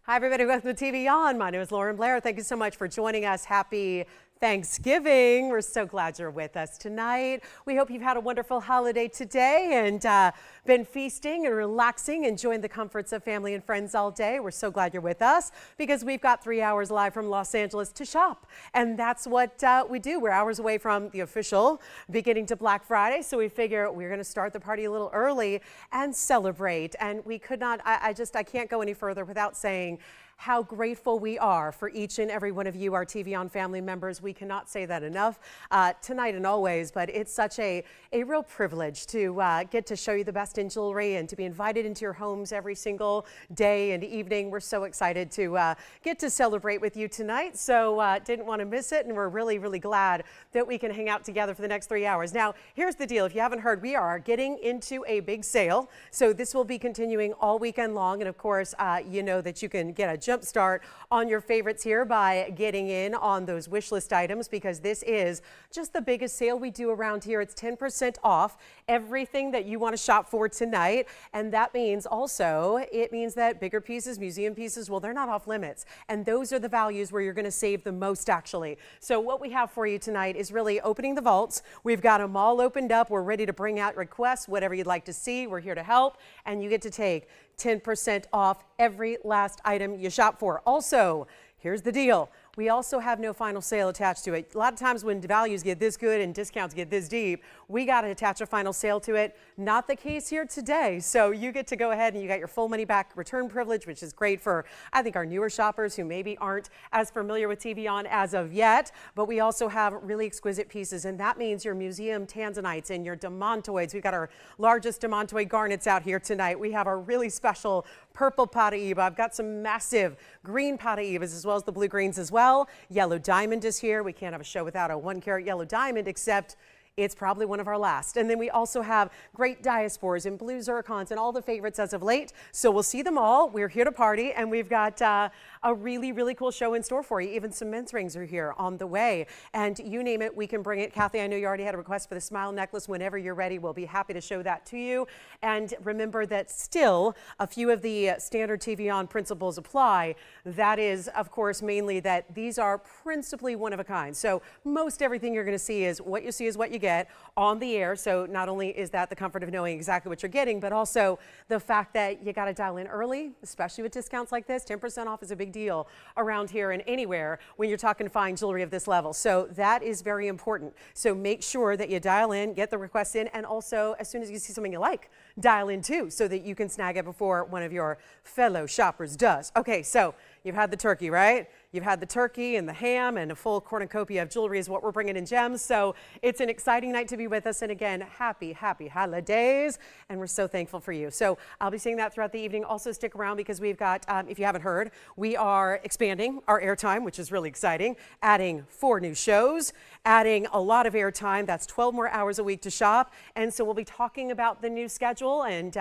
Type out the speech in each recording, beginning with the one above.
Hi, everybody. Welcome to TVON. My name is Blair. Thank you so much for joining us. Happy Thanksgiving. We're so glad you're with us tonight. We hope you've had a wonderful holiday today and been feasting and relaxing, enjoying the comforts of family and friends all day. We're so glad you're with us because we've got 3 hours live from Los Angeles to shop. And that's what we do. We're hours away from the official beginning to Black Friday. So we figure we're going to start the party a little early and celebrate. And we could not, I can't go any further without saying how grateful we are for each and every one of you, our TVON family members. We cannot say that enough tonight and always, but it's such a real privilege to get to show you the best in jewelry and to be invited into your homes every single day and evening. We're so excited to get to celebrate with you tonight. So didn't want to miss it, and we're really, really glad that we can hang out together for the next 3 hours. Now, here's the deal. If you haven't heard, we are getting into a big sale. So this will be continuing all weekend long. And of course, you know that you can get a jump start on your favorites here by getting in on those wish list items, because this is just the biggest sale we do around here. It's 10% off everything that you want to shop for tonight. And that means also, it means that bigger pieces, museum pieces, well, they're not off limits. And those are the values where you're going to save the most, actually. So what we have for you tonight is really opening the vaults. We've got them all opened up. We're ready to bring out requests, whatever you'd like to see. We're here to help. And you get to take 10% off every last item you shop for. Also, here's the deal. We also have no final sale attached to it. A lot of times when values get this good and discounts get this deep, we got to attach a final sale to it. Not the case here today. So you get to go ahead and you got your full money back return privilege, which is great for, I think, our newer shoppers who maybe aren't as familiar with TVON as of yet. But we also have really exquisite pieces, and that means your museum tanzanites and your demantoids. We've got our largest demantoid garnets out here tonight. We have our really special purple Paraíba. I've got some massive green Paraíbas as well as the blue greens as well. Yellow diamond is here. We can't have a show without a 1-carat yellow diamond, except it's probably one of our last. And then we also have great diaspores and blue zircons and all the favorites as of late. So we'll see them all. We're here to party, and we've got a really, really cool show in store for you. Even some men's rings are here on the way. And you name it, we can bring it. Kathy, I know you already had a request for the smile necklace. Whenever you're ready, we'll be happy to show that to you. And remember that still a few of the standard TVON principles apply. That is, of course, mainly that these are principally one of a kind. So most everything you're going to see is what you see is what you get on the air. So not only is that the comfort of knowing exactly what you're getting, but also the fact that you got to dial in early, especially with discounts like this. 10% off is a big deal around here and anywhere when you're talking fine jewelry of this level. So that is very important. So make sure that you dial in, get the request in, and also as soon as you see something you like, dial in too, so that you can snag it before one of your fellow shoppers does. Okay, so you've had the turkey, right? You've had the turkey and the ham, and a full cornucopia of jewelry is what we're bringing in gems. So it's an exciting night to be with us. And again, happy holidays. And we're so thankful for you. So I'll be saying that throughout the evening. Also stick around because we've got, if you haven't heard, we are expanding our airtime, which is really exciting, adding 4 new shows, adding a lot of airtime. That's 12 more hours a week to shop. And so we'll be talking about the new schedule and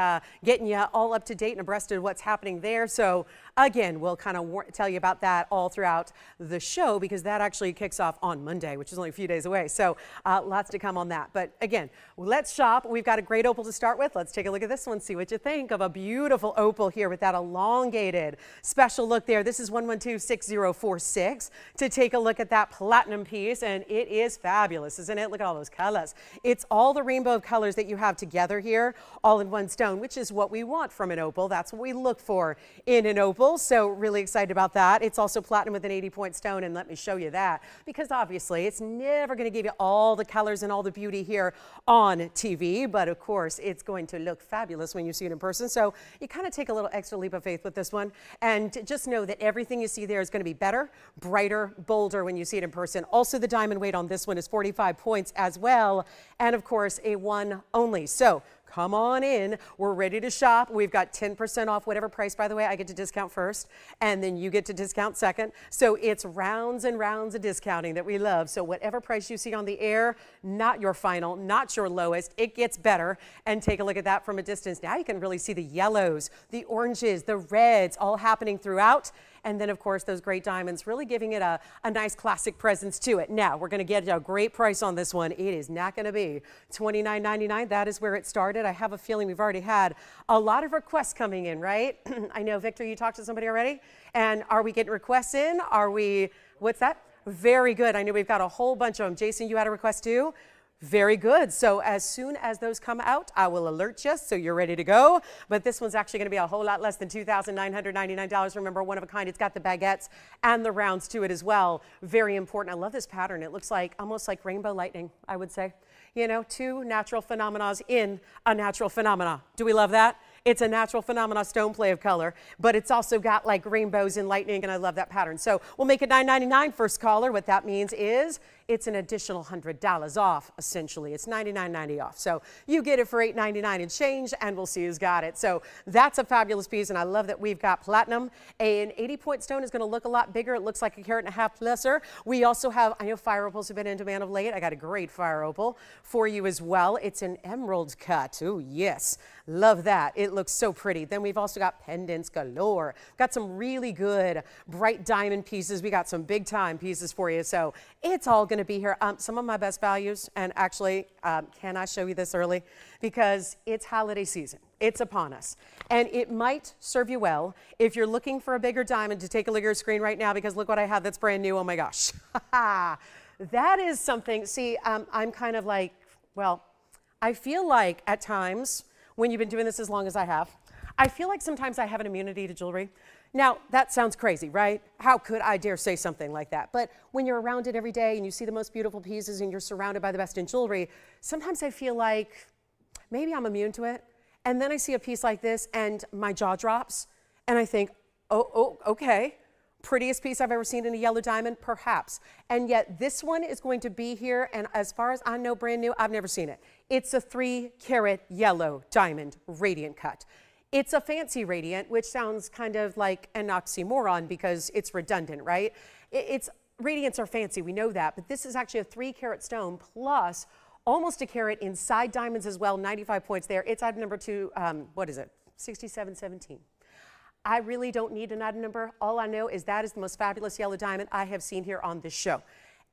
getting you all up to date and abreast of what's happening there. So again, we'll kind of tell you about that all throughout the show, because that actually kicks off on Monday, which is only a few days away. So lots to come on that. But again, let's shop. We've got a great opal to start with. Let's take a look at this one, see what you think of a beautiful opal here with that elongated special look there. This is 1126046 to take a look at that platinum piece, and it is fabulous, isn't it? Look at all those colors. It's all the rainbow of colors that you have together here, all in one stone, which is what we want from an opal. That's what we look for in an opal. So really excited about that. It's also platinum with an 80-point stone, and let me show you that, because obviously it's never going to give you all the colors and all the beauty here on TV, but of course it's going to look fabulous when you see it in person. So you kind of take a little extra leap of faith with this one, and just know that everything you see there is going to be better, brighter, bolder when you see it in person. Also, the diamond weight on this one is 45 points as well, and of course a one only. So come on in. We're ready to shop. We've got 10% off whatever price. By the way, I get to discount first, and then you get to discount second. So it's rounds and rounds of discounting that we love. So whatever price you see on the air, not your final, not your lowest, it gets better. And take a look at that from a distance. Now you can really see the yellows, the oranges, the reds all happening throughout. And then, of course, those great diamonds, really giving it a nice classic presence to it. Now, we're going to get a great price on this one. It is not going to be $29.99. That is where it started. I have a feeling we've already had a lot of requests coming in, right? I know, Victor, you talked to somebody already? And are we getting requests in? Are we, what's that? Very good. I know we've got a whole bunch of them. Jason, you had a request too? Very good. So as soon as those come out, I will alert you so you're ready to go. But this one's actually going to be a whole lot less than $2,999. Remember, one of a kind. It's got the baguettes and the rounds to it as well. Very important. I love this pattern. It looks like almost like rainbow lightning, I would say. You know, two natural phenomena in a natural phenomena. Do we love that? It's a natural phenomena stone play of color, but it's also got like rainbows and lightning, and I love that pattern. So we'll make it $9.99 first caller. What that means is it's an additional $100 off, essentially. It's $99.90 off. So you get it for $8.99 and change, and we'll see who's got it. So that's a fabulous piece, and I love that we've got platinum. An 80-point stone is going to look a lot bigger. It looks like a carat and a half lesser. We also have, I know fire opals have been in demand of late. I got a great fire opal for you as well. It's an emerald cut. Oh, yes. Love that. It looks so pretty. Then we've also got pendants galore. Got some really good bright diamond pieces. We got some big time pieces for you. So it's all going to be here. Some of my best values. And actually, can I show you this early? Because it's holiday season. It's upon us. And it might serve you well if you're looking for a bigger diamond to take a look at your screen right now, because look what I have that's brand new. Oh my gosh. That is something. See, I'm kind of like, well, I feel like at times, when you've been doing this as long as I have, I feel like sometimes I have an immunity to jewelry. Now, that sounds crazy, right? How could I dare say something like that? But when you're around it every day and you see the most beautiful pieces and you're surrounded by the best in jewelry, sometimes I feel like maybe I'm immune to it. And then I see a piece like this and my jaw drops and I think, oh, okay. Prettiest piece I've ever seen in a yellow diamond, perhaps. And yet this one is going to be here, and as far as I know, brand new, I've never seen it. It's a 3-carat yellow diamond radiant cut. It's a fancy radiant, which sounds kind of like an oxymoron because it's redundant, right? Radiants are fancy, we know that, but this is actually a 3-carat stone plus almost a carat inside diamonds as well, 95 points there. It's item number 2, what is it? 6717. I really don't need an item number. All I know is that is the most fabulous yellow diamond I have seen here on this show.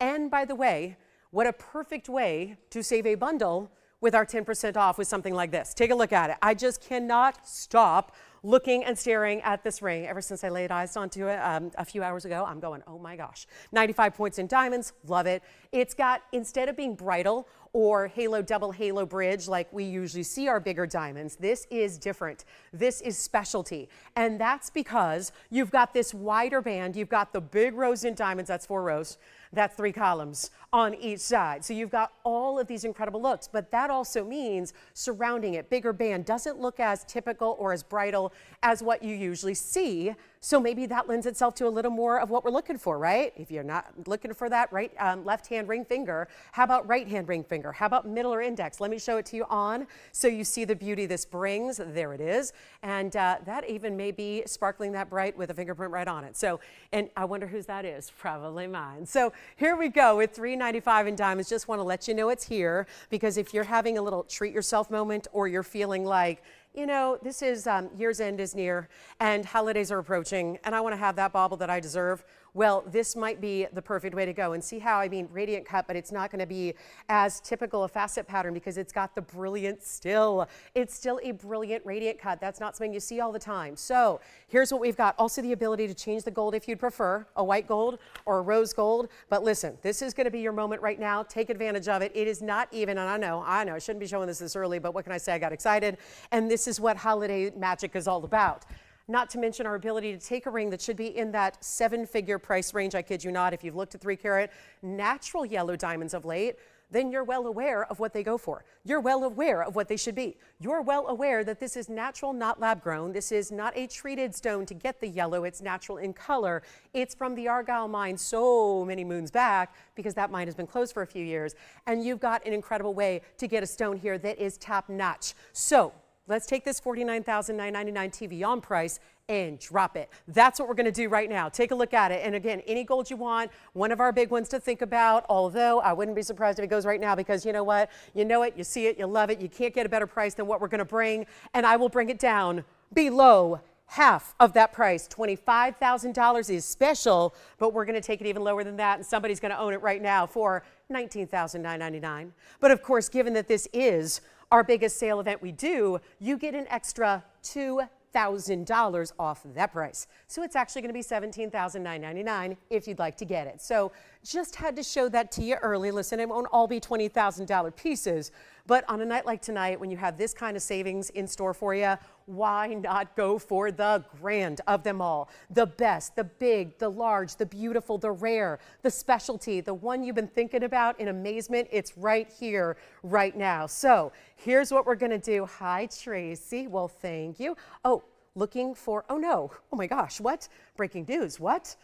And by the way, what a perfect way to save a bundle with our 10% off with something like this. Take a look at it. I just cannot stop looking and staring at this ring. Ever since I laid eyes onto it a few hours ago, I'm going, oh my gosh. 95 points in diamonds, love it. It's got, instead of being bridal or halo, double halo bridge like we usually see our bigger diamonds, this is different. This is specialty. And that's because you've got this wider band. You've got the big rows in diamonds, that's 4 rows. That's 3 columns on each side. So you've got all of these incredible looks, but that also means surrounding it, bigger band, doesn't look as typical or as bridal as what you usually see. So maybe that lends itself to a little more of what we're looking for, right? If you're not looking for that right left-hand ring finger, how about right-hand ring finger? How about middle or index? Let me show it to you on so you see the beauty this brings. There it is. And that even may be sparkling that bright with a fingerprint right on it. So, and I wonder whose that is. Probably mine. So here we go with $395 in diamonds. Just want to let you know it's here, because if you're having a little treat yourself moment, or you're feeling like, you know, this is year's end is near and holidays are approaching and I want to have that bauble that I deserve, well, this might be the perfect way to go. And see how, I mean, radiant cut, but it's not going to be as typical a facet pattern because it's got the brilliant still. It's still a brilliant radiant cut. That's not something you see all the time. So here's what we've got. Also the ability to change the gold if you'd prefer, a white gold or a rose gold. But listen, this is going to be your moment right now. Take advantage of it. It is not even, and I know, I shouldn't be showing this early, but what can I say? I got excited. And this is what holiday magic is all about. Not to mention our ability to take a ring that should be in that 7-figure price range. I kid you not. If you've looked at 3-carat natural yellow diamonds of late, then you're well aware of what they go for. You're well aware of what they should be. You're well aware that this is natural, not lab grown. This is not a treated stone to get the yellow. It's natural in color. It's from the Argyle mine so many moons back, because that mine has been closed for a few years. And you've got an incredible way to get a stone here that is top notch. So let's take this $49,999 TVON price and drop it. That's what we're going to do right now. Take a look at it. And again, any gold you want, one of our big ones to think about, although I wouldn't be surprised if it goes right now, because you know what? You know it, you see it, you love it. You can't get a better price than what we're going to bring. And I will bring it down below half of that price. $25,000 is special, but we're going to take it even lower than that, and somebody's going to own it right now for $19,999. But of course, given that this is our biggest sale event we do, you get an extra $2,000 off that price. So it's actually going to be $17,999 if you'd like to get it. So just had to show that to you early. Listen, it won't all be $20,000 pieces, but on a night like tonight, when you have this kind of savings in store for you, why not go for the grand of them all? The best, the big, the large, the beautiful, the rare, the specialty, the one you've been thinking about in amazement. It's right here, right now. So here's what we're going to do. Hi, Tracy. Well, thank you. Oh, looking for, oh no. Oh my gosh, what? Breaking news, what?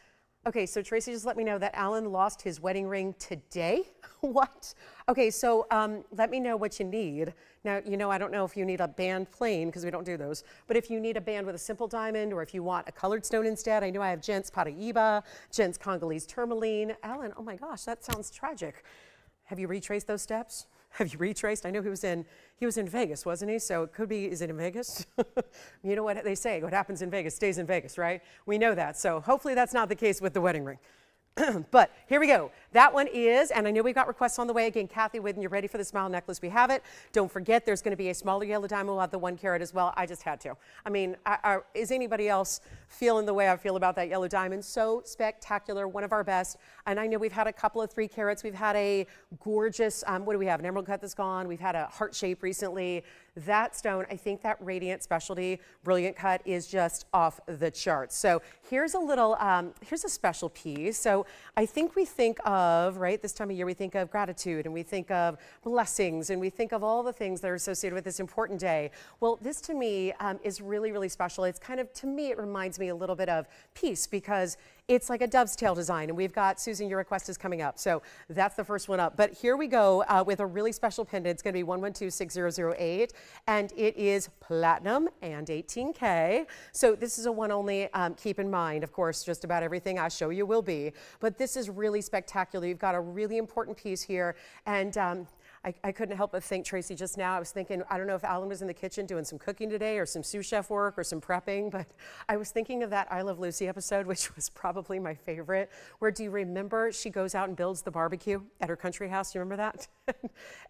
Okay, so Tracy just let me know that Alan lost his wedding ring today. What? Okay, so let me know what you need. Now, you know, I don't know if you need a band plain, because we don't do those, but if you need a band with a simple diamond, or if you want a colored stone instead, I know I have gents Paraiba, gents Congolese tourmaline. Alan, oh my gosh, that sounds tragic. Have you retraced those steps? Have you retraced? I know he was in Vegas, wasn't he? So it could be, is it in Vegas? You know what they say, what happens in Vegas stays in Vegas, right? We know that. So hopefully that's not the case with the wedding ring. But here we go. That one is, and I know we've got requests on the way. Again, Kathy, when you're ready for the smile necklace, we have it. Don't forget, there's going to be a smaller yellow diamond. We'll have the 1 carat as well. I just had to. I mean, is anybody else feeling the way I feel about that yellow diamond? So spectacular, one of our best. And I know we've had a couple of 3 carats. We've had a gorgeous, what do we have? An emerald cut that's gone. We've had a heart shape recently. That stone, I think that radiant specialty, brilliant cut is just off the charts. So here's a little, here's a special piece. So I think we think of, right, this time of year, we think of gratitude and we think of blessings and we think of all the things that are associated with this important day. Well, this to me is really, really special. It's kind of, to me, it reminds me a little bit of peace, because it's like a dove's tail design, and we've got, Susan, your request is coming up. So that's the first one up. But here we go with a really special pendant. It's going to be 1126008, and it is platinum and 18K. So this is a one only. Keep in mind, of course, just about everything I show you will be. But this is really spectacular. You've got a really important piece here. And I couldn't help but think, Tracy, just now, I was thinking, I don't know if Alan was in the kitchen doing some cooking today or some sous chef work or some prepping, but I was thinking of that I Love Lucy episode, which was probably my favorite, where, do you remember she goes out and builds the barbecue at her country house? Do you remember that?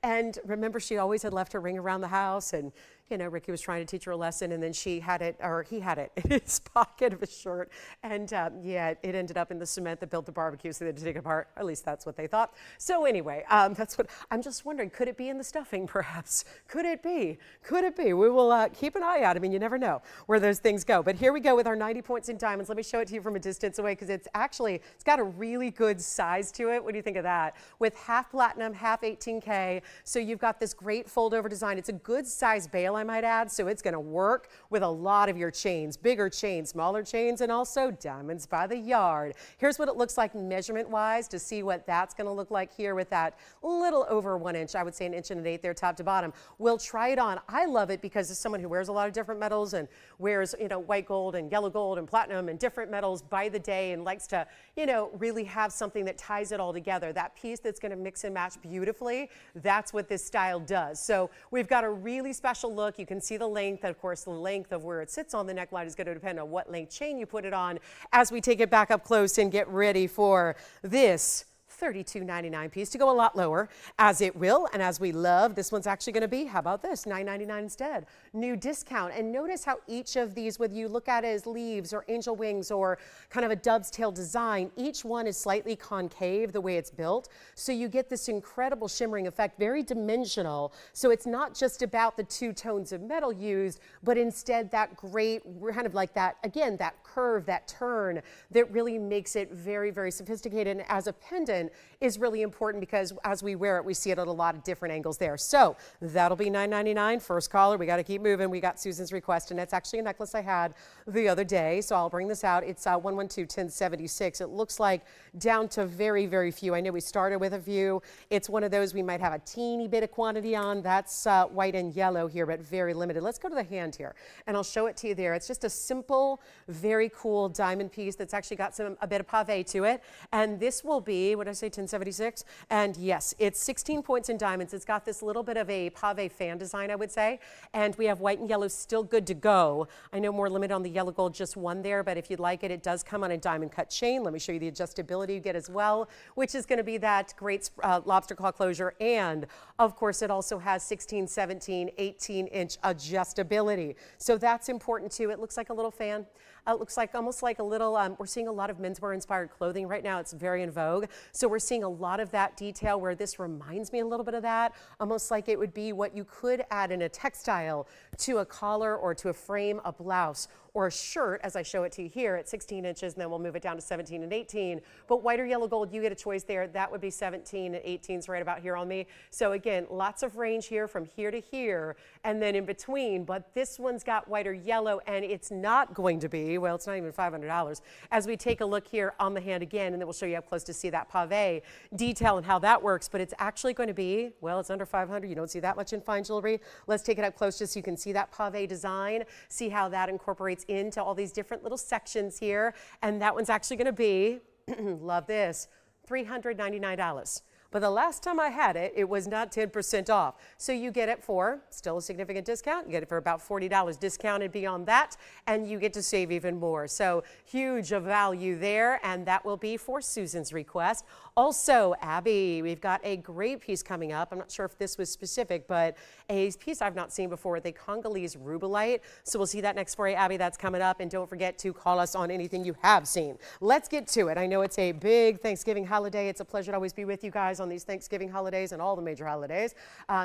And remember, she always had left her ring around the house, and you know, Ricky was trying to teach her a lesson, and then she had it, or he had it in his pocket of his shirt. And yeah, it ended up in the cement that built the barbecue, so they had to take it apart. At least that's what they thought. So anyway, that's what I'm just wondering. Could it be in the stuffing, perhaps? Could it be? Could it be? We will keep an eye out. I mean, you never know where those things go. But here we go with our 90 points in diamonds. Let me show it to you from a distance away, because it's actually, it's got a really good size to it. What do you think of that? With half platinum, half 18K. So you've got this great fold over design. It's a good size bail, I might add, so it's going to work with a lot of your chains, bigger chains, smaller chains, and also diamonds by the yard. Here's what it looks like measurement wise to see what that's going to look like here with that little over 1 inch. I would say 1 1/8 inch there, top to bottom. We'll try it on. I love it because as someone who wears a lot of different metals and wears, you know, white gold and yellow gold and platinum and different metals by the day, and likes to, you know, really have something that ties it all together, that piece that's going to mix and match beautifully, that's what this style does. So we've got a really special look. You can see the length. Of course, the length of where it sits on the neckline is going to depend on what length chain you put it on as we take it back up close and get ready for this $32.99 piece to go a lot lower, as it will, and as we love. This one's actually going to be, how about this, $9.99 instead. New discount. And notice how each of these, whether you look at it as leaves or angel wings or kind of a dove's tail design, each one is slightly concave the way it's built. So you get this incredible shimmering effect, very dimensional. So it's not just about the 2 tones of metal used, but instead that great, kind of like that, again, that curve, that turn that really makes it very, very sophisticated. And as a pendant, is really important because as we wear it, we see it at a lot of different angles there. So that'll be $9.99. First caller, we got to keep moving. We got Susan's request, and it's actually a necklace I had the other day, so I'll bring this out. It's 112-1076. It looks like down to very, very few. I know we started with a few. It's one of those we might have a teeny bit of quantity on. That's white and yellow here, but very limited. Let's go to the hand here, and I'll show it to you there. It's just a simple, very cool diamond piece that's actually got a bit of pave to it, and this will be, what I say 1076? And yes, it's 16 points in diamonds. It's got this little bit of a pave fan design, I would say. And we have white and yellow still good to go. I know more limit on the yellow gold, just one there, but if you'd like it, it does come on a diamond cut chain. Let me show you the adjustability you get as well, which is going to be that great lobster claw closure. And of course, it also has 16, 17, 18-inch adjustability. So that's important too. It looks like a little fan. It looks like almost like a little, we're seeing a lot of menswear inspired clothing right now. It's very in vogue. So we're seeing a lot of that detail where this reminds me a little bit of that, almost like it would be what you could add in a textile to a collar or to a frame, a blouse, or a shirt, as I show it to you here at 16 inches, and then we'll move it down to 17 and 18. But white or yellow gold, you get a choice there. That would be 17 and 18 is right about here on me. So again, lots of range here from here to here, and then in between. But this one's got white or yellow, and it's not going to be, well, it's not even $500. As we take a look here on the hand again, and then we'll show you up close to see that pave detail and how that works. But it's actually going to be, well, it's under 500. You don't see that much in fine jewelry. Let's take it up close just so you can see that pave design, see how that incorporates into all these different little sections here. And that one's actually going to be, love this, $399. But the last time I had it, it was not 10% off. So you get it for still a significant discount. You get it for about $40 discounted beyond that, and you get to save even more. So huge a value there, and that will be for Susan's request. Also, Abby, we've got a great piece coming up. I'm not sure if this was specific, but a piece I've not seen before with a Congolese Rubellite. So we'll see that next for you, Abby. That's coming up, and don't forget to call us on anything you have seen. Let's get to it. I know it's a big Thanksgiving holiday. It's a pleasure to always be with you guys on these Thanksgiving holidays and all the major holidays,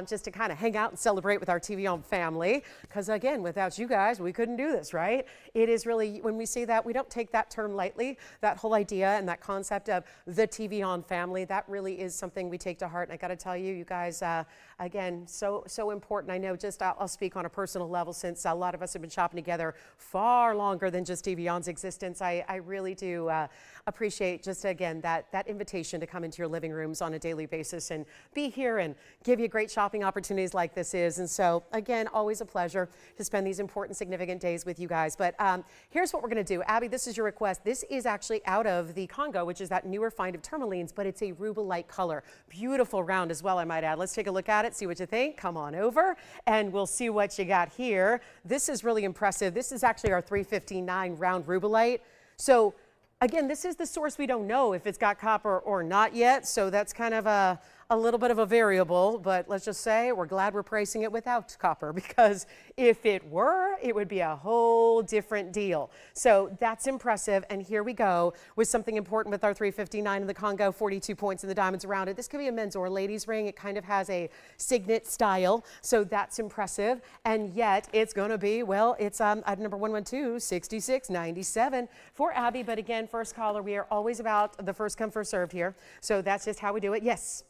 just to kind of hang out and celebrate with our TVON family. Because again, without you guys, we couldn't do this, right? It is really, when we say that, we don't take that term lightly. That whole idea and that concept of the TVON family, that really is something we take to heart. And I got to tell you, you guys, again, so important. I know just I'll speak on a personal level, since a lot of us have been shopping together far longer than just TVON's existence. I really do appreciate just, again, that invitation to come into your living rooms on a daily basis and be here and give you great shopping opportunities like this is. And so, again, always a pleasure to spend these important, significant days with you guys. But here's what we're going to do. Abby, this is your request. This is actually out of the Congo, which is that newer find of tourmalines, but it's a Rubellite color. Beautiful round as well, I might add. Let's take a look at it, see what you think. Come on over, and we'll see what you got here. This is really impressive. This is actually our 359 round Rubellite. So, again, this is the source we don't know if it's got copper or not yet, so that's kind of a little bit of a variable, but let's just say we're glad we're pricing it without copper, because if it were, it would be a whole different deal. So that's impressive, and here we go with something important with our 359 in the Congo, 42 points in the diamonds around it. This could be a men's or a ladies ring. It kind of has a signet style, so that's impressive, and yet it's going to be, well, it's item number 112, 6697 for Abby. But again, first caller, we are always about the first come, first served here, so that's just how we do it. Yes.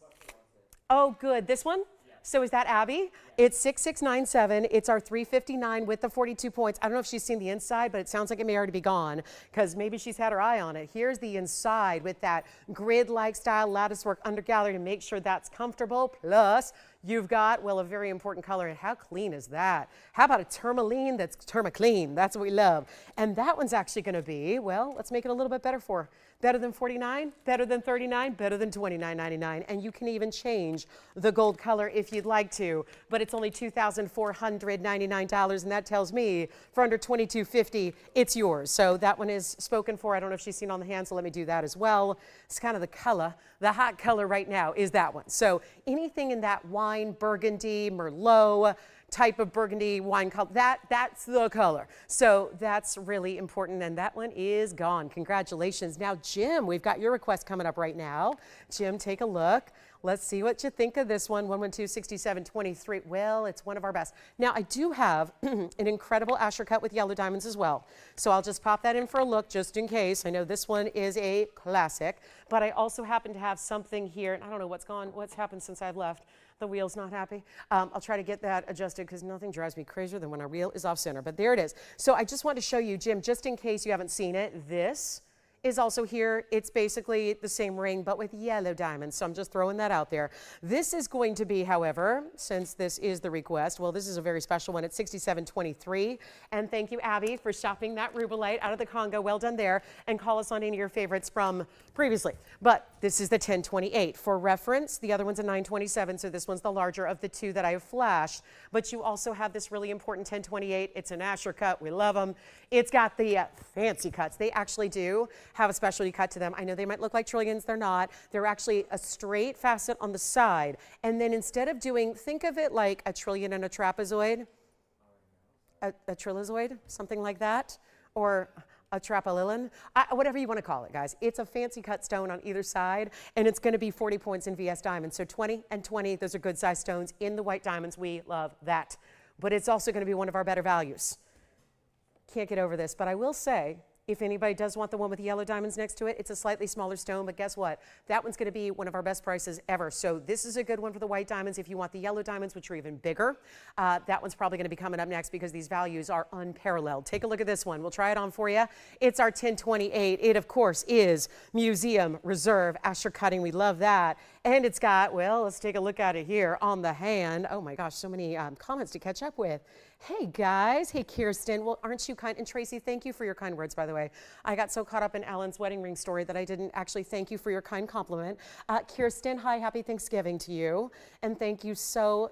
Oh, good. This one? Yeah. So is that Abby? It's 6697. It's our 359 with the 42 points. I don't know if she's seen the inside, but it sounds like it may already be gone, because maybe she's had her eye on it. Here's the inside with that grid-like style lattice work under gallery to make sure that's comfortable. Plus, you've got, well, a very important color. And how clean is that? How about a tourmaline that's clean? That's what we love. And that one's actually going to be, well, let's make it a little bit better for her. Better than 49, better than 39, better than $29.99. And you can even change the gold color if you'd like to. But it's only $2,499, and that tells me for under $22.50, it's yours. So that one is spoken for. I don't know if she's seen on the hand, so let me do that as well. It's kind of the color. The hot color right now is that one. So anything in that wine, burgundy, Merlot type of burgundy wine color, that's the color. So that's really important, and that one is gone. Congratulations. Now, Jim, we've got your request coming up right now. Jim, take a look. Let's see what you think of this one, 112-6723. Well, it's one of our best. Now, I do have an incredible Asher cut with yellow diamonds as well. So I'll just pop that in for a look just in case. I know this one is a classic, but I also happen to have something here, and I don't know what's happened since I've left. The wheel's not happy. I'll try to get that adjusted, because nothing drives me crazier than when our wheel is off center, but there it is. So I just want to show you, Jim, just in case you haven't seen it, this is also here. It's basically the same ring, but with yellow diamonds. So I'm just throwing that out there. This is going to be, however, since this is the request, well, this is a very special one. It's $67.23. And thank you, Abby, for shopping that Rubellite out of the Congo. Well done there. And call us on any of your favorites from previously. But this is the 1028. For reference, the other one's a 927. So this one's the larger of the two that I have flashed. But you also have this really important 1028. It's an Asher cut. We love them. It's got the fancy cuts. They actually do have a specialty cut to them. I know they might look like trillions. They're not. They're actually a straight facet on the side. And then instead of doing, think of it like a trillion and a trapezoid, a trilozoid, something like that, or a trapalillion, whatever you want to call it, guys. It's a fancy cut stone on either side, and it's going to be 40 points in VS diamonds. So 20 and 20, those are good size stones in the white diamonds. We love that. But it's also going to be one of our better values. Can't get over this, but I will say, if anybody does want the one with the yellow diamonds next to it, it's a slightly smaller stone, but guess what? That one's going to be one of our best prices ever. So this is a good one for the white diamonds. If you want the yellow diamonds, which are even bigger, that one's probably going to be coming up next because these values are unparalleled. Take a look at this one. We'll try it on for you. It's our 1028. It, of course, is Museum Reserve Asher cutting. We love that. And it's got, well, let's take a look at it here on the hand. Oh my gosh, so many comments to catch up with. Hey guys, hey Kirsten, well aren't you kind, and Tracy, thank you for your kind words, by the way. I got so caught up in Alan's wedding ring story that I didn't actually thank you for your kind compliment. Kirsten, hi, happy Thanksgiving to you. And thank you so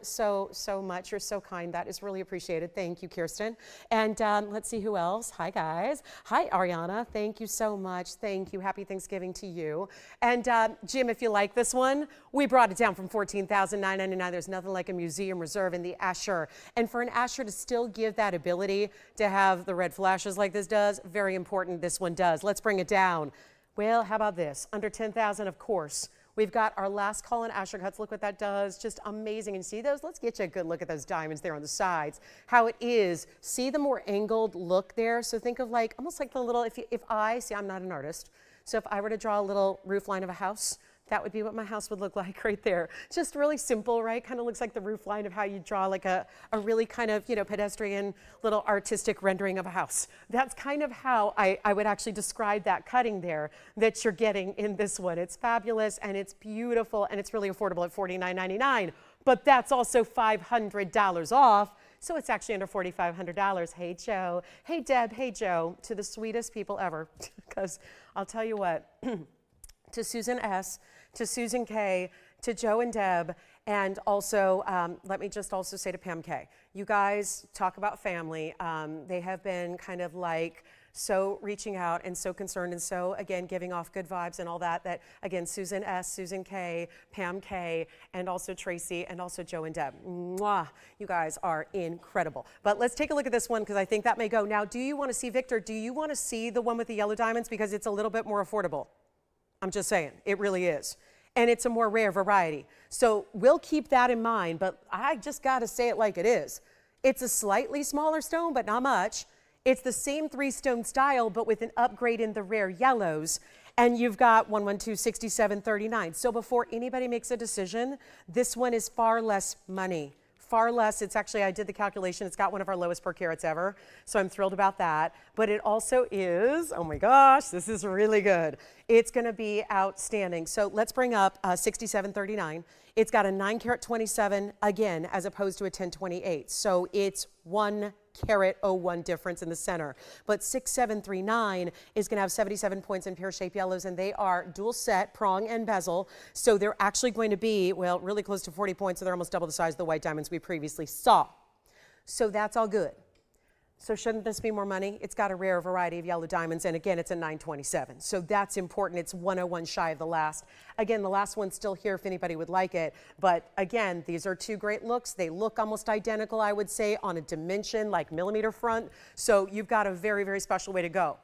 much, you're so kind, that is really appreciated. Thank you, Kirsten. And let's see who else. Hi guys. Hi Ariana, thank you so much. Thank you, happy Thanksgiving to you. And Jim, if you like this one, we brought it down from $14,999. There's nothing like a museum reserve in the Asher. And for an Asher to still give that ability to have the red flashes like this does, very important, this one does. Let's bring it down. Well, how about this? Under 10,000, of course. We've got our last call in Asher cuts. Look what that does. Just amazing. And see those? Let's get you a good look at those diamonds there on the sides. How it is. See the more angled look there? So think of like, almost like the little, if I, see I'm not an artist, so if I were to draw a little roof line of a house, that would be what my house would look like right there. Just really simple, right? Kind of looks like the roof line of how you draw like a really kind of, pedestrian little artistic rendering of a house. That's kind of how I would actually describe that cutting there that you're getting in this one. It's fabulous and it's beautiful and it's really affordable at $49.99. But that's also $500 off. So it's actually under $4,500. Hey, Joe. Hey, Deb. Hey, Joe. To the sweetest people ever. Because I'll tell you what, to Susan S., to Susan K., to Joe and Deb, and also, let me just also say to Pam K., you guys talk about family. They have been kind of like so reaching out and so concerned and so, again, giving off good vibes and all that, again, Susan S., Susan K., Pam K., and also Tracy, and also Joe and Deb. Mwah, you guys are incredible. But let's take a look at this one because I think that may go. Now, do you want to see, Victor, do you want to see the one with the yellow diamonds because it's a little bit more affordable? I'm just saying, it really is. And it's a more rare variety. So we'll keep that in mind, but I just got to say it like it is. It's a slightly smaller stone, but not much. It's the same three-stone style, but with an upgrade in the rare yellows. And you've got 112, 67, 39. So before anybody makes a decision, this one is far less money. Far less. It's actually, I did the calculation, it's got one of our lowest per carats ever, so I'm thrilled about that. But it also is, oh my gosh, this is really good. It's going to be outstanding. So let's bring up 6739. It's got a 9-carat 27, again, as opposed to a 1028. So it's 1 carat 01 difference in the center. But 6739 is going to have 77 points in pear-shaped yellows, and they are dual set, prong and bezel. So they're actually going to be, well, really close to 40 points, so they're almost double the size of the white diamonds we previously saw. So that's all good. So shouldn't this be more money? It's got a rare variety of yellow diamonds, and again, it's a 927. So that's important. It's 101 shy of the last. Again, the last one's still here if anybody would like it. But again, these are two great looks. They look almost identical, I would say, on a dimension like millimeter front. So you've got a very, very special way to go.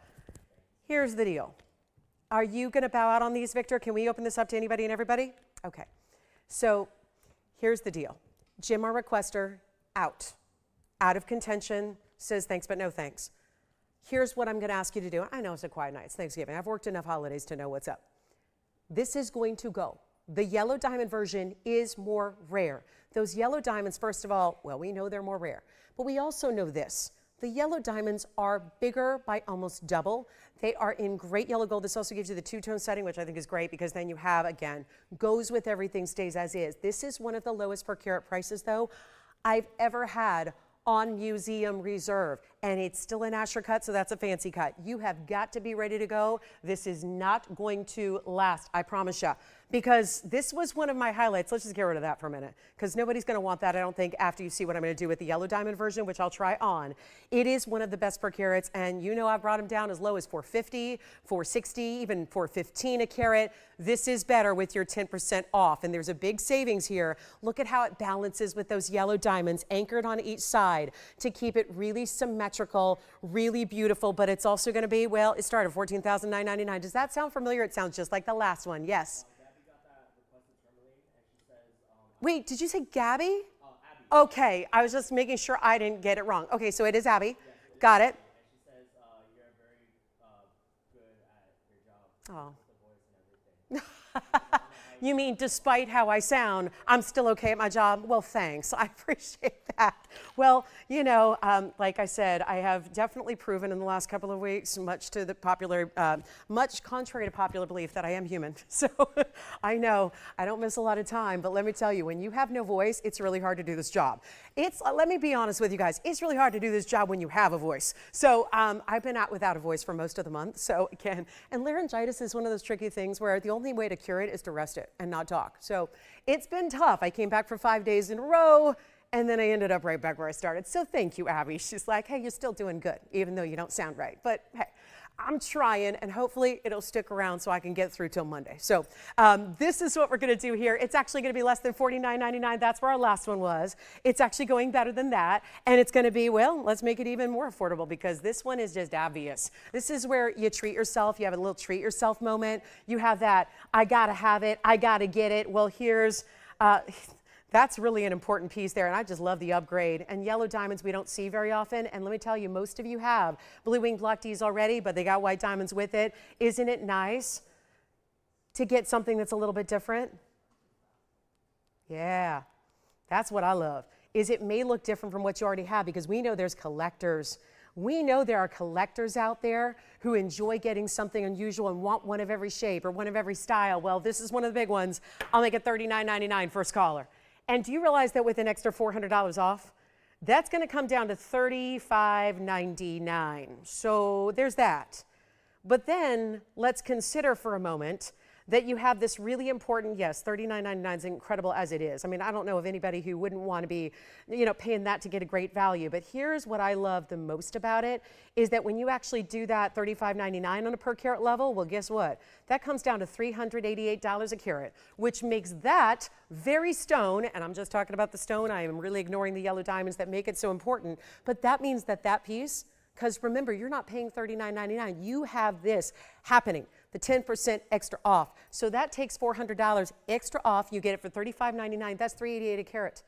Here's the deal. Are you going to bow out on these, Victor? Can we open this up to anybody and everybody? Okay. So here's the deal. Jim, our requester, out of contention. Says thanks, but no thanks. Here's what I'm going to ask you to do. I know it's a quiet night. It's Thanksgiving. I've worked enough holidays to know what's up. This is going to go. The yellow diamond version is more rare. Those yellow diamonds, first of all, well, we know they're more rare. But we also know this. The yellow diamonds are bigger by almost double. They are in great yellow gold. This also gives you the two-tone setting, which I think is great because then you have, again, goes with everything, stays as is. This is one of the lowest per carat prices, though, I've ever had on museum reserve, and it's still an Asher cut, so that's a fancy cut. You have got to be ready to go. This is not going to last, I promise you, because this was one of my highlights. Let's just get rid of that for a minute, because nobody's going to want that, I don't think, after you see what I'm going to do with the yellow diamond version, which I'll try on. It is one of the best per carats, and you know I've brought them down as low as $450, $460, even $415 a carat. This is better with your 10% off, and there's a big savings here. Look at how it balances with those yellow diamonds anchored on each side to keep it really symmetrical, really beautiful, but it's also going to be, well, it started at $14,999. Does that sound familiar? It sounds just like the last one. Yes. Wait, did you say Gabby? Abby. Okay, I was just making sure I didn't get it wrong. Okay, so it is Abby. Yeah, got it. And she says you're very good at your job. Oh. You mean despite how I sound, I'm still okay at my job? Well, thanks. I appreciate that. Well, you know, like I said, I have definitely proven in the last couple of weeks, much contrary to popular belief, that I am human. So I know I don't miss a lot of time, but let me tell you, when you have no voice, it's really hard to do this job. Let me be honest with you guys, it's really hard to do this job when you have a voice. So I've been out without a voice for most of the month. So again, and laryngitis is one of those tricky things where the only way to cure it is to rest it and not talk. So it's been tough. I came back for 5 days in a row, and then I ended up right back where I started. So thank you, Abby. She's like, hey, you're still doing good, even though you don't sound right. But hey, I'm trying, and hopefully it'll stick around so I can get through till Monday. So this is what we're going to do here. It's actually going to be less than $49.99. That's where our last one was. It's actually going better than that, and it's going to be, well, let's make it even more affordable because this one is just obvious. This is where you treat yourself. You have a little treat yourself moment. You have that, I got to have it. I got to get it. Well, here's... That's really an important piece there, and I just love the upgrade. And yellow diamonds we don't see very often, and let me tell you, most of you have blue winged block Ds already, but they got white diamonds with it. Isn't it nice to get something that's a little bit different? Yeah, that's what I love, is it may look different from what you already have because we know there's collectors. We know there are collectors out there who enjoy getting something unusual and want one of every shape or one of every style. Well, this is one of the big ones. I'll make it $39.99 first caller. And do you realize that with an extra $400 off, that's going to come down to $35.99. So there's that. But then let's consider for a moment that you have this really important, yes, $39.99 is incredible as it is. I mean, I don't know of anybody who wouldn't want to be, you know, paying that to get a great value. But here's what I love the most about it is that when you actually do that $35.99 on a per carat level, well, guess what? That comes down to $388 a carat, which makes that very stone, and I'm just talking about the stone. I am really ignoring the yellow diamonds that make it so important. But that means that that piece, because remember, you're not paying $39.99. You have this happening, the 10% extra off. So that takes $400 extra off. You get it for $35.99. That's $388 a carat.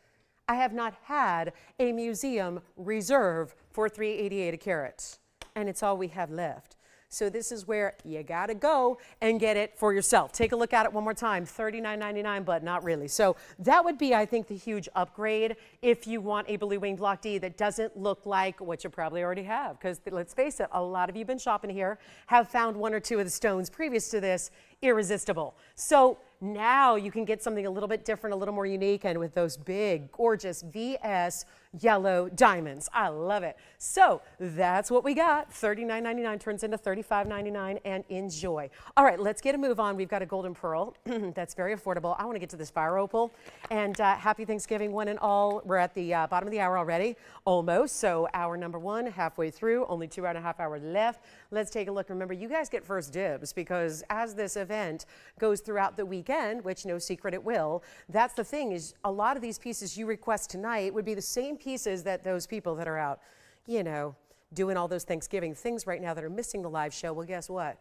I have not had a museum reserve for $388 a carat, and it's all we have left. So this is where you got to go and get it for yourself. Take a look at it one more time, $39.99, but not really. So that would be, I think, the huge upgrade if you want a blue wing block D that doesn't look like what you probably already have. Because let's face it, a lot of you have been shopping here, have found one or two of the stones previous to this irresistible. So now you can get something a little bit different, a little more unique, and with those big, gorgeous VS yellow diamonds. I love it. So that's what we got. $39.99 turns into $35.99, and enjoy. All right, let's get a move on. We've got a golden pearl that's very affordable. I want to get to this fire opal, and happy Thanksgiving one and all. We're at the bottom of the hour already, almost. So hour number one, halfway through, only 2.5 hours left. Let's take a look. Remember, you guys get first dibs because as this event goes throughout the weekend, which no secret it will, that's the thing is a lot of these pieces you request tonight would be the same pieces that those people that are out, you know, doing all those Thanksgiving things right now that are missing the live show. Well, guess what?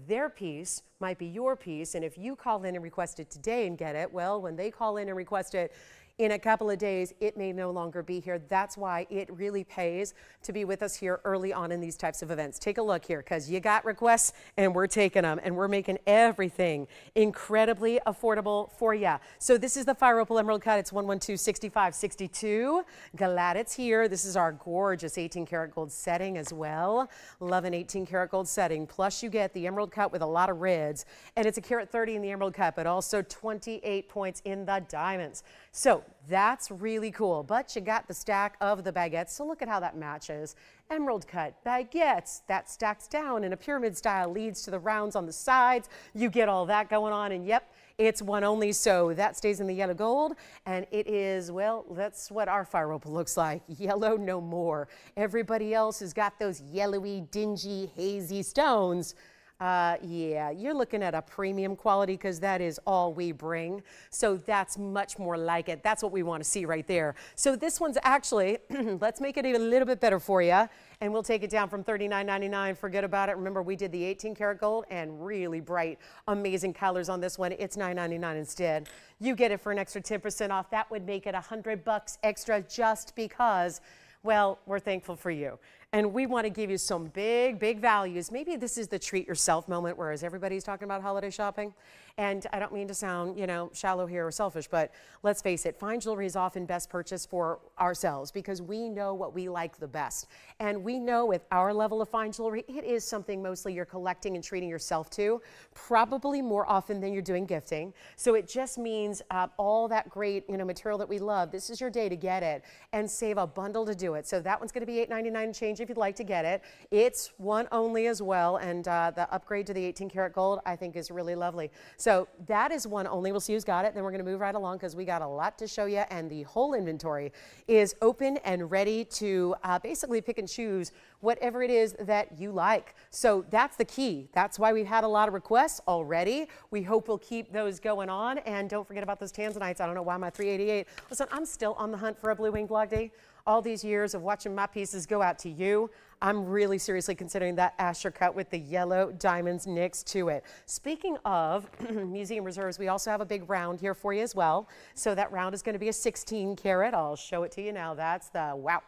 Their piece might be your piece, and if you call in and request it today and get it, well, when they call in and request it In a couple of days, it may no longer be here. That's why it really pays to be with us here early on in these types of events. Take a look here, because you got requests and we're taking them, and we're making everything incredibly affordable for you. So this is the Fire Opal Emerald Cut. It's 112-65-62. Glad it's here. This is our gorgeous 18-karat gold setting as well. Love an 18-karat gold setting. Plus you get the emerald cut with a lot of reds, and it's a carat 30 in the emerald cut, but also 28 points in the diamonds. So that's really cool. But you got the stack of the baguettes. So look at how that matches. Emerald cut baguettes, that stacks down in a pyramid style, leads to the rounds on the sides. You get all that going on, and yep, it's one only, so that stays in the yellow gold, and it is, well, that's what our Fire Opal looks like. Yellow no more. Everybody else has got those yellowy, dingy, hazy stones. Yeah, you're looking at a premium quality, because that is all we bring. So that's much more like it. That's what we want to see right there. So this one's actually, let's make it even a little bit better for you. And we'll take it down from $39.99. Forget about it. Remember, we did the 18-karat gold and really bright, amazing colors on this one. It's $9.99 instead. You get it for an extra 10% off. That would make it $100 extra, just because, well, we're thankful for you. And we want to give you some big, big values. Maybe this is the treat yourself moment, whereas everybody's talking about holiday shopping. And I don't mean to sound, shallow here or selfish, but let's face it, fine jewelry is often best purchased for ourselves, because we know what we like the best. And we know with our level of fine jewelry, it is something mostly you're collecting and treating yourself to, probably more often than you're doing gifting. So it just means all that great, material that we love. This is your day to get it and save a bundle to do it. So that one's going to be $8.99 and change if you'd like to get it. It's one only as well, and the upgrade to the 18-karat gold I think is really lovely. So that is one only. We'll see who's got it. Then we're going to move right along, because we got a lot to show you, and the whole inventory is open and ready to basically pick and choose whatever it is that you like. So that's the key. That's why we've had a lot of requests already. We hope we'll keep those going on. And don't forget about those tanzanites. I don't know why my 388. Listen, I'm still on the hunt for a blue wing blogdy. All these years of watching my pieces go out to you, I'm really seriously considering that Asher cut with the yellow diamonds next to it. Speaking of museum reserves, we also have a big round here for you as well. So that round is going to be a 16-karat. I'll show it to you now. That's the wow.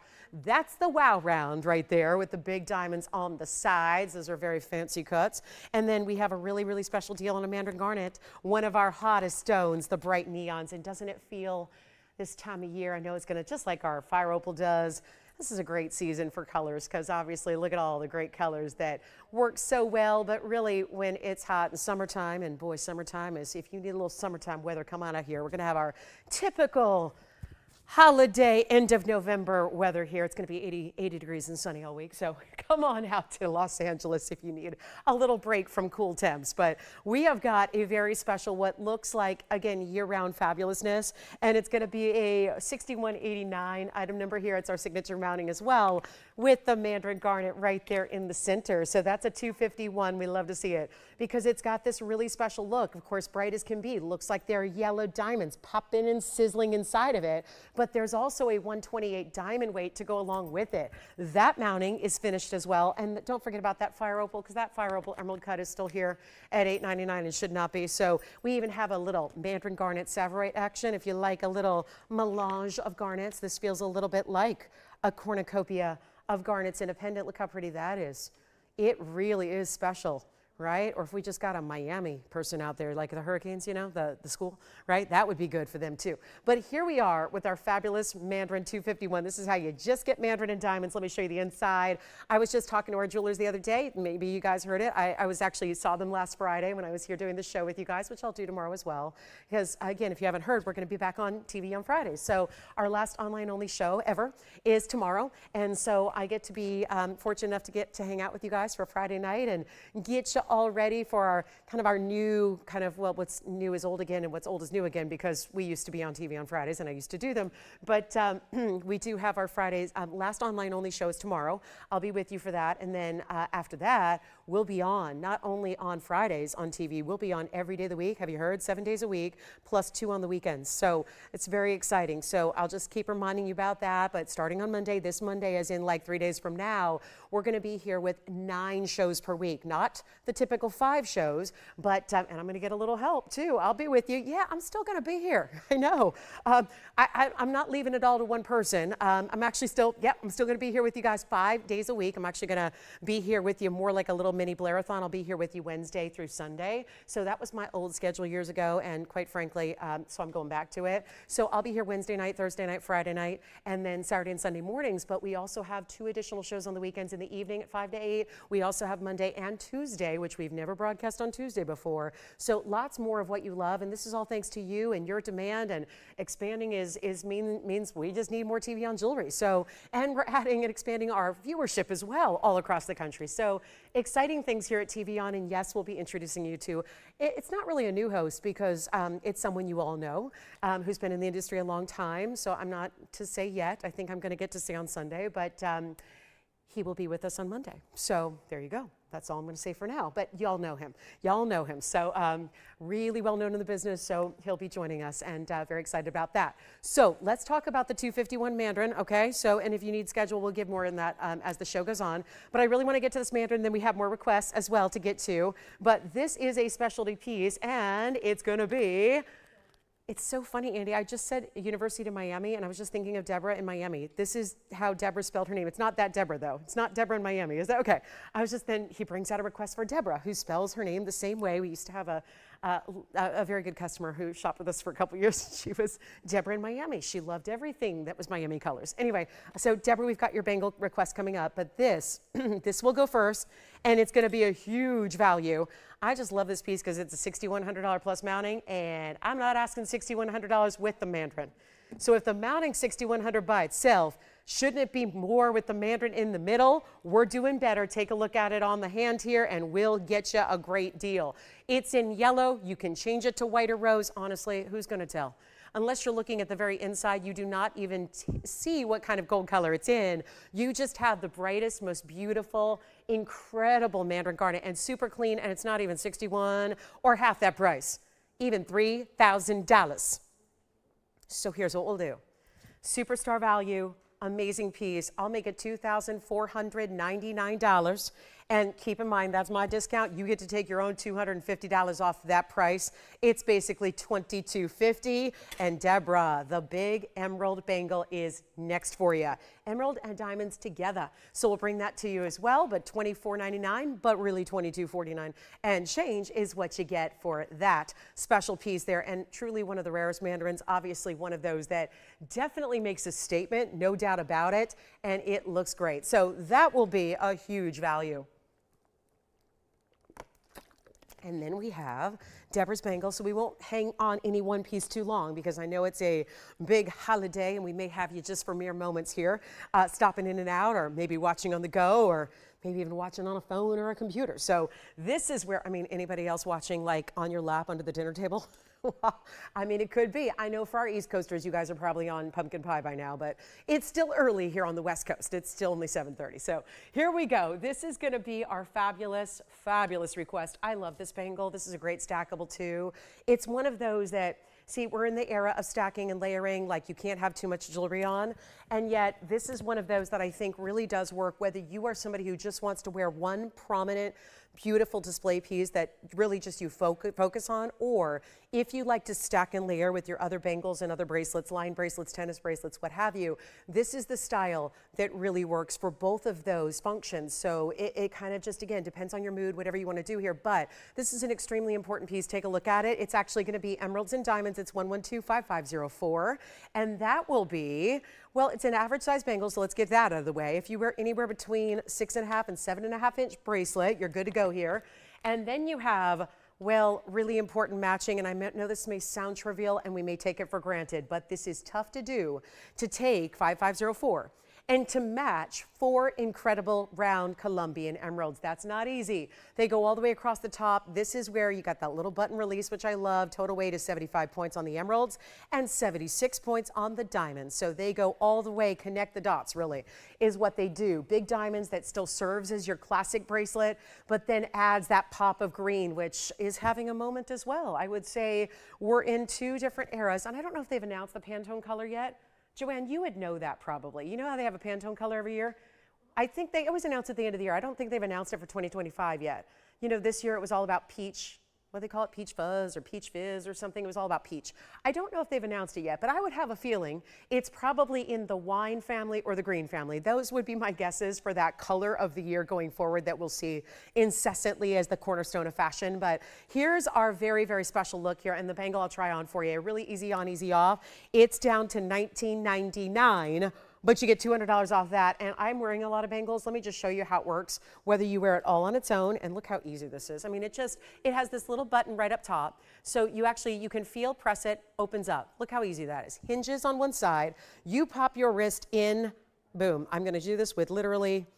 That's the wow round right there with the big diamonds on the sides. Those are very fancy cuts. And then we have a really, really special deal on a Mandarin garnet, one of our hottest stones, the bright neons. And doesn't it feel this time of year? I know it's going to, just like our Fire Opal does. This is a great season for colors, because obviously look at all the great colors that work so well. But really, when it's hot in summertime, and boy, summertime is, if you need a little summertime weather, come on out here. We're going to have our typical holiday end of November weather here. It's going to be 80 degrees and sunny all week. So come on out to Los Angeles if you need a little break from cool temps. But we have got a very special, what looks like, again, year-round fabulousness. And it's going to be a 6189 item number here. It's our signature mounting as well, with the Mandarin garnet right there in the center. So that's a 251. We love to see it, because it's got this really special look. Of course, bright as can be. Looks like there are yellow diamonds popping and sizzling inside of it. But there's also a 128 diamond weight to go along with it. That mounting is finished as well. And don't forget about that Fire Opal, because that Fire Opal emerald cut is still here at $8.99 and should not be. So we even have a little Mandarin garnet Savorite action. If you like a little melange of garnets, this feels a little bit like a cornucopia of garnets in a pendant. Look how pretty that is. It really is special, right? Or if we just got a Miami person out there, like the Hurricanes, the school, right? That would be good for them too. But here we are with our fabulous Mandarin 251. This is how you just get Mandarin and diamonds. Let me show you the inside. I was just talking to our jewelers the other day. Maybe you guys heard it. I saw them last Friday when I was here doing the show with you guys, which I'll do tomorrow as well. Because again, if you haven't heard, we're going to be back on TV on Fridays. So our last online only show ever is tomorrow. And so I get to be fortunate enough to get to hang out with you guys for Friday night and get you all ready for our new what's new is old again and what's old is new again, because we used to be on TV on Fridays and I used to do them. But we do have our Fridays. Last online only show is tomorrow. I'll be with you for that. And then after that, we'll be on, not only on Fridays on TV, we'll be on every day of the week. Have you heard? 7 days a week, plus 2 on the weekends. So it's very exciting. So I'll just keep reminding you about that. But starting on Monday, this Monday, as in like 3 days from now, we're going to be here with 9 shows per week, not the typical 5 shows, but, and I'm going to get a little help too. I'll be with you. Yeah, I'm still going to be here. I know. I'm not leaving it all to one person. I'm actually still, I'm still going to be here with you guys 5 days a week. I'm actually going to be here with you more like a little mini Blairathon. I'll be here with you Wednesday through Sunday. So that was my old schedule years ago, and quite frankly, so I'm going back to it. So I'll be here Wednesday night, Thursday night, Friday night, and then Saturday and Sunday mornings. But we also have 2 additional shows on the weekends in the evening at 5 to 8. We also have Monday and Tuesday, which we've never broadcast on Tuesday before. So lots more of what you love, and this is all thanks to you and your demand. And expanding means we just need more TVON jewelry. So, and we're adding and expanding our viewership as well all across the country. So exciting things here at TVON, and yes, we'll be introducing you to. It's not really a new host because it's someone you all know who's been in the industry a long time. So I'm not to say yet. I think I'm going to get to say on Sunday, but he will be with us on Monday. So there you go. That's all I'm going to say for now. But y'all know him. Y'all know him. So really well known in the business. So he'll be joining us, and very excited about that. So let's talk about the 251 Mandarin. Okay. So, and if you need schedule, we'll give more in that as the show goes on. But I really want to get to this Mandarin. Then we have more requests as well to get to. But this is a specialty piece, and it's going to be. It's so funny, Andy. I just said University of Miami, and I was just thinking of Deborah in Miami. This is how Deborah spelled her name. It's not that Deborah, though. It's not Deborah in Miami. Is that okay? I was just then, he brings out a request for Deborah, who spells her name the same way. We used to have a very good customer who shopped with us for a couple years. She was Deborah in Miami. She loved everything that was Miami colors. Anyway, so Deborah, we've got your bangle request coming up, but this, this will go first, and it's going to be a huge value. I just love this piece because it's a $6,100 plus mounting, and I'm not asking $6,100 with the Mandarin. So if the mounting's $6,100 by itself, shouldn't it be more with the Mandarin in the middle? We're doing better. Take a look at it on the hand here, and we'll get you a great deal. It's in yellow. You can change it to white or rose. Honestly, who's going to tell? Unless you're looking at the very inside, you do not even see what kind of gold color it's in. You just have the brightest, most beautiful, incredible Mandarin garnet, and super clean, and it's not even $61 or half that price, even $3,000. So here's what we'll do. Superstar value, amazing piece. I'll make it $2,499. And keep in mind, that's my discount. You get to take your own $250 off that price. It's basically $2,250. And Deborah, the big emerald bangle is next for you. Emerald and diamonds together. So we'll bring that to you as well, but $24.99, but really $22.49. And change is what you get for that special piece there. And truly one of the rarest Mandarins, obviously one of those that definitely makes a statement, no doubt about it. And it looks great. So that will be a huge value. And then we have Deborah's bangle. So we won't hang on any one piece too long because I know it's a big holiday and we may have you just for mere moments here, stopping in and out, or maybe watching on the go, or maybe even watching on a phone or a computer. So this is where, I mean, anybody else watching like on your lap under the dinner table? I mean, it could be. I know for our East Coasters, you guys are probably on pumpkin pie by now, but it's still early here on the West Coast. It's still only 7:30. So here we go. This is going to be our fabulous, fabulous request. I love this bangle. This is a great stackable too. It's one of those that, see, we're in the era of stacking and layering, like you can't have too much jewelry on. And yet this is one of those that I think really does work, whether you are somebody who just wants to wear one prominent, beautiful display piece that really just you focus on, or if you like to stack and layer with your other bangles and other bracelets, line bracelets, tennis bracelets, what have you, this is the style that really works for both of those functions. So it kind of just, again, depends on your mood, whatever you want to do here, but this is an extremely important piece. Take a look at it. It's actually going to be emeralds and diamonds. It's 1125504, and that will be, well, it's an average size bangle, so let's get that out of the way. If you wear anywhere between 6.5 and 7.5 inch bracelet, you're good to go here. And then you have, well, really important matching, and I know this may sound trivial and we may take it for granted, but this is tough to do, to take 5504 and to match 4 incredible round Colombian emeralds. That's not easy. They go all the way across the top. This is where you got that little button release, which I love. Total weight is 75 points on the emeralds and 76 points on the diamonds. So they go all the way, connect the dots, really, is what they do. Big diamonds that still serves as your classic bracelet, but then adds that pop of green, which is having a moment as well. I would say we're in 2 different eras, and I don't know if they've announced the Pantone color yet. Joanne, you would know that probably. You know how they have a Pantone color every year? I think they always announce at the end of the year. I don't think they've announced it for 2025 yet. You know, this year it was all about peach. What do they call it? Peach fuzz or peach fizz or something. It was all about peach. I don't know if they've announced it yet, but I would have a feeling it's probably in the wine family or the green family. Those would be my guesses for that color of the year going forward that we'll see incessantly as the cornerstone of fashion. But here's our very, very special look here, and the bangle I'll try on for you. Really easy on, easy off. It's down to $19.99. But you get $200 off that, and I'm wearing a lot of bangles. Let me just show you how it works, whether you wear it all on its own, and look how easy this is. I mean, it has this little button right up top, so you can feel, press it, opens up. Look how easy that is. Hinges on one side. You pop your wrist in, boom. I'm gonna do this with literally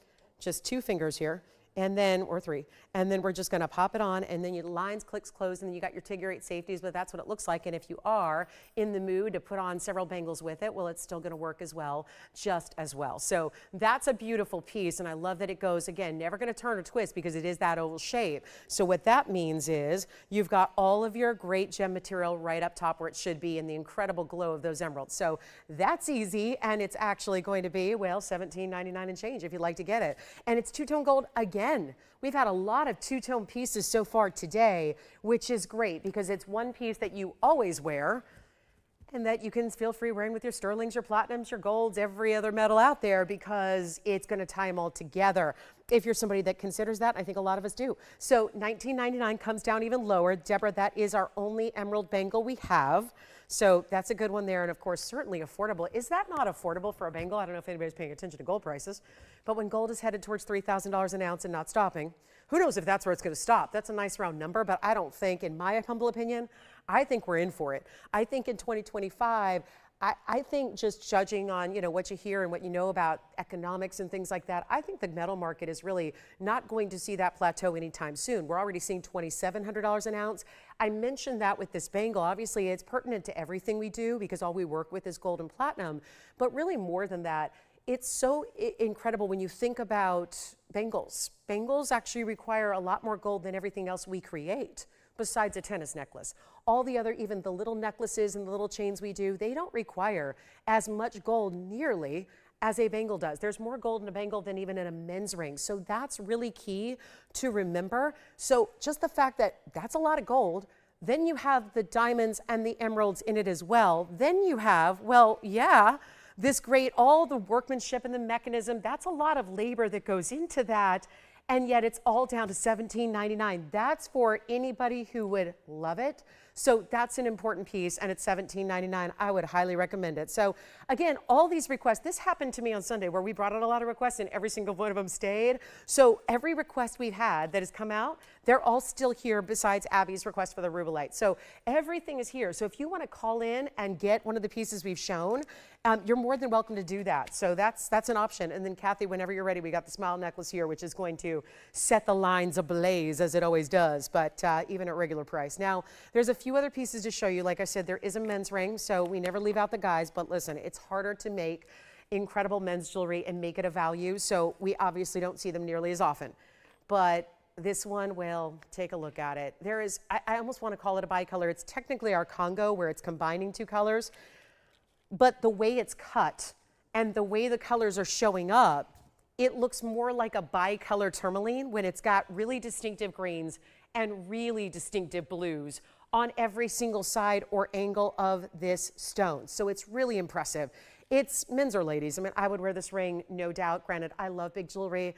just 2 fingers here, and then, or 3, and then we're just gonna pop it on, and then your lines, clicks, close, and then you got your figure 8 safeties, but that's what it looks like. And if you are in the mood to put on several bangles with it, well, it's still gonna work as well, just as well. So that's a beautiful piece, and I love that it goes, again, never gonna turn or twist because it is that oval shape. So what that means is you've got all of your great gem material right up top where it should be, and the incredible glow of those emeralds. So that's easy, and it's actually going to be, well, $17.99 and change if you'd like to get it. And it's two-tone gold again. We've had a lot of two-tone pieces so far today, which is great because it's one piece that you always wear and that you can feel free wearing with your sterlings, your platinums, your golds, every other metal out there because it's going to tie them all together. If you're somebody that considers that, I think a lot of us do. So $19.99 comes down even lower. Deborah, that is our only emerald bangle we have. So that's a good one there, and of course, certainly affordable. Is that not affordable for a bangle? I don't know if anybody's paying attention to gold prices, but when gold is headed towards $3,000 an ounce and not stopping, who knows if that's where it's going to stop? That's a nice round number, but I don't think, in my humble opinion, I think we're in for it. I think in 2025, I think just judging on, you know, what you hear and what you know about economics and things like that, I think the metal market is really not going to see that plateau anytime soon. We're already seeing $2,700 an ounce. I mentioned that with this bangle. Obviously, it's pertinent to everything we do because all we work with is gold and platinum. But really more than that, it's so incredible when you think about bangles. Bangles actually require a lot more gold than everything else we create, besides a tennis necklace. All the other, even the little necklaces and the little chains we do, they don't require as much gold nearly as a bangle does. There's more gold in a bangle than even in a men's ring. So that's really key to remember. So just the fact that that's a lot of gold, then you have the diamonds and the emeralds in it as well. Then you have, well, yeah, this great, all the workmanship and the mechanism, that's a lot of labor that goes into that. And yet it's all down to $17.99. That's for anybody who would love it. So that's an important piece, and it's $17.99. I would highly recommend it. So again, all these requests, this happened to me on Sunday where we brought out a lot of requests and every single one of them stayed. So every request we've had that has come out, they're all still here besides Abby's request for the Rubellite. So everything is here. So if you want to call in and get one of the pieces we've shown, you're more than welcome to do that. So that's an option. And then Kathy, whenever you're ready, we got the smile necklace here, which is going to set the lines ablaze as it always does, but even at regular price. Now, there's a few other pieces to show you. Like I said, there is a men's ring, so we never leave out the guys, but listen, it's harder to make incredible men's jewelry and make it a value, so we obviously don't see them nearly as often. But this one, well, take a look at it. There is, I almost want to call it a bicolor. It's technically our Congo where it's combining 2 colors, but the way it's cut and the way the colors are showing up, it looks more like a bicolor tourmaline when it's got really distinctive greens and really distinctive blues on every single side or angle of this stone. So it's really impressive. It's men's or ladies. I mean, I would wear this ring, no doubt. Granted, I love big jewelry.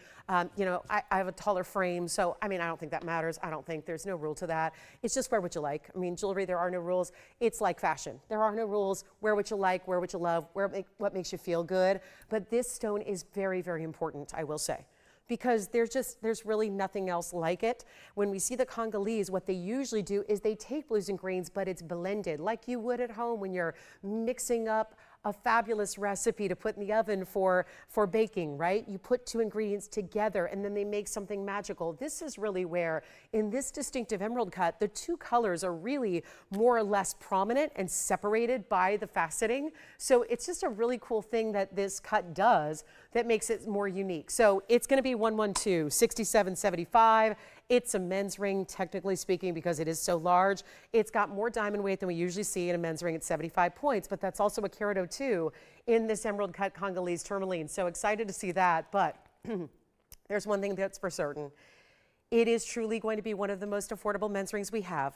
You know, I have a taller frame, so I mean, I don't think that matters. I don't think there's no rule to that. It's just wear what you like. I mean, jewelry, there are no rules. It's like fashion. There are no rules. Wear what you like, wear what you love, what makes you feel good. But this stone is very, very important, I will say, because there's really nothing else like it. When we see the Congolese, what they usually do is they take blues and greens, but it's blended like you would at home when you're mixing up a fabulous recipe to put in the oven for baking, right? You put 2 ingredients together and then they make something magical. This is really where, in this distinctive emerald cut, the 2 colors are really more or less prominent and separated by the faceting. So it's just a really cool thing that this cut does that makes it more unique. So it's gonna be 112, $67.75. It's a men's ring, technically speaking, because it is so large. It's got more diamond weight than we usually see in a men's ring at 75 points, but that's also a carat 02 in this emerald cut Congolese tourmaline. So excited to see that. But there's one thing that's for certain. It is truly going to be one of the most affordable men's rings we have.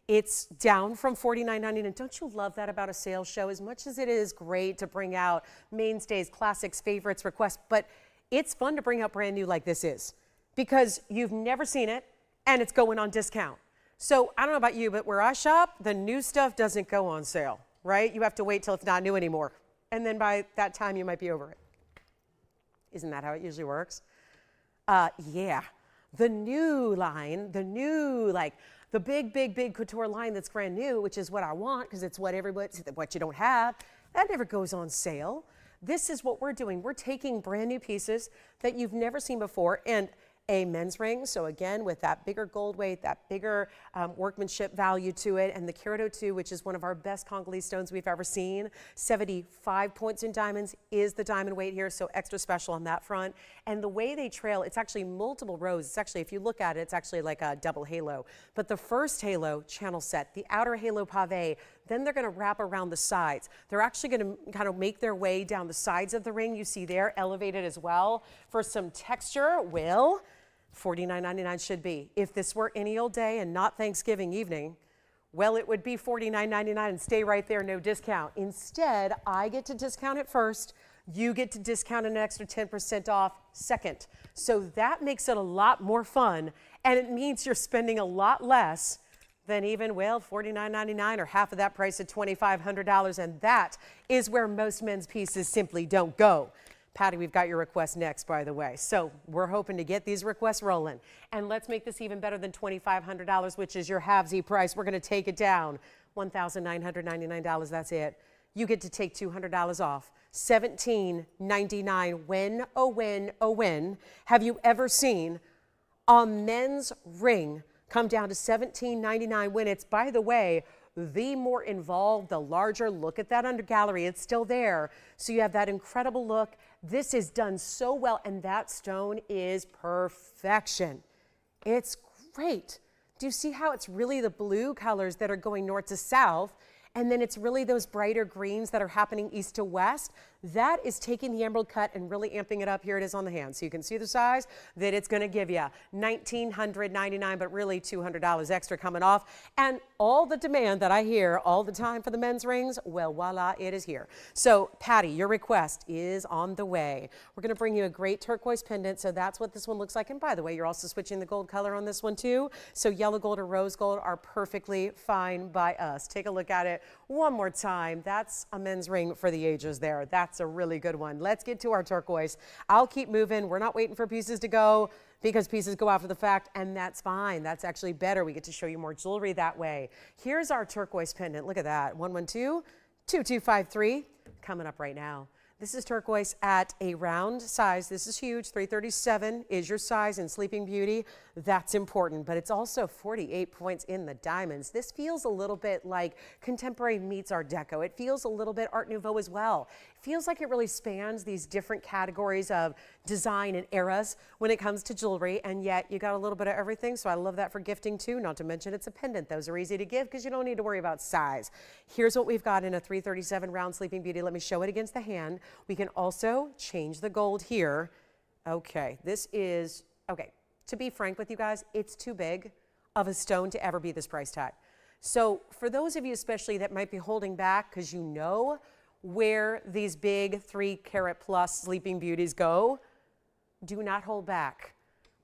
It's down from $49.99. Don't you love that about a sales show? As much as it is great to bring out mainstays, classics, favorites, requests, but it's fun to bring out brand new like this is, because you've never seen it and it's going on discount. So I don't know about you, but where I shop, the new stuff doesn't go on sale, right? You have to wait till it's not new anymore. And then by that time, you might be over it. Isn't that how it usually works? Yeah. The new line, the big couture line that's brand new, which is what I want because it's what you don't have, that never goes on sale. This is what we're doing. We're taking brand new pieces that you've never seen before and a men's ring. So again, with that bigger gold weight, that bigger workmanship value to it, and the carat 02, which is one of our best Congolese stones we've ever seen. 75 points in diamonds is the diamond weight here, so extra special on that front. And the way they trail, it's actually multiple rows. It's actually, if you look at it, it's actually like a double halo. But the first halo, channel set, the outer halo pave, then they're going to wrap around the sides. They're actually going to kind of make their way down the sides of the ring. You see there, elevated as well. For some texture, well, $49.99 should be. If this were any old day and not Thanksgiving evening, well, it would be $49.99 and stay right there, no discount. Instead, I get to discount it first. You get to discount an extra 10% off second. So that makes it a lot more fun, and it means you're spending a lot less than even, well, $49.99 or half of that price at $2,500, and that is where most men's pieces simply don't go. Patty, we've got your request next, by the way. So we're hoping to get these requests rolling. And let's make this even better than $2,500, which is your halvesy price. We're going to take it down. $1,999, that's it. You get to take $200 off. $1,799. When, oh when, oh when have you ever seen a men's ring come down to $1,799 when it's, by the way, the more involved, the larger? Look at that under gallery. It's still there. So you have that incredible look. This is done so well, and that stone is perfection. It's great. Do you see how it's really the blue colors that are going north to south, and then it's really those brighter greens that are happening east to west? That is taking the emerald cut and really amping it up. Here it is on the hand. So you can see the size that it's going to give you. $1,999, but really $200 extra coming off. And all the demand that I hear all the time for the men's rings, well, voila, it is here. So Patty, your request is on the way. We're going to bring you a great turquoise pendant. So that's what this one looks like. And by the way, you're also switching the gold color on this one too. So yellow gold or rose gold are perfectly fine by us. Take a look at it one more time. That's a men's ring for the ages there. That's a really good one. Let's get to our turquoise. I'll keep moving. We're not waiting for pieces to go because pieces go after the fact, and that's fine. That's actually better. We get to show you more jewelry that way. Here's our turquoise pendant. Look at that. 112-2253 coming up right now. This is turquoise at a round size. This is huge. 337 is your size in Sleeping Beauty. That's important, but it's also 48 points in the diamonds. This feels a little bit like contemporary meets Art Deco. It feels a little bit Art Nouveau as well. It feels like it really spans these different categories of design and eras when it comes to jewelry, and yet you got a little bit of everything, so I love that for gifting too, not to mention it's a pendant. Those are easy to give because you don't need to worry about size. Here's what we've got in a 337 round Sleeping Beauty. Let me show it against the hand. We can also change the gold here. Okay, this is, okay, to be frank with you guys, it's too big of a stone to ever be this price tag. So for those of you especially that might be holding back because you know where these big 3-carat plus Sleeping Beauties go, do not hold back.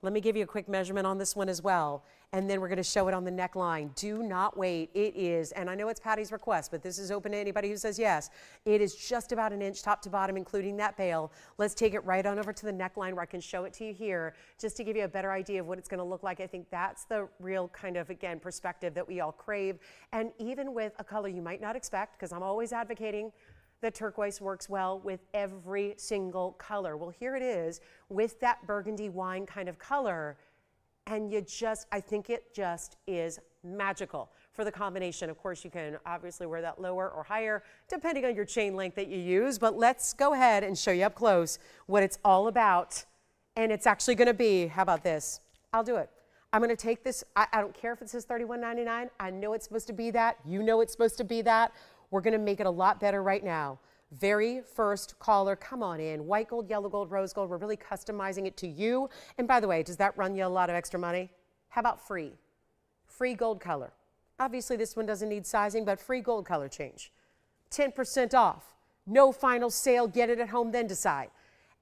Let me give you a quick measurement on this one as well, and then we're going to show it on the neckline. Do not wait. It is, and I know it's Patty's request, but this is open to anybody who says yes. It is just about an inch top to bottom, including that bail. Let's take it right on over to the neckline where I can show it to you here, just to give you a better idea of what it's going to look like. I think that's the real kind of, again, perspective that we all crave. And even with a color you might not expect, because I'm always advocating that turquoise works well with every single color. Well, here it is with that burgundy wine kind of color. And I think it just is magical for the combination. Of course, you can obviously wear that lower or higher, depending on your chain length that you use. But let's go ahead and show you up close what it's all about. And it's actually gonna be, how about this? I'll do it. I'm gonna take this, I don't care if it says $31.99. I know it's supposed to be that. You know it's supposed to be that. We're going to make it a lot better right now. Very first caller, come on in. White gold, yellow gold, rose gold. We're really customizing it to you. And by the way, does that run you a lot of extra money? How about free? Free gold color. Obviously, this one doesn't need sizing, but free gold color change. 10% off. No final sale. Get it at home, then decide.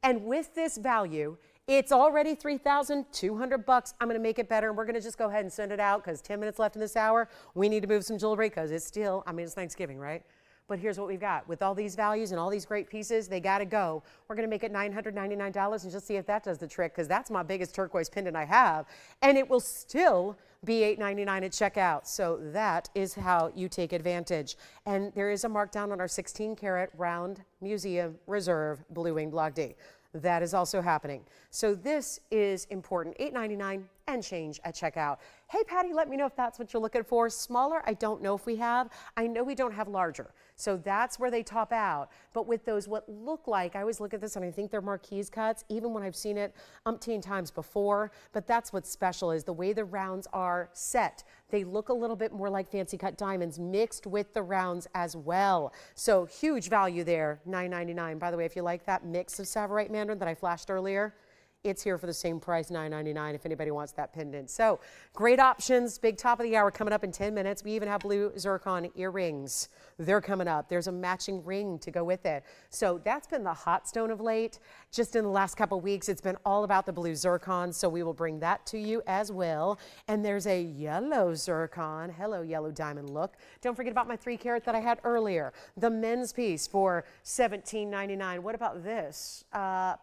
And with this value, it's already $3,200. I'm going to make it better, and we're going to just go ahead and send it out because 10 minutes left in this hour. We need to move some jewelry because it's still, it's Thanksgiving, right? But here's what we've got. With all these values and all these great pieces, they got to go. We're going to make it $999 and just see if that does the trick, because that's my biggest turquoise pendant I have. And it will still be $899 at checkout. So that is how you take advantage. And there is a markdown on our 16-carat round museum reserve blue wing block D. That is also happening. So this is important. $899 and change at checkout. Hey, Patty, let me know if that's what you're looking for. Smaller, I don't know if we have. I know we don't have larger. So that's where they top out. But with those what look like, I always look at this and I think they're marquise cuts, even when I've seen it umpteen times before. But that's what's special, is the way the rounds are set. They look a little bit more like fancy cut diamonds mixed with the rounds as well. So huge value there, $999. By the way, if you like that mix of Tsavorite Mandarin that I flashed earlier, it's here for the same price, $999, if anybody wants that pendant. So great options. Big top of the hour coming up in 10 minutes. We even have blue zircon earrings. They're coming up. There's a matching ring to go with it. So that's been the hot stone of late. Just in the last couple of weeks, it's been all about the blue zircon. So we will bring that to you as well. And there's a yellow zircon. Hello, yellow diamond look. Don't forget about my 3-carat that I had earlier. The men's piece for $17.99. What about this?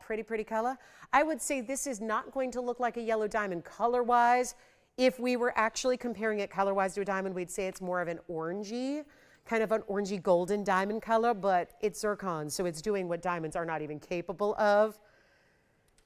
Pretty color. I would say this is not going to look like a yellow diamond color-wise. If we were actually comparing it color-wise to a diamond, we'd say it's more of an orangey, kind of an orangey golden diamond color, but it's zircon, so it's doing what diamonds are not even capable of.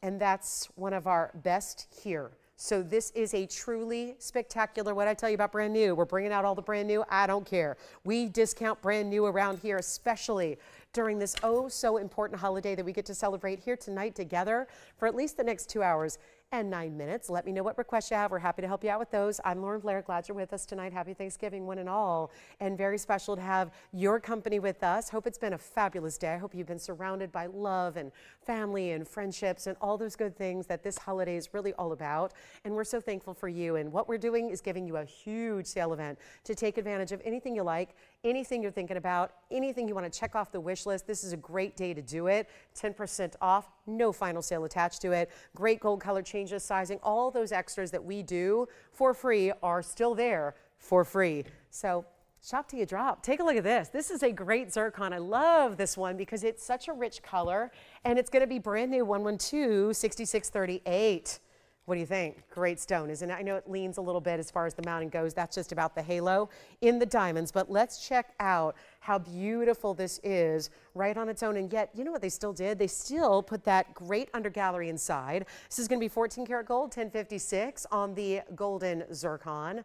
And that's one of our best here. So this is a truly spectacular, what I tell you about brand new. We're bringing out all the brand new. I don't care. We discount brand new around here, especially during this oh so important holiday that we get to celebrate here tonight together for at least the next 2 hours and 9 minutes. Let me know what requests you have. We're happy to help you out with those. I'm Lauren Blair. Glad you're with us tonight. Happy Thanksgiving, one and all. And very special to have your company with us. Hope it's been a fabulous day. I hope you've been surrounded by love and family and friendships and all those good things that this holiday is really all about. And we're so thankful for you. And what we're doing is giving you a huge sale event to take advantage of anything you like, anything you're thinking about, anything you want to check off the wish list. This is a great day to do it. 10% off, no final sale attached to it. Great gold color changes, sizing, all those extras that we do for free are still there for free. So shop till you drop. Take a look at this. This is a great zircon. I love this one because it's such a rich color, and it's going to be brand new 112-6638. What do you think? Great stone, isn't it? I know it leans a little bit as far as the mounting goes. That's just about the halo in the diamonds. But let's check out how beautiful this is right on its own. And yet, you know what they still did? They still put that great under gallery inside. This is going to be 14-karat gold, 1056 on the golden zircon.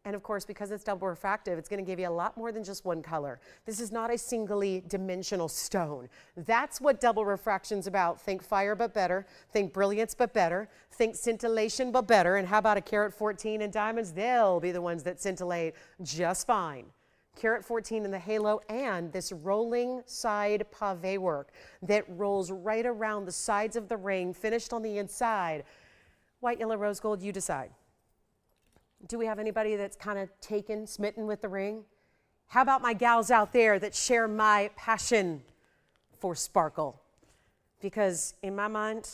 And of course, because it's double refractive, it's going to give you a lot more than just one color. This is not a singly dimensional stone. That's what double refraction's about. Think fire, but better. Think brilliance, but better. Think scintillation, but better. And how about a carat 14 in diamonds? They'll be the ones that scintillate just fine. Carat 14 in the halo, and this rolling side pave work that rolls right around the sides of the ring, finished on the inside. White, yellow, rose gold, you decide. Do we have anybody that's kind of taken, smitten with the ring? How about my gals out there that share my passion for sparkle? Because in my mind,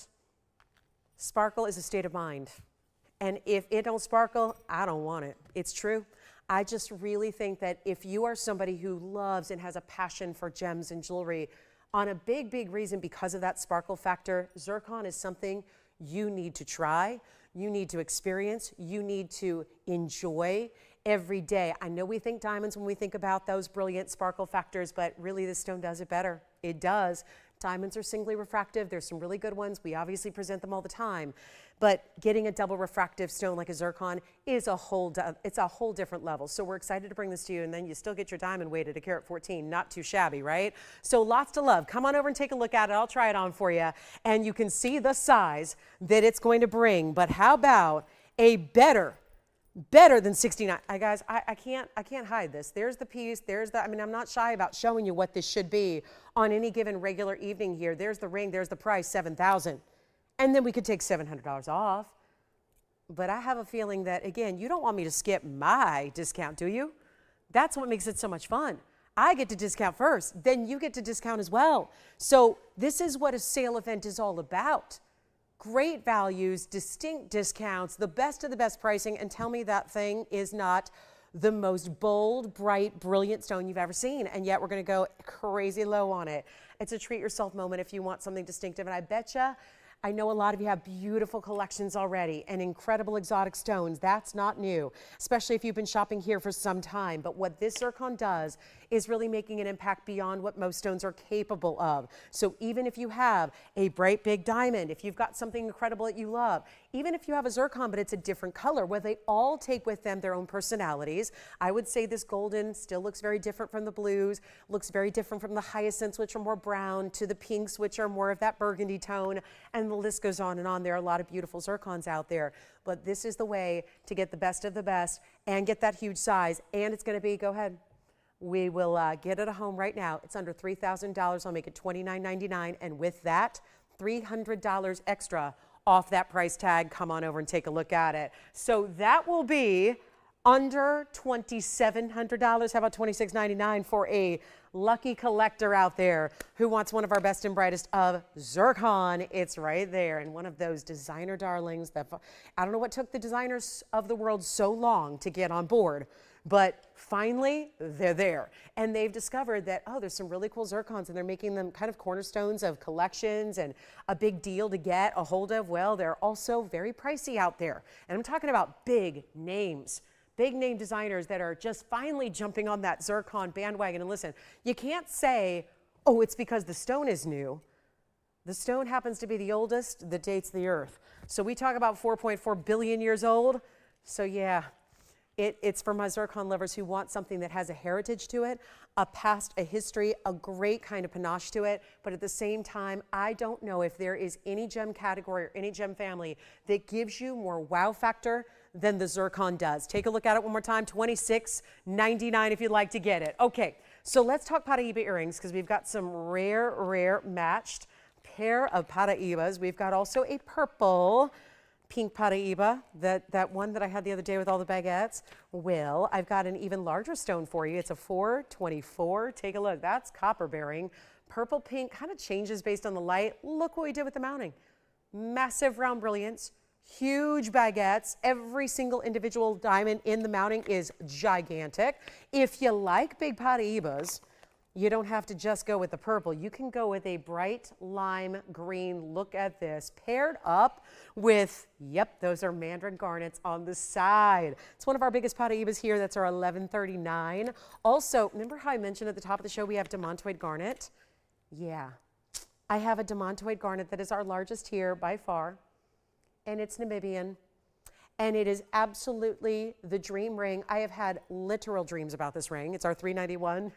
sparkle is a state of mind. And if it don't sparkle, I don't want it. It's true. I just really think that if you are somebody who loves and has a passion for gems and jewelry, on a big reason because of that sparkle factor, zircon is something you need to try. You need to experience, you need to enjoy every day. I know we think diamonds when we think about those brilliant sparkle factors, but really this stone does it better. It does. Diamonds are singly refractive. There's some really good ones. We obviously present them all the time. But getting a double refractive stone like a zircon is a whole different level. So we're excited to bring this to you, and then you still get your diamond weight at a carat 14. Not too shabby, right? So lots to love. Come on over and take a look at it. I'll try it on for you, and you can see the size that it's going to bring. But how about a better better than 69. Guys, I can't hide this. There's the piece, there's the, I mean, I'm not shy about showing you what this should be on any given regular evening here. There's the ring, there's the price, $7,000. And then we could take $700 off. But I have a feeling that, again, you don't want me to skip my discount, do you? That's what makes it so much fun. I get to discount first, then you get to discount as well. So this is what a sale event is all about. Great values, distinct discounts, the best of the best pricing, and tell me that thing is not the most bold, bright, brilliant stone you've ever seen, and yet we're gonna go crazy low on it. It's a treat yourself moment if you want something distinctive, and I betcha, I know a lot of you have beautiful collections already and incredible exotic stones. That's not new, especially if you've been shopping here for some time. But what this zircon does is really making an impact beyond what most stones are capable of. So even if you have a bright big diamond, if you've got something incredible that you love, even if you have a zircon but it's a different color, where they all take with them their own personalities. I would say this golden still looks very different from the blues, looks very different from the hyacinths, which are more brown, to the pinks, which are more of that burgundy tone, and the list goes on and on. There are a lot of beautiful zircons out there, but this is the way to get the best of the best and get that huge size. And it's going to be, go ahead, we will get it at home right now. It's under $3,000. I'll make it $29.99, and with that, $300 extra off that price tag. Come on over and take a look at it. So that will be under $2,700. How about $26.99 for a lucky collector out there who wants one of our best and brightest of zircon? It's right there, and one of those designer darlings that I don't know what took the designers of the world so long to get on board, but finally they're there, and they've discovered that, oh, there's some really cool zircons, and they're making them kind of cornerstones of collections and a big deal to get a hold of. Well, they're also very pricey out there, and I'm talking about big names. Big name designers that are just finally jumping on that zircon bandwagon. And listen, you can't say, oh, it's because the stone is new. The stone happens to be the oldest that dates the earth. So we talk about 4.4 billion years old. So yeah, it's for my zircon lovers who want something that has a heritage to it, a past, a history, a great kind of panache to it. But at the same time, I don't know if there is any gem category or any gem family that gives you more wow factor than the zircon does. Take a look at it one more time, $26.99 if you'd like to get it. Okay, so let's talk Paraíba earrings, because we've got some rare matched pair of Paraíbas. We've got also a purple pink Paraíba, that one that I had the other day with all the baguettes. Well, I've got an even larger stone for you. It's a 424. Take a look. That's copper bearing. Purple pink kind of changes based on the light. Look what we did with the mounting. Massive round brilliance. Huge baguettes. Every single individual diamond in the mounting is gigantic. If you like big Paraíbas, you don't have to just go with the purple. You can go with a bright lime green. Look at this. Paired up with, yep, those are Mandarin garnets on the side. It's one of our biggest Paraíbas here. That's our 1139. Also, remember how I mentioned at the top of the show we have demantoid garnet? Yeah, I have a demantoid garnet that is our largest here by far, and it's Namibian. And it is absolutely the dream ring. I have had literal dreams about this ring. It's our 391.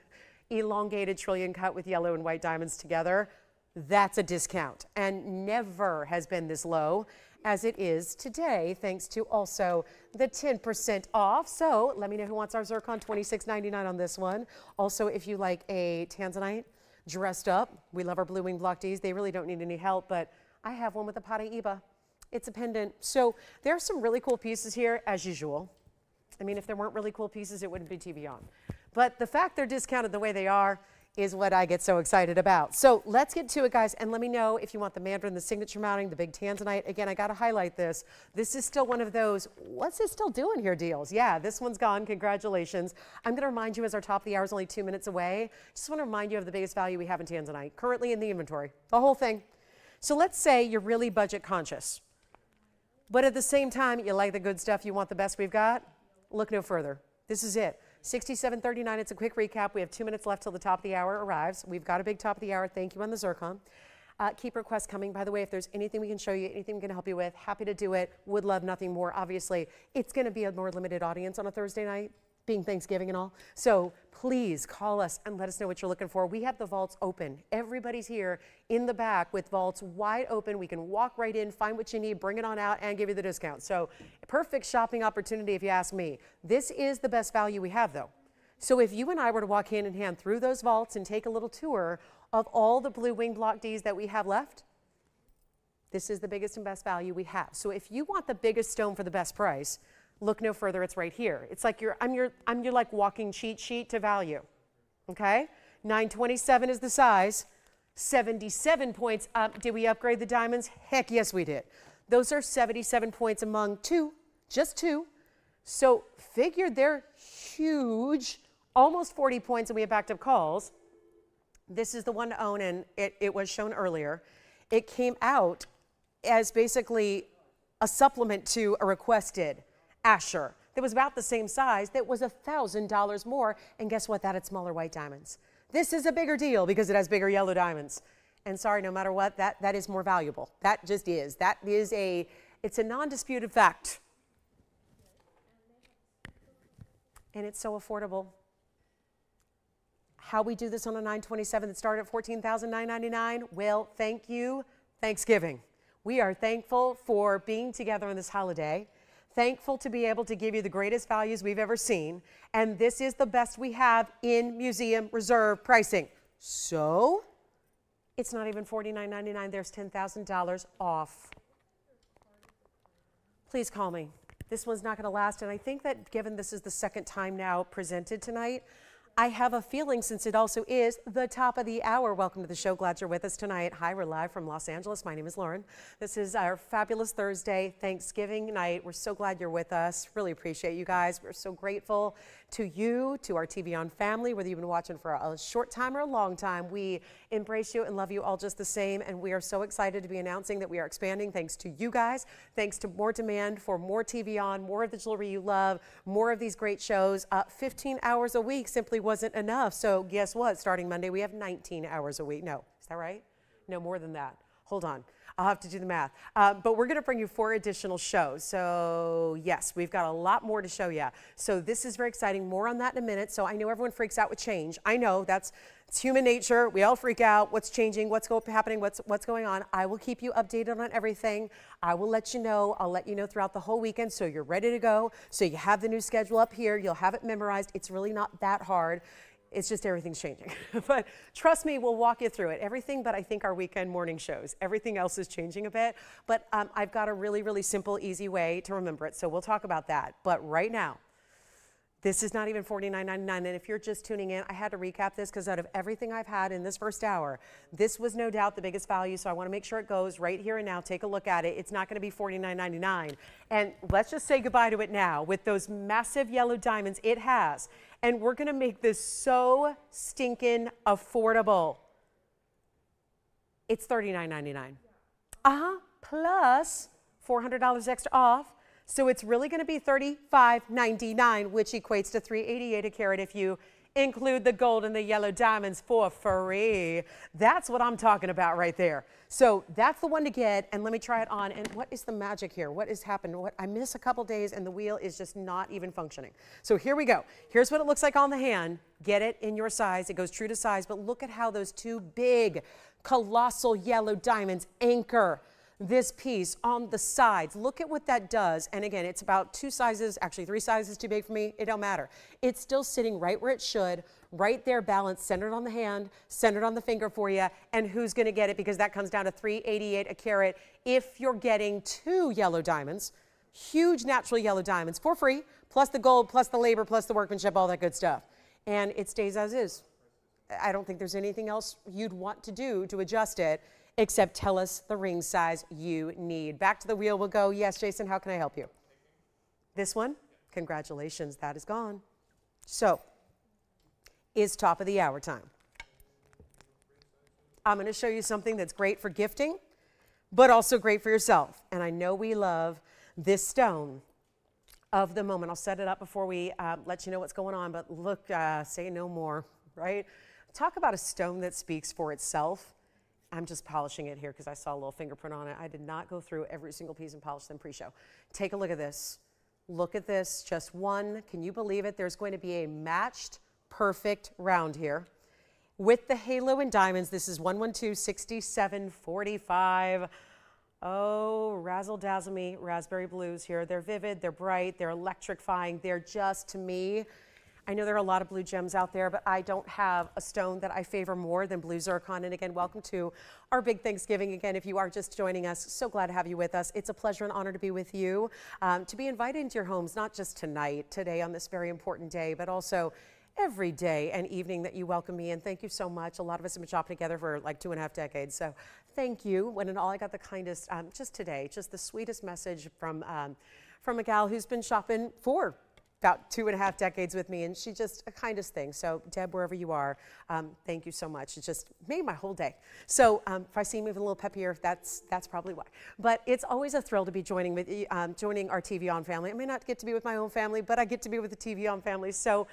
Elongated trillion cut with yellow and white diamonds together. That's a discount, and never has been this low as it is today, thanks to also the 10% off. So let me know who wants our zircon, $26.99 on this one. Also, if you like a tanzanite dressed up, we love our blue wing block Ds. They really don't need any help, but I have one with a Paraíba. It's a pendant. So there are some really cool pieces here, as usual. I mean, if there weren't really cool pieces, it wouldn't be TVON. But the fact they're discounted the way they are is what I get so excited about. So let's get to it, guys, and let me know if you want the Mandarin, the signature mounting, the big tanzanite. Again, I got to highlight this. This is still one of those, what's it still doing here deals? Yeah, this one's gone. Congratulations. I'm going to remind you, as our top of the hour is only 2 minutes away, just want to remind you of the biggest value we have in tanzanite currently in the inventory, the whole thing. So let's say you're really budget conscious, but at the same time, you like the good stuff, you want the best we've got. Look no further. This is it. $67.39. It's a quick recap. We have 2 minutes left till the top of the hour arrives. We've got a big top of the hour. Thank you on the zircon. Keep requests coming. By the way, if there's anything we can show you, anything we can help you with, happy to do it. Would love nothing more. Obviously, it's going to be a more limited audience on a Thursday night. being Thanksgiving and all. So please call us and let us know what you're looking for. We have the vaults open. Everybody's here in the back with vaults wide open. We can walk right in, find what you need, bring it on out, and give you the discount. So perfect shopping opportunity if you ask me. This is the best value we have though. So if you and I were to walk hand in hand through those vaults and take a little tour of all the blue wing block Ds that we have left, this is the biggest and best value we have. So if you want the biggest stone for the best price, look no further, it's right here. It's like I'm your like walking cheat sheet to value, okay? 927 is the size, 77 points up. Did we upgrade the diamonds? Heck yes we did. Those are 77 points among two, just two. So figure they're huge, almost 40 points, and we have backed up calls. This is the one to own, and it was shown earlier. It came out as basically a supplement to a requested Asher that was about the same size, that was $1,000 more, and guess what? That had smaller white diamonds. This is a bigger deal because it has bigger yellow diamonds. And sorry, no matter what, that is more valuable. That just is. It's a non-disputed fact. And it's so affordable. How we do this on a 927 that started at $14,999? Well, thank you, Thanksgiving. We are thankful for being together on this holiday, thankful to be able to give you the greatest values we've ever seen, and this is the best we have in museum reserve pricing. So, it's not even $49.99, there's $10,000 off. Please call me. This one's not going to last, and I think that given this is the second time now presented tonight, I have a feeling, since it also is the top of the hour. Welcome to the show. Glad you're with us tonight. Hi, we're live from Los Angeles. My name is Lauren. This is our fabulous Thursday, Thanksgiving night. We're so glad you're with us. Really appreciate you guys. We're so grateful to you, to our TVON family, whether you've been watching for a short time or a long time. We embrace you and love you all just the same, and we are so excited to be announcing that we are expanding thanks to you guys, thanks to more demand for more TVON, more of the jewelry you love, more of these great shows. 15 hours a week simply wasn't enough. So guess what? Starting Monday, we have 19 hours a week. No, is that right? No, more than that. Hold on. I'll have to do the math. But we're going to bring you 4 additional shows. So yes, we've got a lot more to show you. So this is very exciting. More on that in a minute. So I know everyone freaks out with change. I know it's human nature. We all freak out. What's changing? What's happening? What's going on? I will keep you updated on everything. I will let you know. I'll let you know throughout the whole weekend so you're ready to go. So you have the new schedule up here. You'll have it memorized. It's really not that hard. It's just everything's changing. But trust me, we'll walk you through it. Everything but I think our weekend morning shows. Everything else is changing a bit. But I've got a really, really simple, easy way to remember it. So we'll talk about that. But right now, this is not even $49.99. And if you're just tuning in, I had to recap this because out of everything I've had in this first hour, this was no doubt the biggest value. So I want to make sure it goes right here and now. Take a look at it. It's not going to be $49.99. And let's just say goodbye to it now. With those massive yellow diamonds it has. And we're going to make this so stinking affordable. It's $39.99. Plus $400 extra off. So it's really going to be $35.99, which equates to $388 a carat if you include the gold and the yellow diamonds for free. That's what I'm talking about right there. So that's the one to get, and let me try it on. And what is the magic here? What has happened? I miss a couple days, and the wheel is just not even functioning. So here we go. Here's what it looks like on the hand. Get it in your size. It goes true to size, but look at how those two big, colossal yellow diamonds anchor this piece on the sides. Look at what that does. And again, it's about 2 sizes, actually 3 sizes too big for me. It don't matter. It's still sitting right where it should, right there, balanced, centered on the hand, centered on the finger for you. And who's going to get it? Because that comes down to $388 a carat if you're getting 2 yellow diamonds, huge natural yellow diamonds for free, plus the gold, plus the labor, plus the workmanship, all that good stuff. And it stays as is. I don't think there's anything else you'd want to do to adjust it, except tell us the ring size you need. Back to the wheel we'll go. Yes, Jason, how can I help you? This one? Congratulations, that is gone. So, it's top of the hour time. I'm going to show you something that's great for gifting, but also great for yourself. And I know we love this stone of the moment. I'll set it up before we let you know what's going on, but look, say no more, right? Talk about a stone that speaks for itself. I'm just polishing it here because I saw a little fingerprint on it. I did not go through every single piece and polish them pre-show. Take a look at this. Look at this, just one. Can you believe it? There's going to be a matched perfect round here. With the halo and diamonds, this is 112-6745. Oh, razzle dazzle me, raspberry blues here. They're vivid, they're bright, they're electrifying. They're just, to me, I know there are a lot of blue gems out there, but I don't have a stone that I favor more than blue zircon. And again, welcome to our big Thanksgiving. Again, if you are just joining us, so glad to have you with us. It's a pleasure and honor to be with you, to be invited into your homes, not just tonight, today on this very important day, but also every day and evening that you welcome me. And thank you so much. A lot of us have been shopping together for like 2.5 decades. So thank you. When in all, I got the kindest, just today, just the sweetest message from a gal who's been shopping for about 2.5 decades with me, and she just a kindest thing. So Deb, wherever you are, thank you so much. It just made my whole day. So if I seem even a little peppier, that's probably why. But it's always a thrill to be joining our TVON family. I may not get to be with my own family, but I get to be with the TVON family. So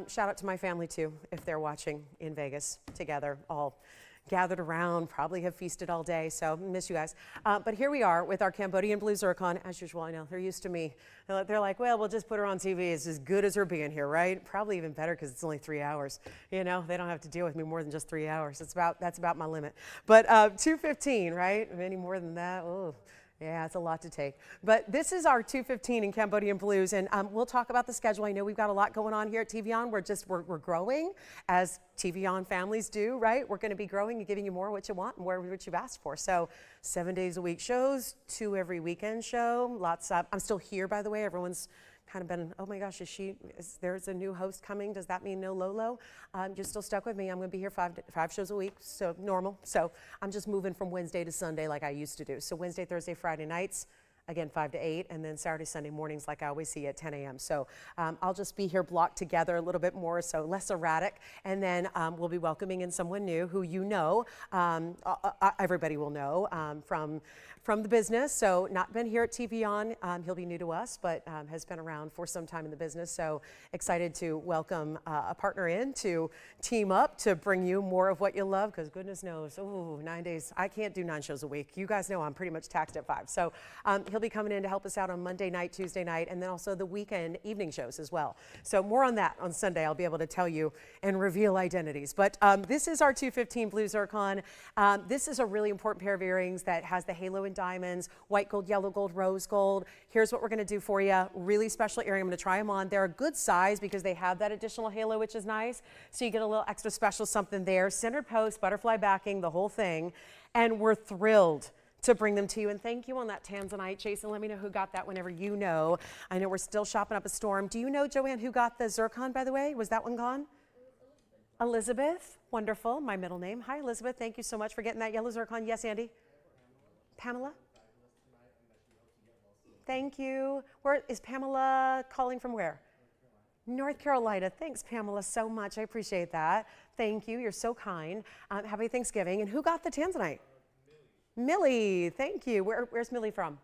shout out to my family too, if they're watching in Vegas together, all gathered around, probably have feasted all day, so miss you guys. But here we are with our Cambodian blue zircon. As usual, I know they're used to me. They're like, well, we'll just put her on TV. It's as good as her being here, right? Probably even better because it's only 3 hours. You know, they don't have to deal with me more than just 3 hours. That's about my limit. But 215, right? Any more than that, oh. Yeah, it's a lot to take. But this is our 215 in Cambodian blues, and we'll talk about the schedule. I know we've got a lot going on here at TVON. We're growing, as TVON families do, right? We're going to be growing and giving you more what you want and what you've asked for. So 7 days a week shows, 2 every weekend show. Lots of, I'm still here, by the way. Everyone's kind of been, oh my gosh, there's a new host coming? Does that mean no Lolo? You're still stuck with me. I'm going to be here five shows a week, so normal. So I'm just moving from Wednesday to Sunday like I used to do. So Wednesday, Thursday, Friday nights, again, 5 to 8, and then Saturday, Sunday mornings like I always see at 10 a.m. So I'll just be here blocked together a little bit more, so less erratic. And then we'll be welcoming in someone new who you know, everybody will know from the business. So not been here at TVON. He'll be new to us, but has been around for some time in the business. So excited to welcome a partner in to team up to bring you more of what you love, because goodness knows, 9 days. I can't do 9 shows a week. You guys know I'm pretty much taxed at 5. So he'll be coming in to help us out on Monday night, Tuesday night, and then also the weekend evening shows as well. So more on that on Sunday. I'll be able to tell you and reveal identities. But this is our 215 blue zircon. This is a really important pair of earrings that has the halo and diamonds, white gold, yellow gold, rose gold. Here's what we're going to do for you. Really special earring. I'm going to try them on. They're a good size because they have that additional halo, which is nice. So you get a little extra special something there. Centered post, butterfly backing, the whole thing. And we're thrilled to bring them to you. And thank you on that tanzanite. Jason, let me know who got that whenever you know. I know we're still shopping up a storm. Do you know, Joanne, who got the zircon, by the way? Was that one gone? Elizabeth. Wonderful. My middle name. Hi, Elizabeth. Thank you so much for getting that yellow zircon. Yes, Andy? Pamela? Thank you. Where is Pamela calling from? Where? North Carolina. Thanks, Pamela, so much. I appreciate that. Thank you. You're so kind. Happy Thanksgiving. And who got the tanzanite? Millie. Thank you. Where's Millie from?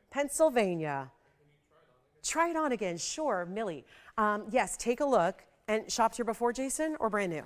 Pennsylvania. Try it on again. Sure, Millie. Yes, take a look. And shopped here before, Jason, or brand new?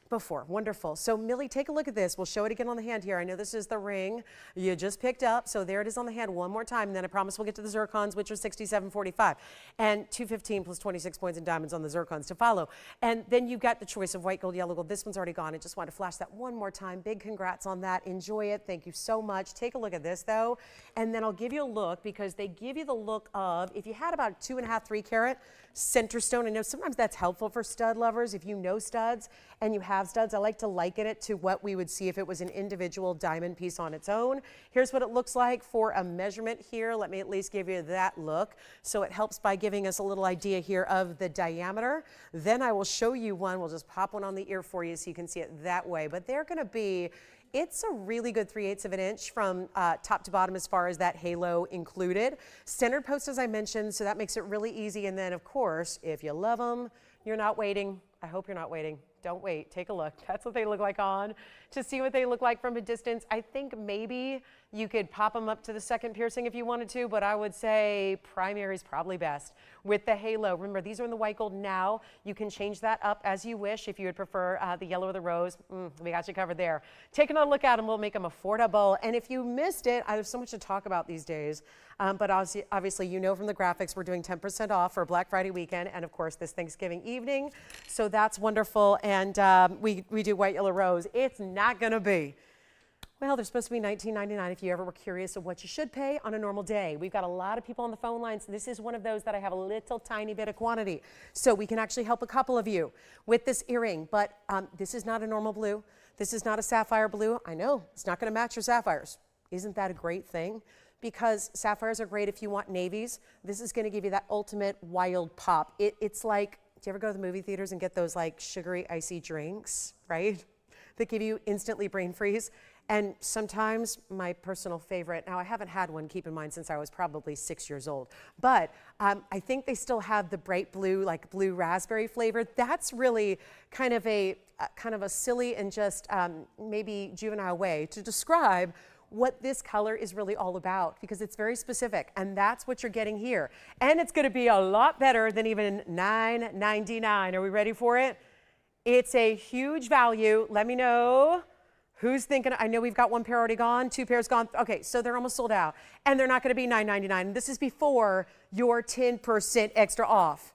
Before. Wonderful. So Millie, take a look at this. We'll show it again on the hand here. I know this is the ring you just picked up. So there it is on the hand one more time. And then I promise we'll get to the zircons, which are 67.45. And 215 plus 26 points in diamonds on the zircons to follow. And then you've got the choice of white gold, yellow gold. This one's already gone. I just wanted to flash that one more time. Big congrats on that. Enjoy it. Thank you so much. Take a look at this though. And then I'll give you a look, because they give you the look of, if you had about 2.5, 3-carat center stone. I know sometimes that's helpful for stud lovers. If you know studs and you have studs, I like to liken it to what we would see if it was an individual diamond piece on its own. Here's what it looks like for a measurement here. Let me at least give you that look. So it helps by giving us a little idea here of the diameter. Then I will show you one. We'll just pop one on the ear for you so you can see it that way. But they're going to be, it's a really good 3/8 of an inch from top to bottom as far as that halo included. Centered post, as I mentioned, so that makes it really easy. And then, of course, if you love them, you're not waiting. I hope you're not waiting. Don't wait. Take a look. That's what they look like on. To see what they look like from a distance, I think maybe You could pop them up to the second piercing if you wanted to, but I would say primary is probably best. With the halo, remember these are in the white gold now. You can change that up as you wish if you would prefer the yellow or the rose. We got you covered there. Take another look at them. We'll make them affordable. And if you missed it, I have so much to talk about these days. But obviously, you know from the graphics, we're doing 10% off for Black Friday weekend and, of course, this Thanksgiving evening. So that's wonderful. And we do white, yellow, rose. It's not going to be. Well, they're supposed to be $19.99 if you ever were curious of what you should pay on a normal day. We've got a lot of people on the phone lines. This is one of those that I have a little tiny bit of quantity. So we can actually help a couple of you with this earring. But this is not a normal blue. This is not a sapphire blue. I know, it's not going to match your sapphires. Isn't that a great thing? Because sapphires are great if you want navies. This is going to give you that ultimate wild pop. It's like, do you ever go to the movie theaters and get those like sugary, icy drinks, right? That give you instantly brain freeze. And sometimes my personal favorite, now I haven't had one, keep in mind, since I was probably 6 years old, but I think they still have the bright blue, like blue raspberry flavor. That's really kind of a silly and just maybe juvenile way to describe what this color is really all about, because it's very specific, and that's what you're getting here. And it's going to be a lot better than even $9.99. Are we ready for it? It's a huge value. Let me know. Who's thinking? I know we've got one pair already gone, two pairs gone. Okay, so they're almost sold out. And they're not going to be $9.99. This is before your 10% extra off.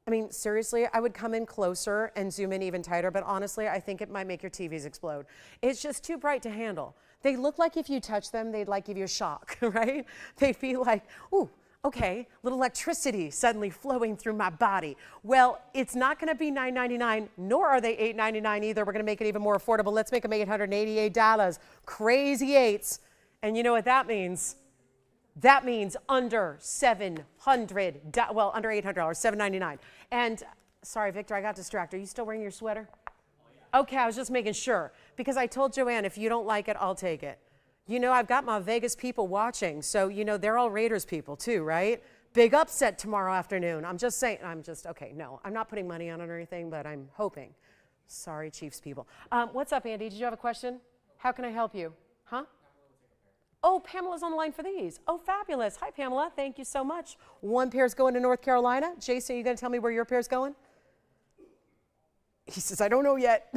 I mean, seriously, I would come in closer and zoom in even tighter, but honestly, I think it might make your TVs explode. It's just too bright to handle. They look like if you touch them, they'd like give you a shock, right? They'd feel like, ooh, okay, little electricity suddenly flowing through my body. Well, it's not going to be $9.99, nor are they $8.99 either. We're going to make it even more affordable. Let's make them $888. Crazy eights. And you know what that means? That means under $700, well, under $800, $799. And sorry, Victor, I got distracted. Are you still wearing your sweater? Okay, I was just making sure, because I told Joanne, if you don't like it, I'll take it. You know, I've got my Vegas people watching, so, you know, they're all Raiders people too, right? Big upset tomorrow afternoon. I'm just saying, okay, no, I'm not putting money on it or anything, but I'm hoping. Sorry, Chiefs people. What's up, Andy? Did you have a question? How can I help you? Huh? Oh, Pamela's on the line for these. Oh, fabulous. Hi, Pamela. Thank you so much. One pair's going to North Carolina. Jason, are you going to tell me where your pair's going? He says, I don't know yet.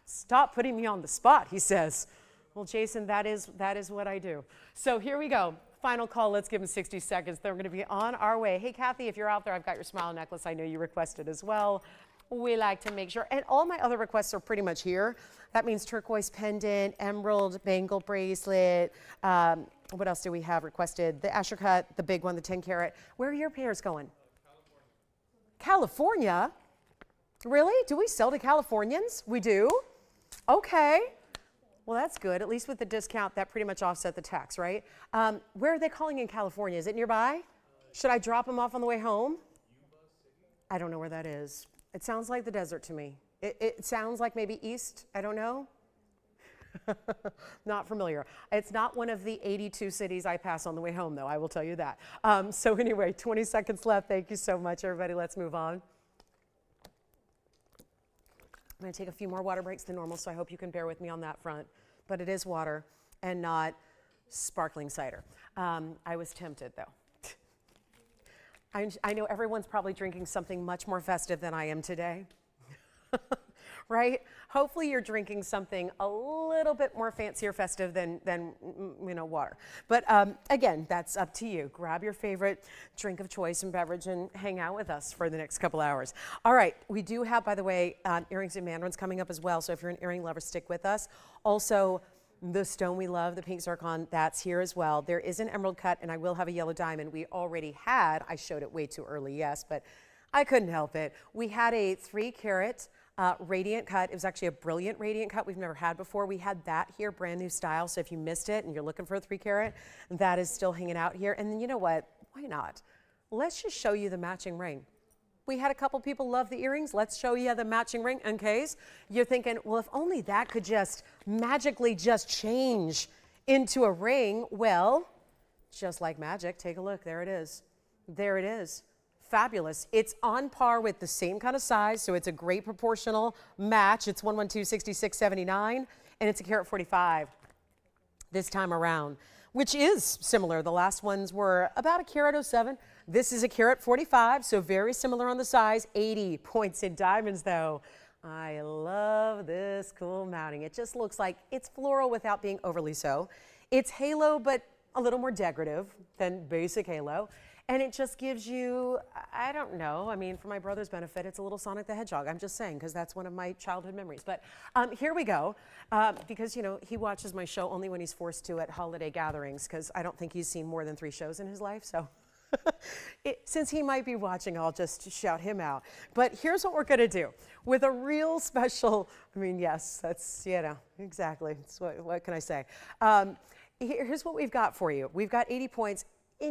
Stop putting me on the spot, he says. Well, Jason, that is what I do. So here we go. Final call. Let's give them 60 seconds. They're going to be on our way. Hey, Kathy, if you're out there, I've got your smile necklace. I know you requested as well. We like to make sure. And all my other requests are pretty much here. That means turquoise pendant, emerald bangle bracelet. What else do we have requested? The Asher cut, the big one, the 10-carat. Where are your pairs going? California? Really? Do we sell to Californians? We do? Okay. Well, that's good. At least with the discount, that pretty much offset the tax, right? Where are they calling in California? Is it nearby? Should I drop them off on the way home? I don't know where that is. It sounds like the desert to me. It sounds like maybe east. I don't know. Not familiar. It's not one of the 82 cities I pass on the way home, though. I will tell you that. So anyway, 20 seconds left. Thank you so much, everybody. Let's move on. I'm going to take a few more water breaks than normal, so I hope you can bear with me on that front. But it is water and not sparkling cider. I was tempted, though. I know everyone's probably drinking something much more festive than I am today. Right? Hopefully you're drinking something a little bit more fancy or festive than you know, water. But again, that's up to you. Grab your favorite drink of choice and beverage and hang out with us for the next couple hours. All right, we do have, by the way, earrings and mandarins coming up as well. So if you're an earring lover, stick with us. Also, the stone we love, the pink zircon, that's here as well. There is an emerald cut, and I will have a yellow diamond. We already had, I showed it way too early, yes, but I couldn't help it. We had a 3-carat radiant cut. It was actually a brilliant radiant cut we've never had before. We had that here, brand new style. So if you missed it and you're looking for a 3-carat, that is still hanging out here. And then you know what? Why not? Let's just show you the matching ring. We had a couple people love the earrings. Let's show you the matching ring in case you're thinking, well, if only that could just magically just change into a ring. Well, just like magic, take a look. There it is. There it is. Fabulous. It's on par with the same kind of size, so it's a great proportional match. It's 112.66.79, and it's a carat 45. this time around, which is similar. The last ones were about a carat 07. This is a carat 45, so very similar on the size. 80 points in diamonds though. I love this cool mounting. It just looks like it's floral without being overly so. It's halo, but a little more decorative than basic halo. And it just gives you, I don't know, I mean, for my brother's benefit, it's a little Sonic the Hedgehog. I'm just saying, because that's one of my childhood memories. But here we go, because, you know, he watches my show only when he's forced to at holiday gatherings, because I don't think he's seen more than 3 shows in his life. So since he might be watching, I'll just shout him out. But here's what we're going to do with a real special, I mean, yes, that's, you know, exactly. What can I say? Here's what we've got for you. We've got 80 points.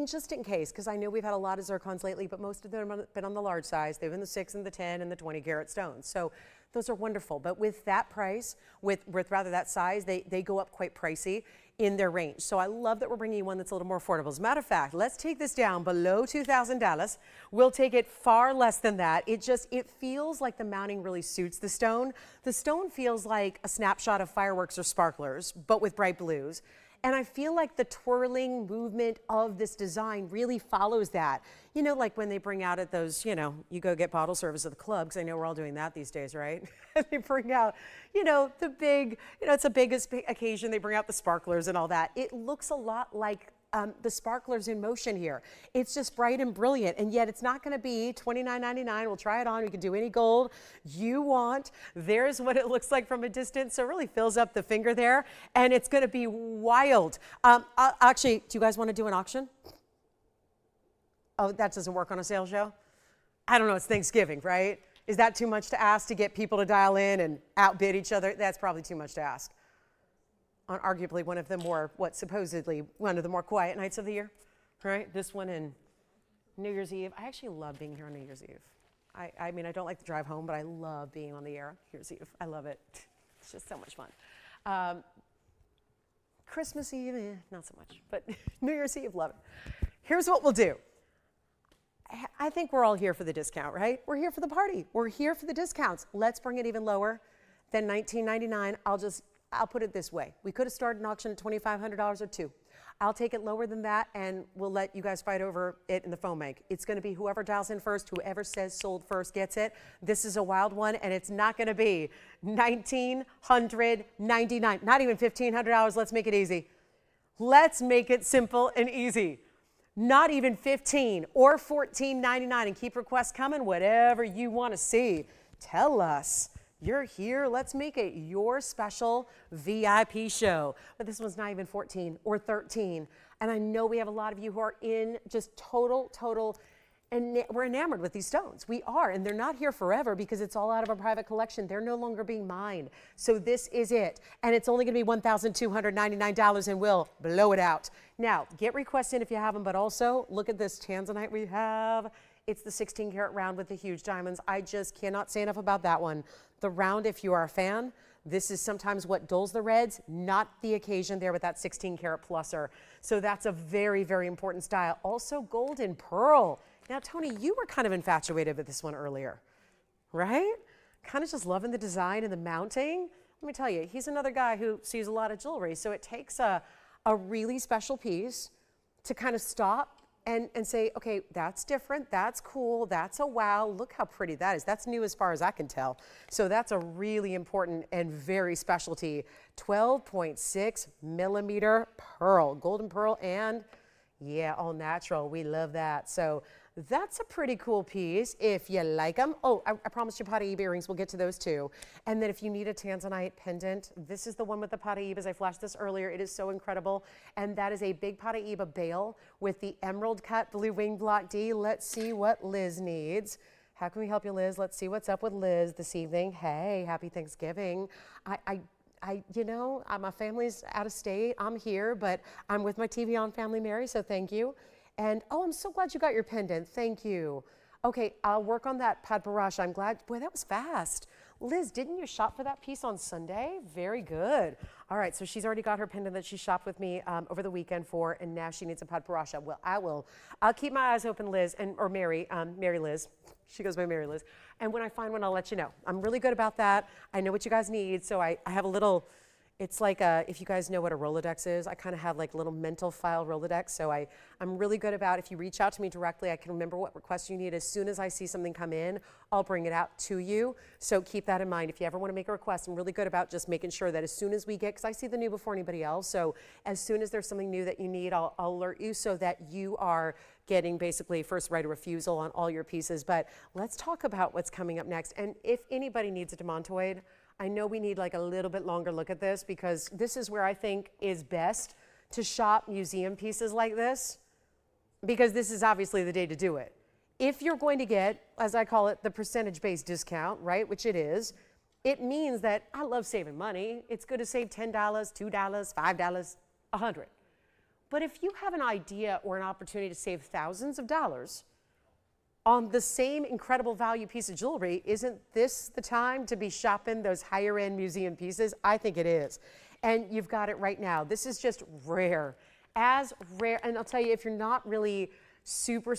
Just in case, because I know we've had a lot of zircons lately, but most of them have been on the large size. They've been the 6 and the 10 and the 20 carat stones. So those are wonderful. But with that price, with rather that size, they go up quite pricey in their range. So I love that we're bringing you one that's a little more affordable. As a matter of fact, let's take this down below $2,000. We'll take it far less than that. It feels like the mounting really suits the stone. The stone feels like a snapshot of fireworks or sparklers, but with bright blues. And I feel like the twirling movement of this design really follows that. You know, like when they bring out at those, you know, you go get bottle service at the club, because I know we're all doing that these days, right? And they bring out, you know, the big, you know, it's a big occasion. They bring out the sparklers and all that. It looks a lot like the sparklers in motion here. It's just bright and brilliant, and yet it's not going to be $29.99. We'll try it on. We can do any gold you want. There's what it looks like from a distance. So it really fills up the finger there, and it's going to be wild. Actually, do you guys want to do an auction? Oh, that doesn't work on a sales show? I don't know. It's Thanksgiving, right? Is that too much to ask to get people to dial in and outbid each other? That's probably too much to ask. On arguably one of the more, supposedly one of the more quiet nights of the year, right? This one and New Year's Eve. I actually love being here on New Year's Eve. I mean, I don't like the drive home, but I love being on the air New Year's Eve. I love it. It's just so much fun. Christmas Eve, not so much, but New Year's Eve, love it. Here's what we'll do. I think we're all here for the discount, right? We're here for the party. We're here for the discounts. Let's bring it even lower than $19.99. I'll put it this way. We could have started an auction at $2,500 or $2,000. I'll take it lower than that, and we'll let you guys fight over it in the phone bank. It's going to be whoever dials in first, whoever says sold first gets it. This is a wild one, and it's not going to be $1,999, not even $1,500. Let's make it easy. Let's make it simple and easy. Not even $15 or $14.99, and keep requests coming, whatever you want to see. Tell us. You're here, let's make it your special VIP show. But this one's not even 14 or 13. And I know we have a lot of you who are in just total, and we're enamored with these stones. We are, and they're not here forever because it's all out of our private collection. They're no longer being mined. So this is it. And it's only gonna be $1,299, and we'll blow it out. Now, get requests in if you have them, but also look at this tanzanite we have. It's the 16 karat round with the huge diamonds. I just cannot say enough about that one. The round, if you are a fan, this is sometimes what dulls the reds, not the occasion there with that 16 karat pluser. So that's a very, very important style. Also golden pearl. Now, Tony, you were kind of infatuated with this one earlier, right? Kind of just loving the design and the mounting. Let me tell you, he's another guy who sees a lot of jewelry. So it takes a really special piece to kind of stop and say, okay, that's different, that's cool, that's a wow, look how pretty that is. That's new as far as I can tell. So that's a really important and very specialty 12.6 millimeter pearl, golden pearl, and yeah, all natural. We love that. So that's a pretty cool piece if you like them. Oh, I promised you Paraíba earrings. We'll get to those too. And then if you need a tanzanite pendant, this is the one with the Paraíbas. I flashed this earlier. It is so incredible. And that is a big Paraíba bail with the emerald cut blue wing block D. Let's see what Liz needs. How can we help you, Liz? Let's see what's up with Liz this evening. Hey, happy Thanksgiving. You know, my family's out of state. I'm here, but I'm with my TVON family, Mary, so thank you. And, oh, I'm so glad you got your pendant. Thank you. Okay, I'll work on that padbarasha. I'm glad. Boy, that was fast. Liz, didn't you shop for that piece on Sunday? Very good. All right, so she's already got her pendant that she shopped with me over the weekend for, and now she needs a padbarasha. Well, I'll keep my eyes open, Liz, or Mary, Mary Liz. She goes by Mary Liz. And when I find one, I'll let you know. I'm really good about that. I know what you guys need, so I have a little It's like if you guys know what a Rolodex is, I kind of have like a little mental file Rolodex. So I'm really good about, if you reach out to me directly, I can remember what request you need. As soon as I see something come in, I'll bring it out to you. So keep that in mind. If you ever want to make a request, I'm really good about just making sure that as soon as we get, because I see the new before anybody else. So as soon as there's something new that you need, I'll alert you so that you are getting basically first right of refusal on all your pieces. But let's talk about what's coming up next. And if anybody needs a demantoid, I know we need like a little bit longer look at this, because this is where I think is best to shop museum pieces like this, because this is obviously the day to do it. If you're going to get, as I call it, the percentage-based discount, right, which it is, it means that I love saving money. It's good to save $10, $2, $5, $100. But if you have an idea or an opportunity to save thousands of dollars on the same incredible value piece of jewelry, isn't this the time to be shopping those higher end museum pieces? I think it is. And you've got it right now. This is just rare, as rare. And I'll tell you, if you're not really super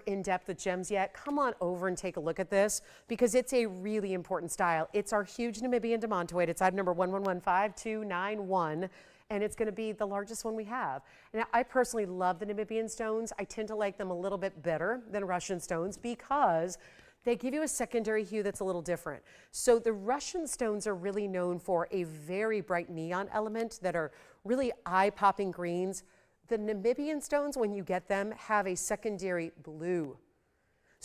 in depth with gems yet, come on over and take a look at this, because it's a really important style. It's our huge Namibian demantoid. It's item number 1115-291. And it's going to be the largest one we have. Now, I personally love the Namibian stones. I tend to like them a little bit better than Russian stones because they give you a secondary hue that's a little different. So the Russian stones are really known for a very bright neon element that are really eye-popping greens. The Namibian stones, when you get them, have a secondary blue.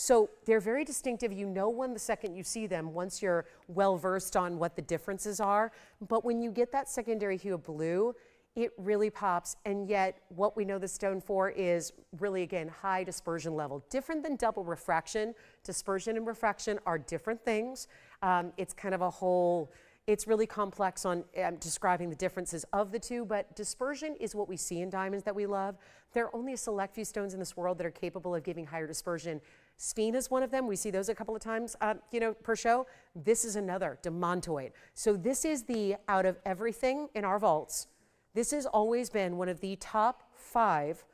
So they're very distinctive. You know when the second you see them, once you're well versed on what the differences are. But when you get that secondary hue of blue, it really pops. And yet what we know the stone for is really, again, high dispersion level. Different than double refraction. Dispersion and refraction are different things. It's kind of a whole, it's really complex on describing the differences of the two, but dispersion is what we see in diamonds that we love. There are only a select few stones in this world that are capable of giving higher dispersion. Sphene is one of them. We see those a couple of times, per show. This is another, demantoid. So this is the, out of everything in our vaults, this has always been one of the top 5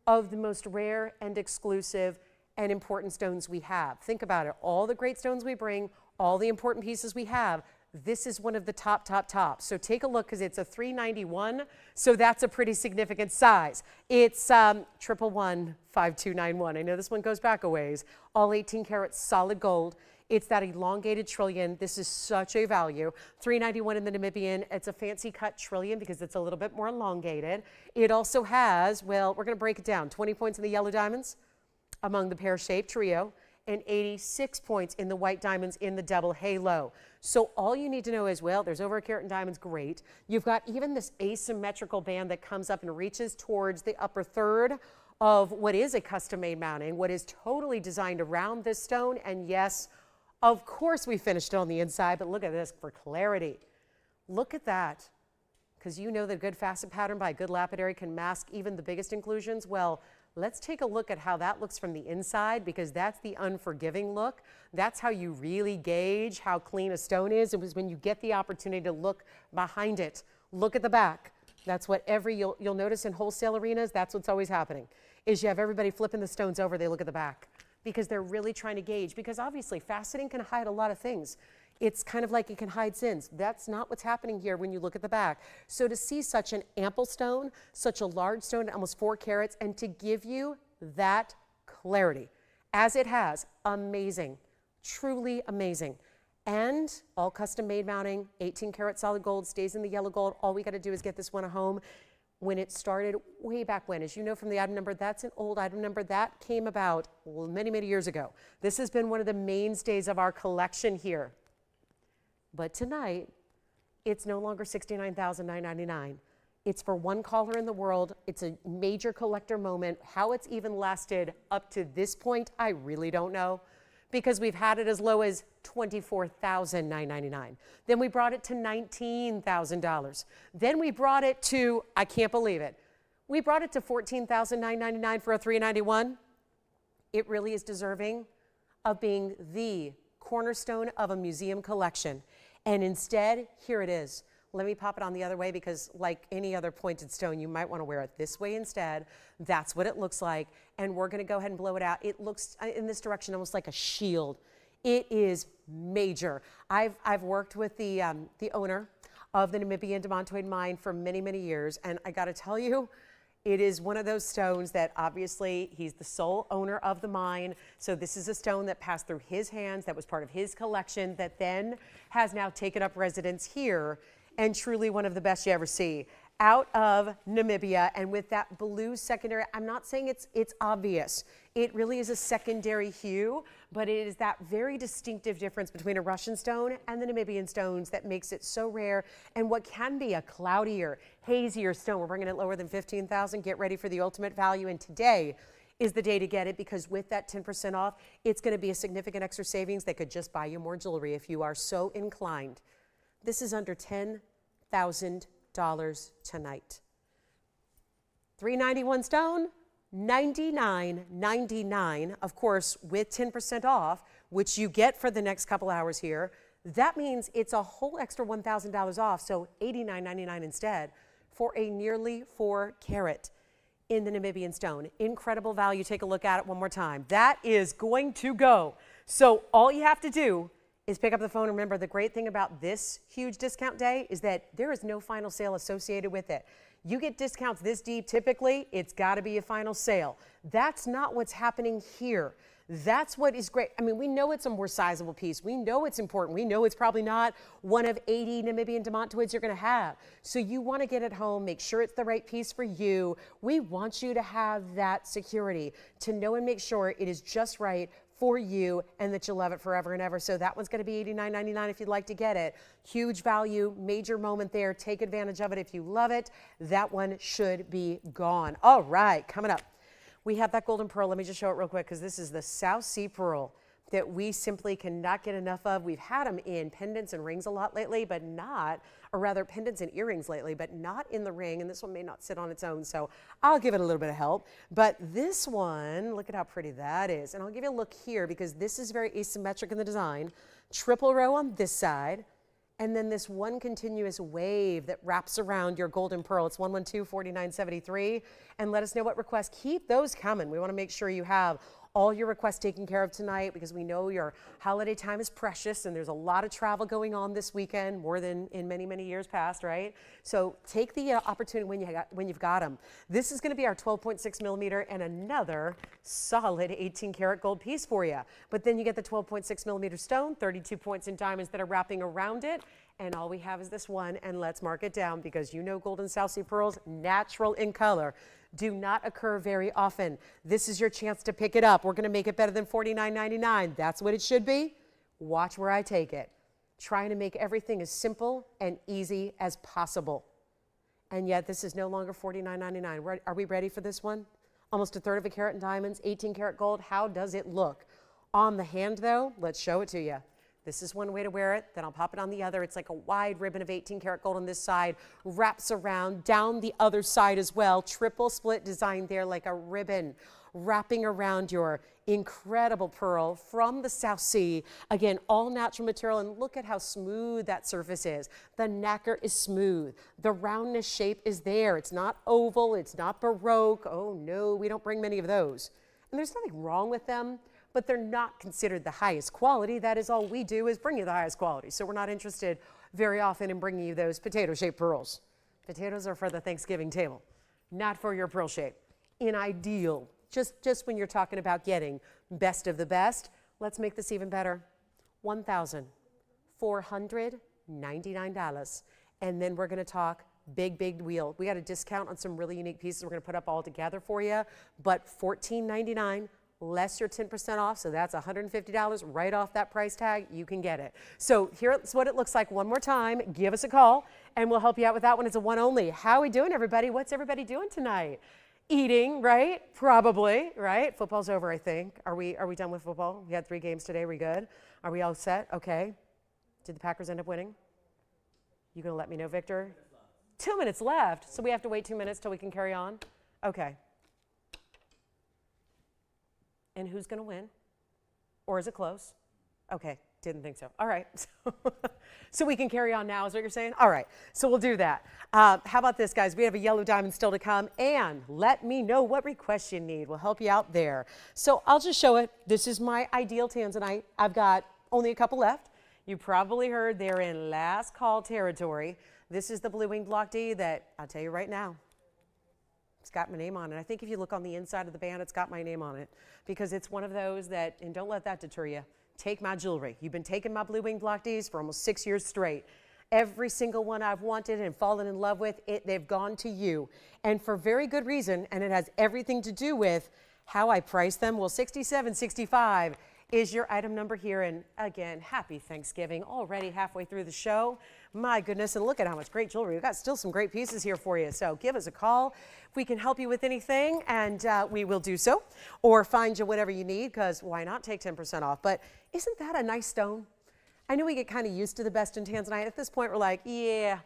of the most rare and exclusive and important stones we have. Think about it. All the great stones we bring, all the important pieces we have, this is one of the top. So take a look, because it's a 391, so that's a pretty significant size. It's 1115291. I know this one goes back a ways. All 18 karat solid gold. It's that elongated trillion. This is such a value. 391 in the Namibian. It's a fancy cut trillion because it's a little bit more elongated. It also has, well, we're going to break it down. 20 points in the yellow diamonds among the pear-shaped trio, and 86 points in the white diamonds in the double halo. So all you need to know is, well, there's over a carat in diamonds, great. You've got even this asymmetrical band that comes up and reaches towards the upper third of what is a custom-made mounting, what is totally designed around this stone. And yes, of course we finished it on the inside, but look at this for clarity. Look at that, because you know that a good facet pattern by a good lapidary can mask even the biggest inclusions. Well, let's take a look at how that looks from the inside, because that's the unforgiving look. That's how you really gauge how clean a stone is. It was when you get the opportunity to look behind it. Look at the back. That's what you'll notice in wholesale arenas, that's what's always happening, is you have everybody flipping the stones over, they look at the back, because they're really trying to gauge, because obviously faceting can hide a lot of things. It's kind of like it can hide sins. That's not what's happening here when you look at the back. So to see such an ample stone, such a large stone, almost 4 carats, and to give you that clarity, as it has, amazing, truly amazing. And all custom made mounting, 18 karat solid gold, stays in the yellow gold. All we got to do is get this one home. When it started way back when, as you know from the item number, that's an old item number that came about many years ago. This has been one of the mainstays of our collection here. But tonight, it's no longer $69,999. It's for one caller in the world. It's a major collector moment. How it's even lasted up to this point, I really don't know, because we've had it as low as $24,999. Then we brought it to $19,000. Then we brought it to, I can't believe it, we brought it to $14,999 for a 391. It really is deserving of being the cornerstone of a museum collection. And instead, here it is. Let me pop it on the other way, because like any other pointed stone, you might want to wear it this way instead. That's what it looks like. And we're going to go ahead and blow it out. It looks in this direction almost like a shield. It is major. I've worked with the owner of the Namibian demantoid mine for many, many years. And I got to tell you, it is one of those stones that obviously he's the sole owner of the mine. So this is a stone that passed through his hands, that was part of his collection, that then has now taken up residence here, and truly one of the best you ever see out of Namibia. And with that blue secondary, I'm not saying it's obvious. It really is a secondary hue, but it is that very distinctive difference between a Russian stone and the Namibian stones that makes it so rare. And what can be a cloudier, hazier stone, we're bringing it lower than 15,000. Get ready for the ultimate value. And today is the day to get it, because with that 10% off, it's going to be a significant extra savings that could just buy you more jewelry if you are so inclined. This is under $10,000 tonight. $391 stone, $99.99, of course, with 10% off, which you get for the next couple hours here. That means it's a whole extra $1,000 off, so $89.99 instead for a nearly 4-carat in the Namibian stone. Incredible value. Take a look at it one more time. That is going to go. So all you have to do is pick up the phone. Remember, the great thing about this huge discount day is that there is no final sale associated with it. You get discounts this deep, typically, it's got to be a final sale. That's not what's happening here. That's what is great. I mean, we know it's a more sizable piece. We know it's important. We know it's probably not one of 80 Namibian demantoids you're going to have. So you want to get it home, make sure it's the right piece for you. We want you to have that security, to know and make sure it is just right for you and that you'll love it forever and ever. So that one's going to be $89.99 if you'd like to get it. Huge value, major moment there. Take advantage of it if you love it. That one should be gone. All right, coming up, we have that golden pearl. Let me just show it real quick, because this is the South Sea pearl that we simply cannot get enough of. We've had them in pendants and rings a lot lately, but not, or rather pendants and earrings lately, but not in the ring. And this one may not sit on its own, so I'll give it a little bit of help. But this one, look at how pretty that is. And I'll give you a look here, because this is very asymmetric in the design. Triple row on this side, and then this one continuous wave that wraps around your golden pearl. It's 112-4973. And let us know what requests. Keep those coming. We want to make sure you have all your requests taken care of tonight, because we know your holiday time is precious and there's a lot of travel going on this weekend, more than in many, many years past, right? So take the opportunity when you've got them. This is going to be our 12.6 millimeter and another solid 18-karat gold piece for you. But then you get the 12.6 millimeter stone, 32 points in diamonds that are wrapping around it. And all we have is this one, and let's mark it down, because you know golden South Sea pearls, natural in color, do not occur very often. This is your chance to pick it up. We're going to make it better than $49.99. That's what it should be. Watch where I take it. Trying to make everything as simple and easy as possible. And yet this is no longer $49.99. Are we ready for this one? Almost 1/3 of a carat in diamonds, 18-karat gold. How does it look? On the hand, though, let's show it to you. This is one way to wear it, then I'll pop it on the other. It's like a wide ribbon of 18-karat gold on this side, wraps around down the other side as well. Triple split design there, like a ribbon wrapping around your incredible pearl from the South Sea. Again, all natural material, and look at how smooth that surface is. The nacre is smooth. The roundness shape is there. It's not oval, it's not Baroque. Oh no, we don't bring many of those. And there's nothing wrong with them, but they're not considered the highest quality. That is all we do, is bring you the highest quality. So we're not interested very often in bringing you those potato-shaped pearls. Potatoes are for the Thanksgiving table, not for your pearl shape. In ideal, just when you're talking about getting best of the best, let's make this even better. $1,499. And then we're gonna talk big wheel. We got a discount on some really unique pieces we're gonna put up all together for you, but $14.99, less your 10% off, so that's $150 right off that price tag. You can get it. So here's what it looks like one more time. Give us a call and we'll help you out with that one. It's a one only. How are we doing, everybody? What's everybody doing tonight? Eating, right? Probably, right? Football's over, I think. Are we done with football? We had 3 games today. We good? Are we all set? Okay. Did the Packers end up winning? You gonna let me know, Victor? 2 minutes left, so we have to wait 2 minutes till we can carry on? Okay. And who's going to win? Or is it close? Okay, didn't think so. All right, so we can carry on now is what you're saying? All right, so we'll do that. How about this, guys? We have a yellow diamond still to come, and let me know what requests you need. We'll help you out there. So I'll just show it. This is my ideal tanzanite. I've got only a couple left. You probably heard they're in last call territory. This is the Blue Wing Block D that I'll tell you right now, it's got my name on it. I think if you look on the inside of the band, it's got my name on it because it's one of those that, and don't let that deter you, take my jewelry. You've been taking my Blue Wing Block Ds for almost 6 years straight. Every single one I've wanted and fallen in love with, they've gone to you. And for very good reason, and it has everything to do with how I price them. Well, 6765 is your item number here. And again, happy Thanksgiving, already halfway through the show. My goodness, and look at how much great jewelry. We've got still some great pieces here for you. So give us a call if we can help you with anything, and we will do so. Or find you whatever you need, because why not take 10% off? But isn't that a nice stone? I know we get kind of used to the best in Tanzanite. At this point, we're like, yeah,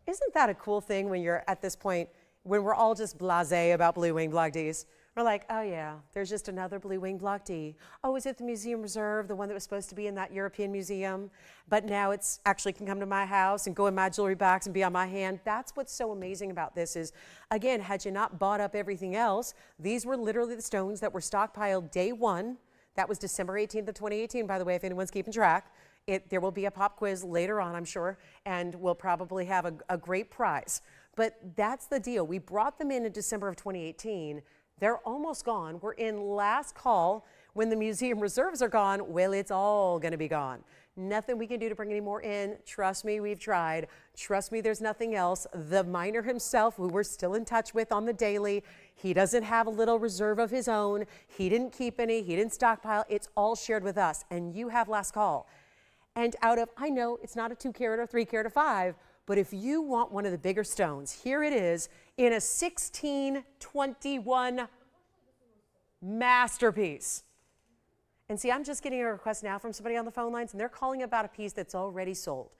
isn't that a cool thing when you're at this point, when we're all just blasé about Blue Wing Block Ds? We're like, oh yeah, there's just another Blue Wing Block D. Oh, is it the Museum Reserve, the one that was supposed to be in that European museum? But now it's actually can come to my house and go in my jewelry box and be on my hand. That's what's so amazing about this is, again, had you not bought up everything else, these were literally the stones that were stockpiled day one. That was December 18th of 2018, by the way, if anyone's keeping track. There will be a pop quiz later on, I'm sure, and we'll probably have a great prize. But that's the deal. We brought them in December of 2018. They're almost gone. We're in last call. When the museum reserves are gone, well, it's all going to be gone. Nothing we can do to bring any more in. Trust me, we've tried. Trust me, there's nothing else. The miner himself, who we're still in touch with on the daily, he doesn't have a little reserve of his own. He didn't keep any. He didn't stockpile. It's all shared with us, and you have last call. And out of, I know it's not a 2-carat or 3-carat or 5, but if you want one of the bigger stones, here it is in a 1621 masterpiece. And see, I'm just getting a request now from somebody on the phone lines, and they're calling about a piece that's already sold.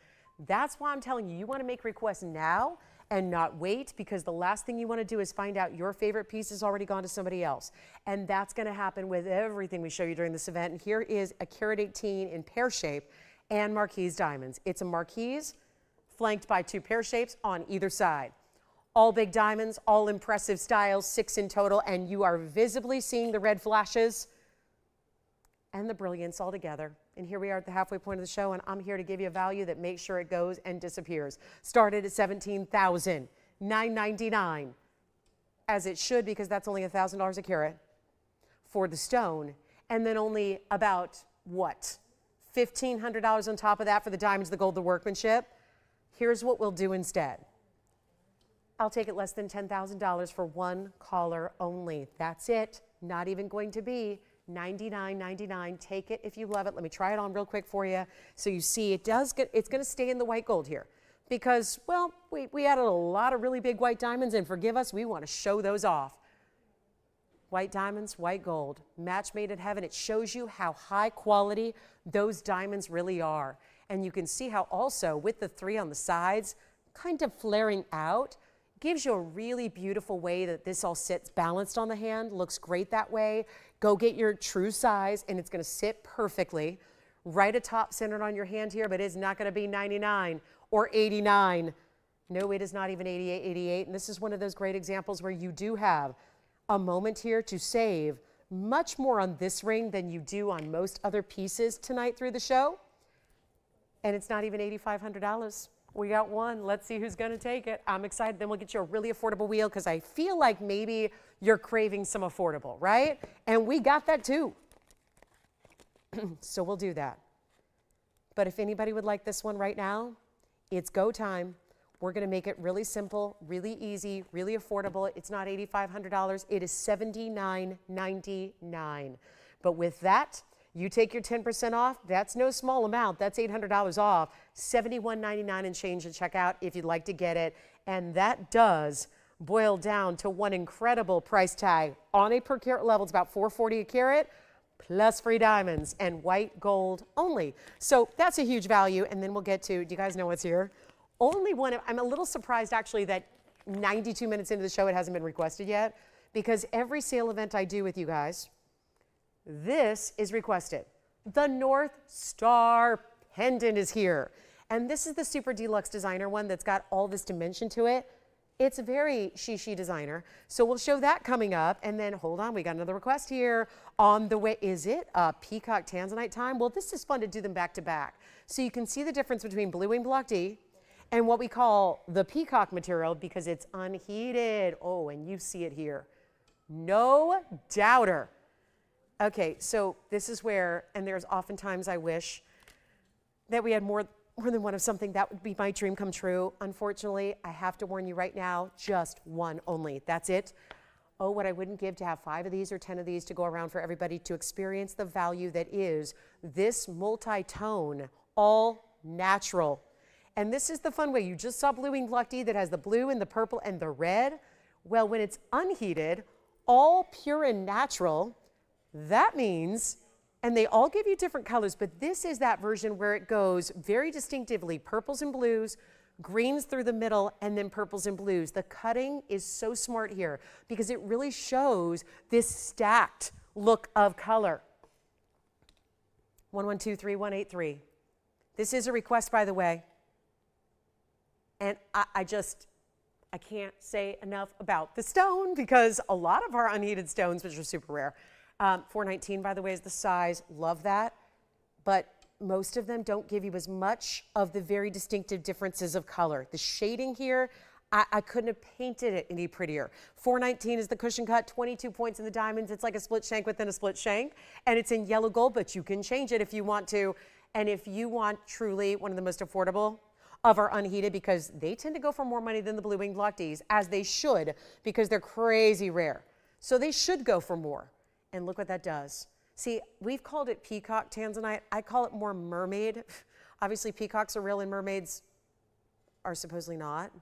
That's why I'm telling you, you want to make requests now and not wait, because the last thing you want to do is find out your favorite piece has already gone to somebody else. And that's going to happen with everything we show you during this event. And here is a carat 18 in pear shape and marquise diamonds. It's a marquise flanked by 2 pear shapes on either side. All big diamonds, all impressive styles, 6 in total, and you are visibly seeing the red flashes and the brilliance all together. And here we are at the halfway point of the show, and I'm here to give you a value that makes sure it goes and disappears. Started at $17,999, as it should, because that's only $1,000 a carat for the stone, and then only about, what, $1,500 on top of that for the diamonds, the gold, the workmanship. Here's what we'll do instead. I'll take it less than $10,000 for one caller only. That's it. Not even going to be $99.99. Take it if you love it. Let me try it on real quick for you. So you see it's going to stay in the white gold here because, well, we added a lot of really big white diamonds, and forgive us, we want to show those off. White diamonds, white gold, match made in heaven. It shows you how high quality those diamonds really are. And you can see how also with the 3 on the sides, kind of flaring out, gives you a really beautiful way that this all sits balanced on the hand. Looks great that way. Go get your true size, and it's going to sit perfectly right atop centered on your hand here, but it's not going to be 99 or 89. No, it is not even 88, 88. And this is one of those great examples where you do have a moment here to save much more on this ring than you do on most other pieces tonight through the show. And it's not even $8,500. We got one. Let's see who's going to take it. I'm excited. Then we'll get you a really affordable wheel, because I feel like maybe you're craving some affordable, right? And we got that too. So we'll do that. But if anybody would like this one right now, it's go time. We're going to make it really simple, really easy, really affordable. It's not $8,500. It is $79.99. But with that, you take your 10% off. That's no small amount. That's $800 off. $71.99 and change at checkout if you'd like to get it. And that does boil down to one incredible price tag. On a per carat level, it's about $440 a carat, plus free diamonds and white gold only. So that's a huge value. And then we'll get to, do you guys know what's here? Only one. I'm a little surprised actually that 92 minutes into the show it hasn't been requested yet, because every sale event I do with you guys, this is requested. The North Star pendant is here. And this is the super deluxe designer one that's got all this dimension to it. It's a very she designer. So we'll show that coming up. And then hold on, we got another request here on the way. Is it a peacock tanzanite time? Well, this is fun to do them back to back. So you can see the difference between Blue Wing Block D and what we call the peacock material because it's unheated. Oh, and you see it here. No doubter. Okay, so this is where, and there's oftentimes I wish that we had more than one of something. That would be my dream come true. Unfortunately, I have to warn you right now, just one only. That's it. Oh, what I wouldn't give to have 5 of these or 10 of these to go around for everybody to experience the value that is this multi-tone, all natural. And this is the fun way. You just saw blue ink lucky that has the blue and the purple and the red. Well, when it's unheated, all pure and natural, that means, and they all give you different colors, but this is that version where it goes very distinctively purples and blues, greens through the middle, and then purples and blues. The cutting is so smart here because it really shows this stacked look of color. 1123-183. This is a request, by the way. And I can't say enough about the stone because a lot of our unheated stones, which are super rare, 419, by the way, is the size. Love that. But most of them don't give you as much of the very distinctive differences of color. The shading here, I couldn't have painted it any prettier. 419 is the cushion cut, 22 points in the diamonds. It's like a split shank within a split shank. And it's in yellow gold, but you can change it if you want to. And if you want truly one of the most affordable of our unheated, because they tend to go for more money than the blue winged block Ds, as they should, because they're crazy rare. So they should go for more. And look what that does. See, we've called it peacock tanzanite. I call it more mermaid. Obviously, peacocks are real and mermaids are supposedly not.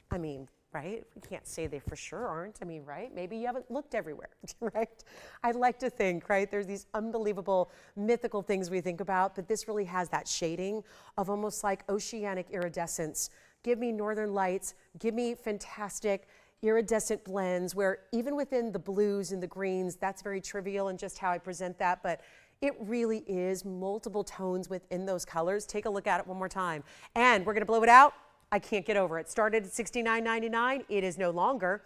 I mean, right? We can't say they for sure aren't. I mean, right? Maybe you haven't looked everywhere, right? I like to think, right? There's these unbelievable mythical things we think about, but this really has that shading of almost like oceanic iridescence. Give me northern lights. Give me fantastic iridescent blends where even within the blues and the greens, that's very trivial in just how I present that, but it really is multiple tones within those colors. Take a look at it one more time. And we're gonna blow it out. I can't get over it. Started at $69.99. It is no longer.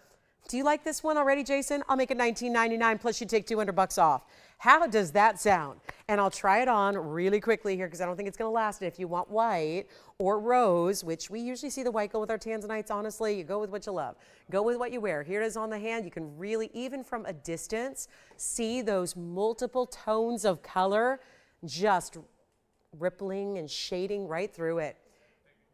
Do you like this one already, Jason? I'll make it $19.99 plus you take $200 off. How does that sound? And I'll try it on really quickly here because I don't think it's going to last. If you want white or rose, which we usually see the white go with our tanzanites, honestly, you go with what you love. Go with what you wear. Here it is on the hand. You can really, even from a distance, see those multiple tones of color just rippling and shading right through it.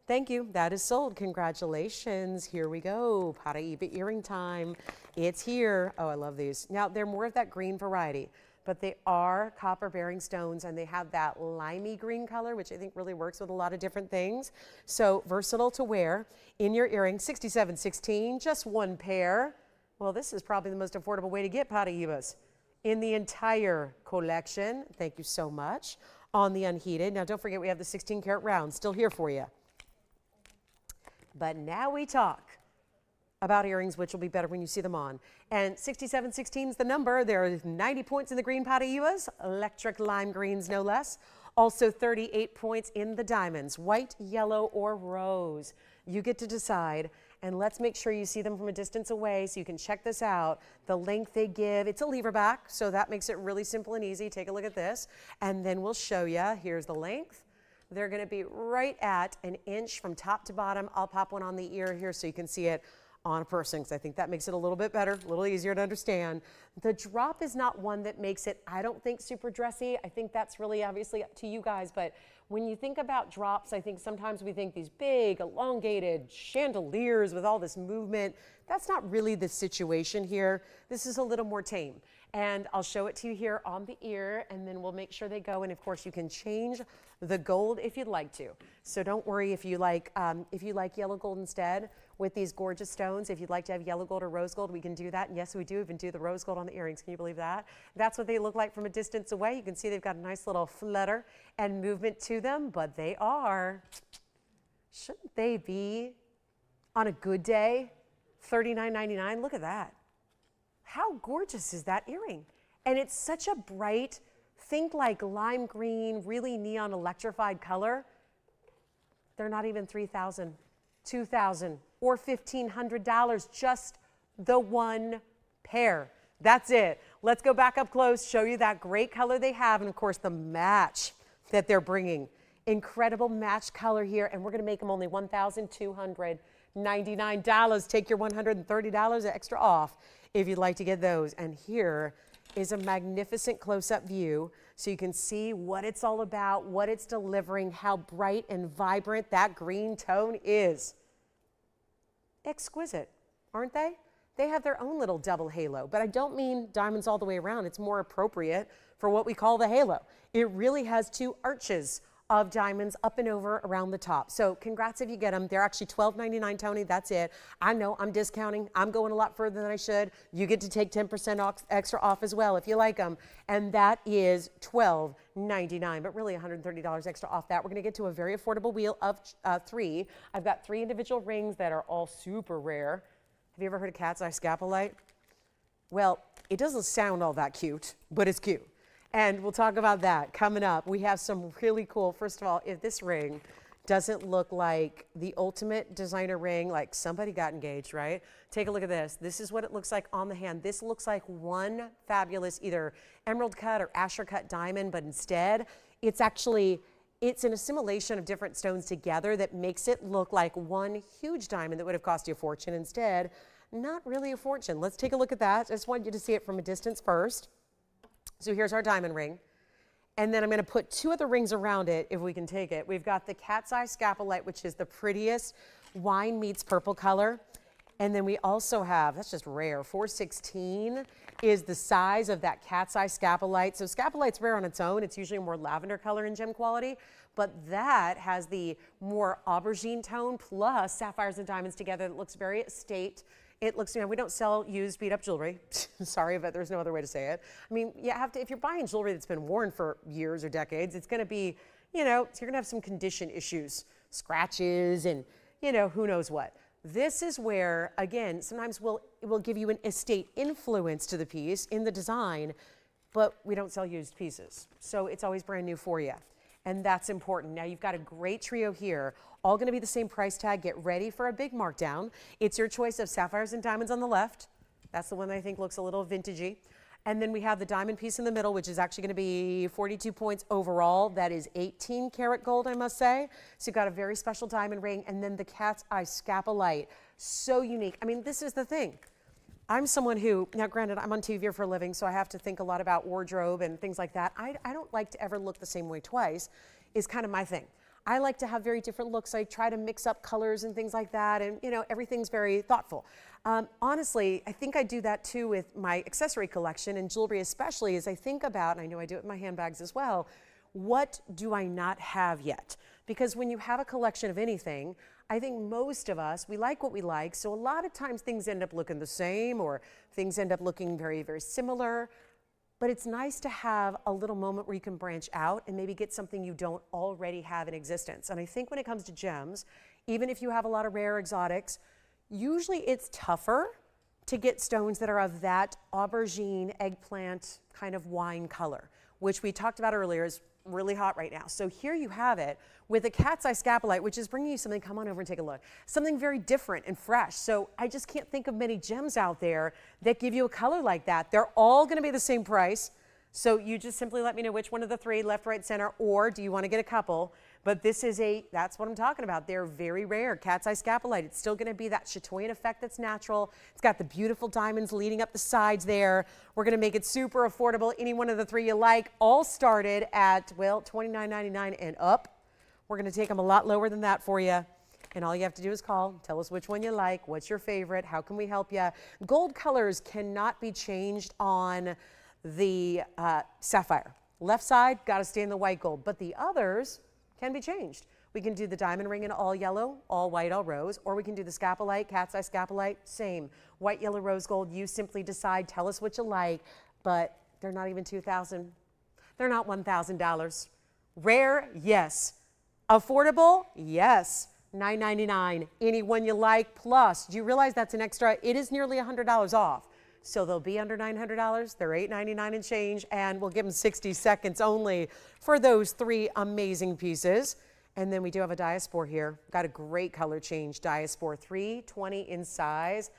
Thank you. That is sold. Congratulations. Here we go. Paraiba earring time. It's here. Oh, I love these. Now, they're more of that green variety, but they are copper-bearing stones, and they have that limey green color, which I think really works with a lot of different things. So versatile to wear in your earring. $67.16, just one pair. Well, this is probably the most affordable way to get Paraibas in the entire collection. Thank you so much. On the unheated. Now, don't forget we have the 16-karat round still here for you. But now we talk about earrings, which will be better when you see them on. And 6716 is the number. There are 90 points in the green Paraibas, electric lime greens no less. Also 38 points in the diamonds, white, yellow, or rose. You get to decide. And let's make sure you see them from a distance away so you can check this out. The length they give, it's a lever back, so that makes it really simple and easy. Take a look at this. And then we'll show you. Here's the length. They're going to be right at an inch from top to bottom. I'll pop one on the ear here so you can see it on a person because I think that makes it a little bit better, a little easier to understand. The drop is not one that makes it, I don't think, super dressy. I think that's really obviously up to you guys, but when you think about drops, I think sometimes we think these big, elongated chandeliers with all this movement. That's not really the situation here. This is a little more tame. And I'll show it to you here on the ear, and then we'll make sure they go. And of course, you can change the gold if you'd like to. So don't worry if you like yellow gold instead with these gorgeous stones. If you'd like to have yellow gold or rose gold, we can do that. And yes, we do even do the rose gold on the earrings. Can you believe that? That's what they look like from a distance away. You can see they've got a nice little flutter and movement to them, but they are, shouldn't they be on a good day, $39.99? Look at that. How gorgeous is that earring? And it's such a bright, think like lime green, really neon electrified color. They're not even $3,000, $2,000, or $1,500, just the one pair. That's it. Let's go back up close, show you that great color they have, and of course the match that they're bringing Incredible match color here, and we're gonna make them only $1,299. Take your $130 extra off if you'd like to get those. And here is a magnificent close-up view so you can see what it's all about, what it's delivering, how bright and vibrant that green tone is. Exquisite, aren't they? They have their own little double halo, but I don't mean diamonds all the way around. It's more appropriate for what we call the halo. It really has two arches of diamonds up and over around the top. So congrats if you get them. They're actually $12.99, Tony. That's it. I know I'm discounting. I'm going a lot further than I should. You get to take 10% extra off as well if you like them. And that is $12.99, but really $130 extra off that. We're going to get to a very affordable wheel of 3. I've got 3 individual rings that are all super rare. Have you ever heard of cat's eye scapolite? Well, it doesn't sound all that cute, but it's cute. And we'll talk about that coming up. We have some really cool, first of all, if this ring doesn't look like the ultimate designer ring, like somebody got engaged, right? Take a look at this. This is what it looks like on the hand. This looks like one fabulous either emerald cut or Asher cut diamond, but instead it's an assimilation of different stones together that makes it look like one huge diamond that would have cost you a fortune. Instead, not really a fortune. Let's take a look at that. I just wanted you to see it from a distance first. So here's our diamond ring. And then I'm going to put 2 other rings around it if we can take it. We've got the cat's eye scapolite, which is the prettiest wine meets purple color. And then we also have, that's just rare, 416 is the size of that cat's eye scapolite. So scapolite's rare on its own. It's usually a more lavender color in gem quality. But that has the more aubergine tone plus sapphires and diamonds together. It looks very estate. It looks, we don't sell used beat up jewelry. Sorry, but there's no other way to say it. I mean, you have to, if you're buying jewelry that's been worn for years or decades, it's going to be, you're going to have some condition issues, scratches, and, who knows what. This is where, again, sometimes we'll give you an estate influence to the piece in the design, but we don't sell used pieces. So it's always brand new for you. And that's important. Now you've got a great trio here, all going to be the same price tag. Get ready for a big markdown. It's your choice of sapphires and diamonds on the left. That's the one that I think looks a little vintagey. And then we have the diamond piece in the middle, which is actually going to be 42 points overall. That is 18 karat gold, I must say. So you've got a very special diamond ring. And then the cat's eye scapolite. So unique. I mean, this is the thing. I'm someone who, now granted, I'm on TV for a living, so I have to think a lot about wardrobe and things like that. I don't like to ever look the same way twice, is kind of my thing. I like to have very different looks. I try to mix up colors and things like that, and everything's very thoughtful. Honestly, I think I do that too with my accessory collection and jewelry especially, as I think about, and I know I do it in my handbags as well, what do I not have yet? Because when you have a collection of anything, I think most of us, we like what we like, so a lot of times things end up looking the same or things end up looking very, very similar. But it's nice to have a little moment where you can branch out and maybe get something you don't already have in existence. And I think when it comes to gems, even if you have a lot of rare exotics, usually it's tougher to get stones that are of that aubergine, eggplant kind of wine color, which we talked about earlier is really hot right now. So here you have it with a cat's eye scapolite, which is bringing you something, come on over and take a look, something very different and fresh. So I just can't think of many gems out there that give you a color like that. They're all going to be the same price. So you just simply let me know which one of the 3, left, right, center, or do you want to get a couple? But this is that's what I'm talking about. They're very rare. Cat's eye scapolite. It's still going to be that chatoyan effect that's natural. It's got the beautiful diamonds leading up the sides there. We're going to make it super affordable. Any one of the 3 you like. All started at, well, $29.99 and up. We're going to take them a lot lower than that for you. And all you have to do is call, tell us which one you like, what's your favorite, how can we help you. Gold colors cannot be changed on the sapphire. Left side, got to stay in the white gold, but the others can be changed. We can do the diamond ring in all yellow, all white, all rose, or we can do the scapolite, cat's eye scapolite, same. White, yellow, rose gold, you simply decide, tell us what you like, but they're not even $2,000. They're not $1,000. Rare, yes. Affordable, yes. $9.99, any one you like, plus, do you realize that's an extra? It is nearly $100 off. So they'll be under $900, they're $8.99 and change, and we'll give them 60 seconds only for those 3 amazing pieces. And then we do have a diaspore here. Got a great color change, diaspore 320 in size.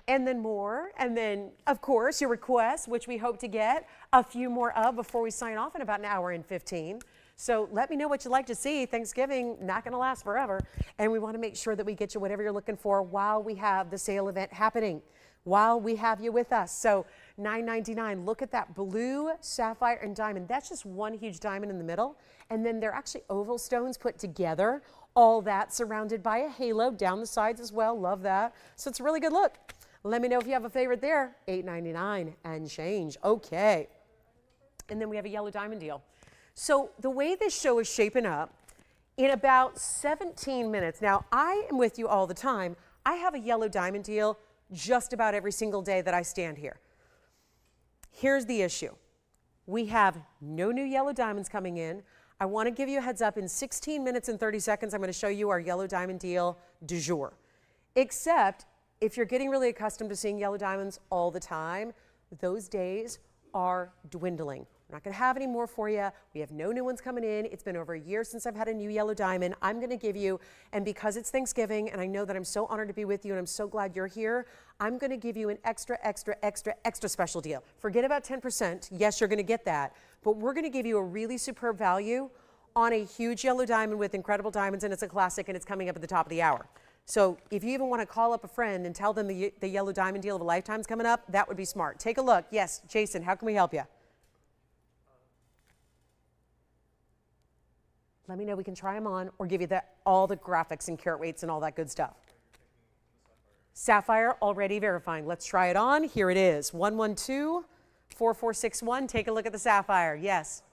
And then more, and then of course your requests, which we hope to get a few more of before we sign off in about an hour and 15. So let me know what you'd like to see. Thanksgiving, not going to last forever. And we want to make sure that we get you whatever you're looking for while we have the sale event happening, while we have you with us. So $9.99, look at that blue, sapphire, and diamond. That's just one huge diamond in the middle. And then they're actually oval stones put together. All that surrounded by a halo down the sides as well. Love that. So it's a really good look. Let me know if you have a favorite there. $8.99 and change. Okay. And then we have a yellow diamond deal. So the way this show is shaping up, in about 17 minutes, now I am with you all the time. I have a yellow diamond deal just about every single day that I stand here. Here's the issue. We have no new yellow diamonds coming in. I want to give you a heads up. In 16 minutes and 30 seconds, I'm going to show you our yellow diamond deal du jour. Except if you're getting really accustomed to seeing yellow diamonds all the time, those days are dwindling. We're not going to have any more for you. We have no new ones coming in. It's been over a year since I've had a new yellow diamond. I'm going to give you, and because it's Thanksgiving, and I know that I'm so honored to be with you, and I'm so glad you're here, I'm going to give you an extra special deal. Forget about 10%. Yes, you're going to get that. But we're going to give you a really superb value on a huge yellow diamond with incredible diamonds, and it's a classic, and it's coming up at the top of the hour. So if you even want to call up a friend and tell them the yellow diamond deal of a lifetime's coming up, that would be smart. Take a look. Yes, Jason, how can we help you? Let me know. We can try them on or give you all the graphics and carat weights and all that good stuff. Sapphire already verifying. Let's try it on. Here it is. 112-4461. Take a look at the sapphire. Yes.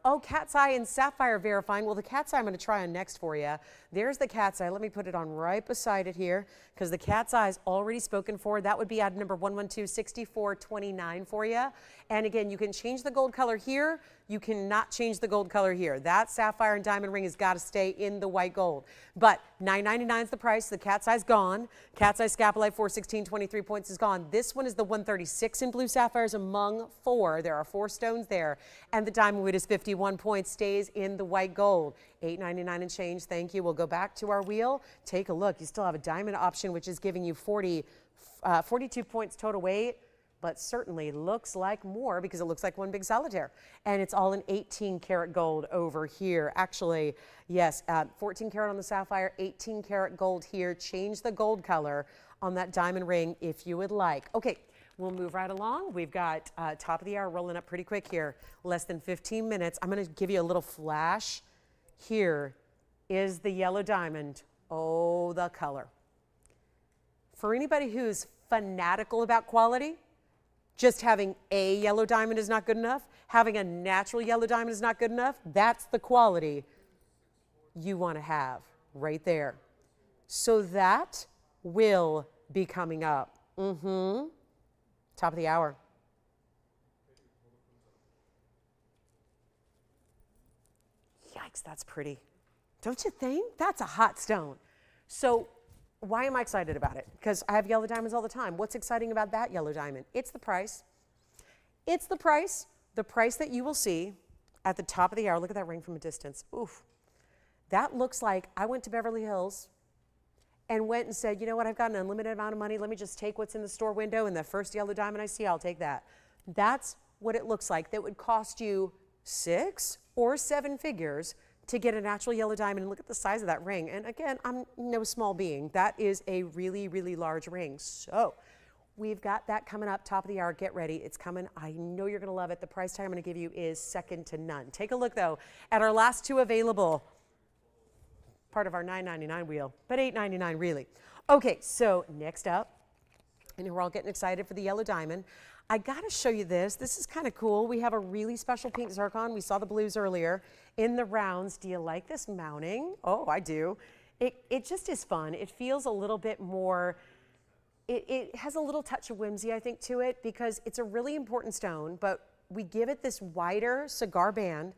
Oh, cat's eye and sapphire verifying. Well, the cat's eye I'm going to try on next for you. There's the cat's eye. Let me put it on right beside it here because the cat's eye is already spoken for. That would be at number 112-6429 for you. And again, you can change the gold color here. You cannot change the gold color here. That sapphire and diamond ring has got to stay in the white gold. But $9.99 is the price. The cat's eye's gone. Cat's eye scapolite 416, 23 points is gone. This one is the 136 in blue sapphires among 4. There are 4 stones there. And the diamond weight is 51 points, stays in the white gold. $8.99 and change. Thank you. We'll go back to our wheel. Take a look. You still have a diamond option, which is giving you 42 points total weight. But certainly looks like more because it looks like one big solitaire. And it's all in 18 karat gold over here. Actually, yes, 14 karat on the sapphire, 18 karat gold here. Change the gold color on that diamond ring if you would like. Okay, we'll move right along. We've got top of the hour rolling up pretty quick here. Less than 15 minutes. I'm going to give you a little flash. Here is the yellow diamond. Oh, the color. For anybody who's fanatical about quality, just having a yellow diamond is not good enough. Having a natural yellow diamond is not good enough. That's the quality you want to have right there. So that will be coming up. Top of the hour. Yikes, that's pretty. Don't you think? That's a hot stone. So why am I excited about it? Because I have yellow diamonds all the time. What's exciting about that yellow diamond? It's the price. It's the price that you will see at the top of the hour. Look at that ring from a distance. Oof. That looks like I went to Beverly Hills and went and said, you know what, I've got an unlimited amount of money. Let me just take what's in the store window, and the first yellow diamond I see, I'll take that. That's what it looks like. That would cost you 6 or 7 figures to get a natural yellow diamond. And look at the size of that ring. And again, I'm no small being. That is a really, really large ring. So we've got that coming up, top of the hour. Get ready. It's coming. I know you're going to love it. The price tag I'm going to give you is second to none. Take a look, though, at our last 2 available. Part of our $9.99 wheel, but $8.99 really. Okay, so next up, and we're all getting excited for the yellow diamond. I got to show you this. This is kind of cool. We have a really special pink zircon. We saw the blues earlier in the rounds. Do you like this mounting? Oh, I do. It just is fun. It feels a little bit more, it has a little touch of whimsy, I think, to it because it's a really important stone, but we give it this wider cigar band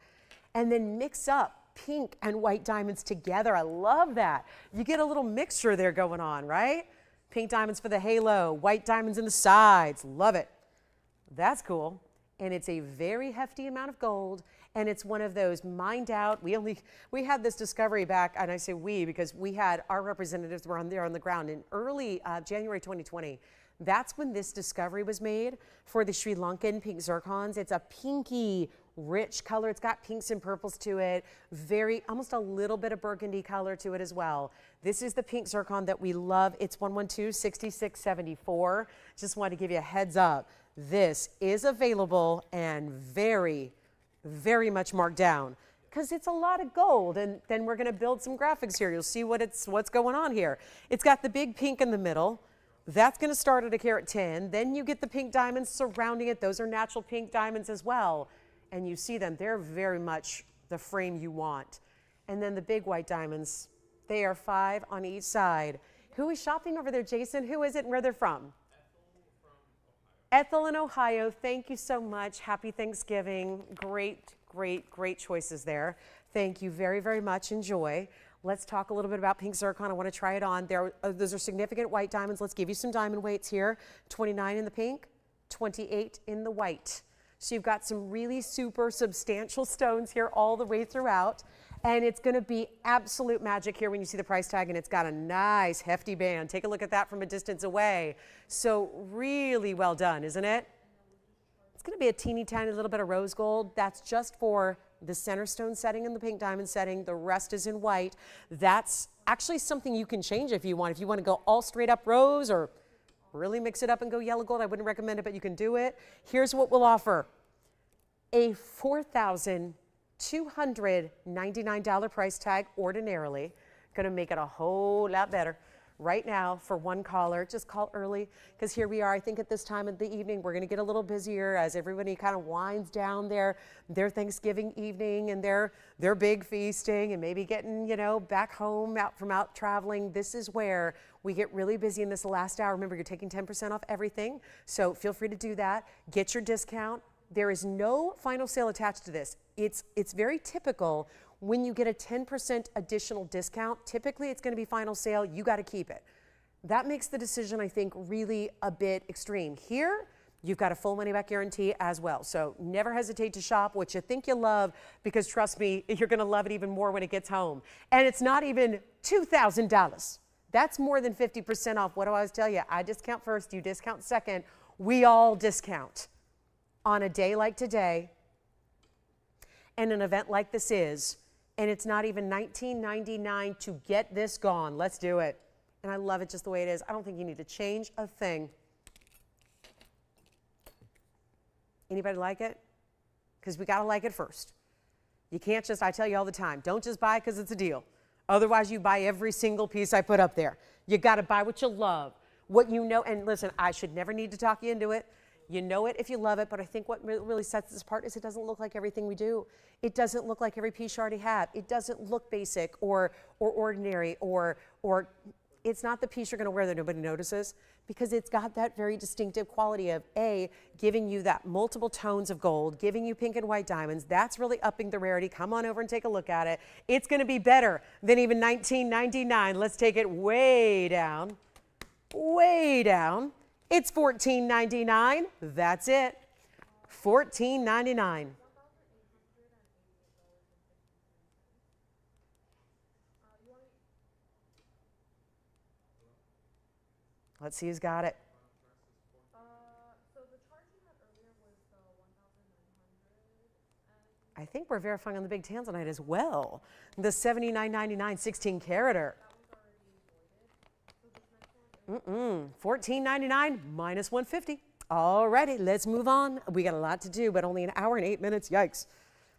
and then mix up pink and white diamonds together. I love that. You get a little mixture there going on, right? Pink diamonds for the halo, white diamonds in the sides. Love it. That's cool. And it's a very hefty amount of gold. And it's one of those mined out. We had this discovery back, and I say we because we had our representatives were on there on the ground in early January 2020. That's when this discovery was made for the Sri Lankan pink zircons. It's a pinky rich color. It's got pinks and purples to it. Almost a little bit of burgundy color to it as well. This is the pink zircon that we love. It's 112-6674. Just wanted to give you a heads up. This is available and very, very much marked down because it's a lot of gold. And then we're going to build some graphics here. You'll see what's going on here. It's got the big pink in the middle. That's going to start at $1.10. Then you get the pink diamonds surrounding it. Those are natural pink diamonds as well. And you see them. They're very much the frame you want. And then the big white diamonds, they are 5 on each side. Who is shopping over there, Jason? Who is it and where they're from? Ethel in Ohio. Thank you so much. Happy Thanksgiving. Great, great, great choices there. Thank you very, very much. Enjoy. Let's talk a little bit about pink zircon. I want to try it on. Those are significant white diamonds. Let's give you some diamond weights here. 29 in the pink, 28 in the white. So you've got some really super substantial stones here all the way throughout. And it's going to be absolute magic here when you see the price tag, and it's got a nice hefty band. Take a look at that from a distance away. So really well done, isn't it? It's going to be a teeny tiny little bit of rose gold. That's just for the center stone setting and the pink diamond setting. The rest is in white. That's actually something you can change if you want. If you want to go all straight up rose or really mix it up and go yellow gold, I wouldn't recommend it, but you can do it. Here's what we'll offer. A $4,299 price tag ordinarily. Going to make it a whole lot better right now for one caller. Just call early because here we are. I think at this time of the evening, we're going to get a little busier as everybody kind of winds down their Thanksgiving evening and their big feasting and maybe getting, back home out traveling. This is where we get really busy in this last hour. Remember, you're taking 10% off everything. So feel free to do that. Get your discount. There is no final sale attached to this. It's very typical when you get a 10% additional discount. Typically, it's going to be final sale. You got to keep it. That makes the decision, I think, really a bit extreme. Here, you've got a full money-back guarantee as well. So never hesitate to shop what you think you love because, trust me, you're going to love it even more when it gets home. And it's not even $2,000. That's more than 50% off. What do I always tell you? I discount first, you discount second. We all discount. On a day like today and an event like this is, and it's not even $19.99 to get this gone. Let's do it. And I love it just the way it is. I don't think you need to change a thing. Anybody like it? Because we got to like it first. You can't just, I tell you all the time, don't just buy because it's a deal. Otherwise, you buy every single piece I put up there. You got to buy what you love, what you know. And listen, I should never need to talk you into it. You know it if you love it, but I think what really sets this apart is it doesn't look like everything we do. It doesn't look like every piece you already have. It doesn't look basic or ordinary or it's not the piece you're going to wear that nobody notices because it's got that very distinctive quality of giving you that multiple tones of gold, giving you pink and white diamonds. That's really upping the rarity. Come on over and take a look at it. It's going to be better than even $19.99. Let's take it way down, way down. It's $14.99. That's it. $14.99. Let's see who's got it. So the charge you had earlier was $1,900. I think we're verifying on the big tanzanite as well. The $79.99 16 carater. $14.99 minus $150. Alrighty, let's move on. We got a lot to do, but only an hour and 8 minutes. Yikes.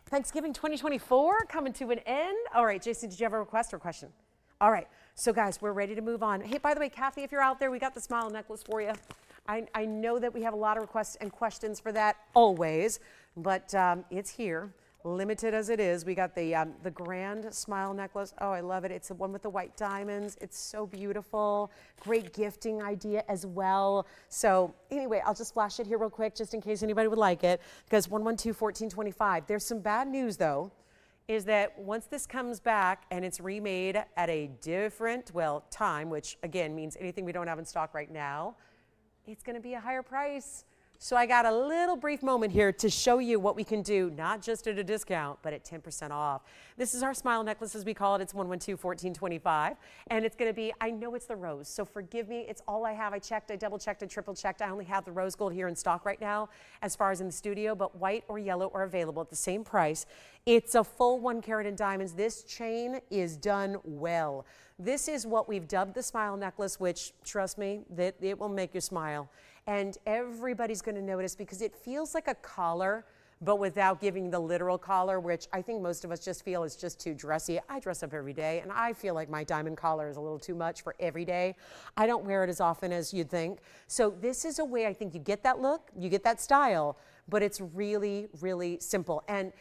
Thanksgiving 2024 coming to an end. All right, Jason, did you have a request or question? All right, so guys, we're ready to move on. Hey, by the way, Kathy, if you're out there, we got the smile necklace for you. I know that we have a lot of requests and questions for that always, but it's here. Limited as it is. We got the grand smile necklace. Oh, I love it. It's the one with the white diamonds. It's so beautiful. Great gifting idea as well. So anyway, I'll just flash it here real quick just in case anybody would like it because 112-1425. There's some bad news though, is that once this comes back and it's remade at a different, time, which again means anything we don't have in stock right now, it's going to be a higher price. So I got a little brief moment here to show you what we can do, not just at a discount, but at 10% off. This is our smile necklace, as we call it. It's 112-1425. And it's going to be, I know it's the rose, so forgive me. It's all I have. I checked, I double checked, I triple checked. I only have the rose gold here in stock right now as far as in the studio, but white or yellow are available at the same price. It's a full 1 carat in diamonds. This chain is done well. This is what we've dubbed the smile necklace, which, trust me, that it will make you smile. And everybody's going to notice because it feels like a collar, but without giving the literal collar, which I think most of us just feel is just too dressy. I dress up every day, and I feel like my diamond collar is a little too much for every day. I don't wear it as often as you'd think. So this is a way I think you get that look, you get that style, but it's really, really simple and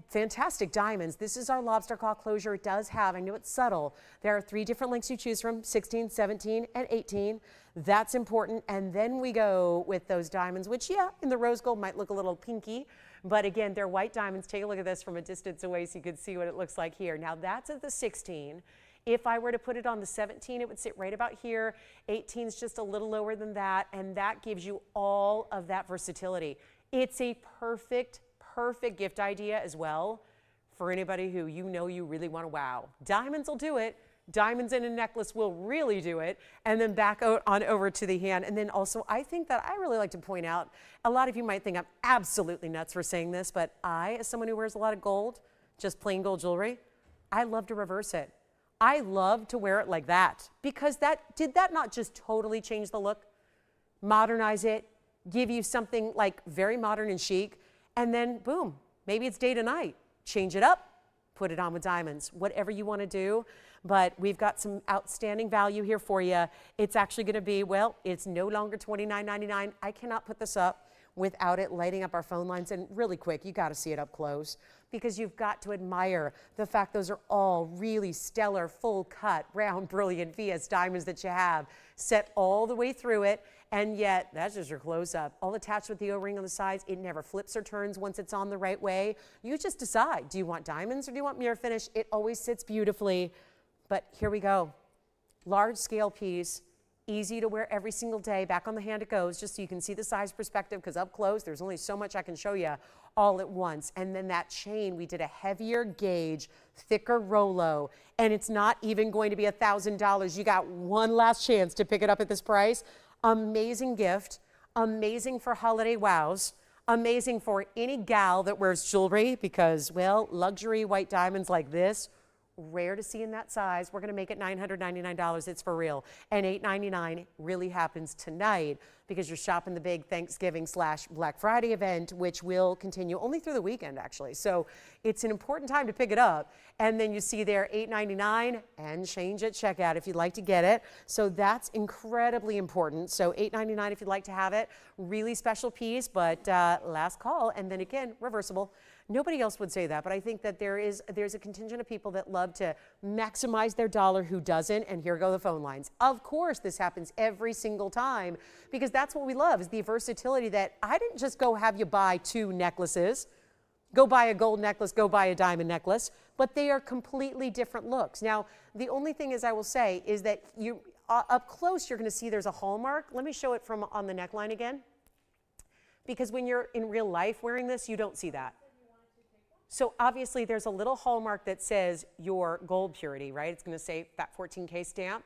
fantastic diamonds. This is our lobster claw closure. It does have, I know it's subtle, there are 3 different lengths you choose from, 16, 17, and 18. That's important. And then we go with those diamonds, which, yeah, in the rose gold might look a little pinky, but again, they're white diamonds. Take a look at this from a distance away so you can see what it looks like here. Now that's at the 16. If I were to put it on the 17, it would sit right about here. 18 is just a little lower than that, and that gives you all of that versatility. It's a perfect, perfect gift idea as well for anybody who you know you really want to wow. Diamonds will do it. Diamonds in a necklace will really do it. And then back on over to the hand. And then also, I think that I really like to point out, a lot of you might think I'm absolutely nuts for saying this, but I, as someone who wears a lot of gold, just plain gold jewelry, I love to reverse it. I love to wear it like that because did that not just totally change the look? Modernize it, give you something like very modern and chic, and then boom, maybe it's day to night. Change it up, put it on with diamonds, whatever you want to do. But we've got some outstanding value here for you. It's actually going to be, well, it's no longer $29.99. I cannot put this up without it lighting up our phone lines. And really quick, you got to see it up close because you've got to admire the fact those are all really stellar, full cut, round, brilliant VS diamonds that you have set all the way through it. And yet, that's just your close-up. All attached with the O-ring on the sides. It never flips or turns once it's on the right way. You just decide, do you want diamonds or do you want mirror finish? It always sits beautifully. But here we go. Large scale piece, easy to wear every single day. Back on the hand it goes, just so you can see the size perspective, because up close, there's only so much I can show you all at once. And then that chain, we did a heavier gauge, thicker Rolo, and it's not even going to be $1,000. You got one last chance to pick it up at this price. Amazing gift, amazing for holiday wows, amazing for any gal that wears jewelry because, well, luxury white diamonds like this, rare to see in that size. We're going to make it $999. It's for real. And $899 really happens tonight because you're shopping the big Thanksgiving/Black Friday event, which will continue only through the weekend, actually. So it's an important time to pick it up. And then you see there $899 and change at checkout if you'd like to get it. So that's incredibly important. So $899 if you'd like to have it. Really special piece, but last call. And then again, reversible. Nobody else would say that, but I think that there's a contingent of people that love to maximize their dollar who doesn't, and here go the phone lines. Of course, this happens every single time because that's what we love is the versatility that I didn't just go have you buy 2 necklaces, go buy a gold necklace, go buy a diamond necklace, but they are completely different looks. Now, the only thing is I will say is that you up close, you're going to see there's a hallmark. Let me show it from on the neckline again, because when you're in real life wearing this, you don't see that. So obviously there's a little hallmark that says your gold purity, right? It's going to say that 14K stamp.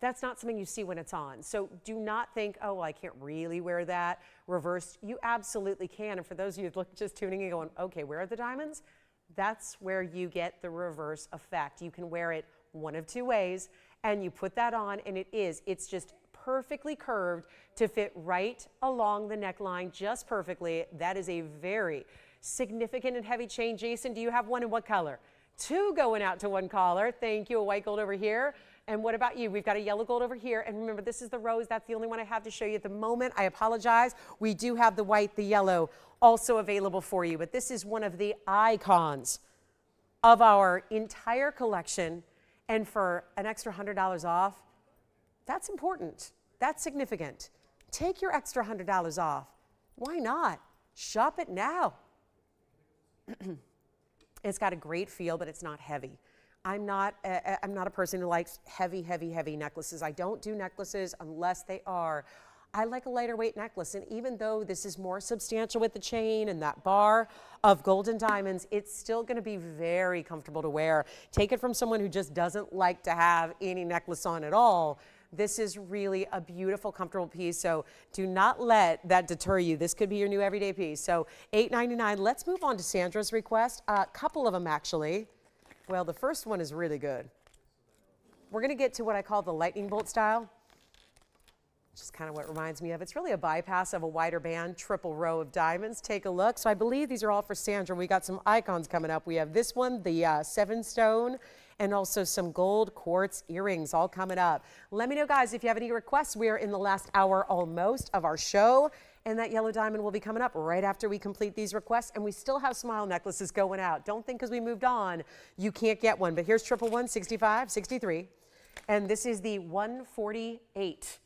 That's not something you see when it's on. So do not think, oh, well, I can't really wear that reversed. You absolutely can. And for those of you just tuning in going, okay, where are the diamonds? That's where you get the reverse effect. You can wear it one of 2 ways and you put that on and it's just perfectly curved to fit right along the neckline just perfectly. That is a very significant and heavy chain. Jason, do you have one in what color? 2 going out to one caller. Thank you. A white gold over here. And what about you? We've got a yellow gold over here. And remember, this is the rose. That's the only one I have to show you at the moment. I apologize. We do have the white, the yellow also available for you. But this is one of the icons of our entire collection. And for an extra $100 off, that's important. That's significant. Take your extra $100 off. Why not? Shop it now. It's got a great feel, but it's not heavy. I'm not a person who likes heavy necklaces. I don't do necklaces unless they are. I like a lighter weight necklace, and even though this is more substantial with the chain and that bar of golden diamonds, it's still going to be very comfortable to wear. Take it from someone who just doesn't like to have any necklace on at all. This is really a beautiful, comfortable piece, so do not let that deter you. This could be your new everyday piece. So $8.99. Let's move on to Sandra's request. A couple of them, actually. Well, the first one is really good. We're going to get to what I call the lightning bolt style. Just kind of what it reminds me of. It's really a bypass of a wider band, triple row of diamonds. Take a look. So I believe these are all for Sandra. We got some icons coming up. We have this one, the 7 stone, and also some gold quartz earrings all coming up. Let me know, guys, if you have any requests. We are in the last hour almost of our show, and that yellow diamond will be coming up right after we complete these requests. And we still have smile necklaces going out. Don't think because we moved on, you can't get one. But here's 111, 65, 63. And this is the 148.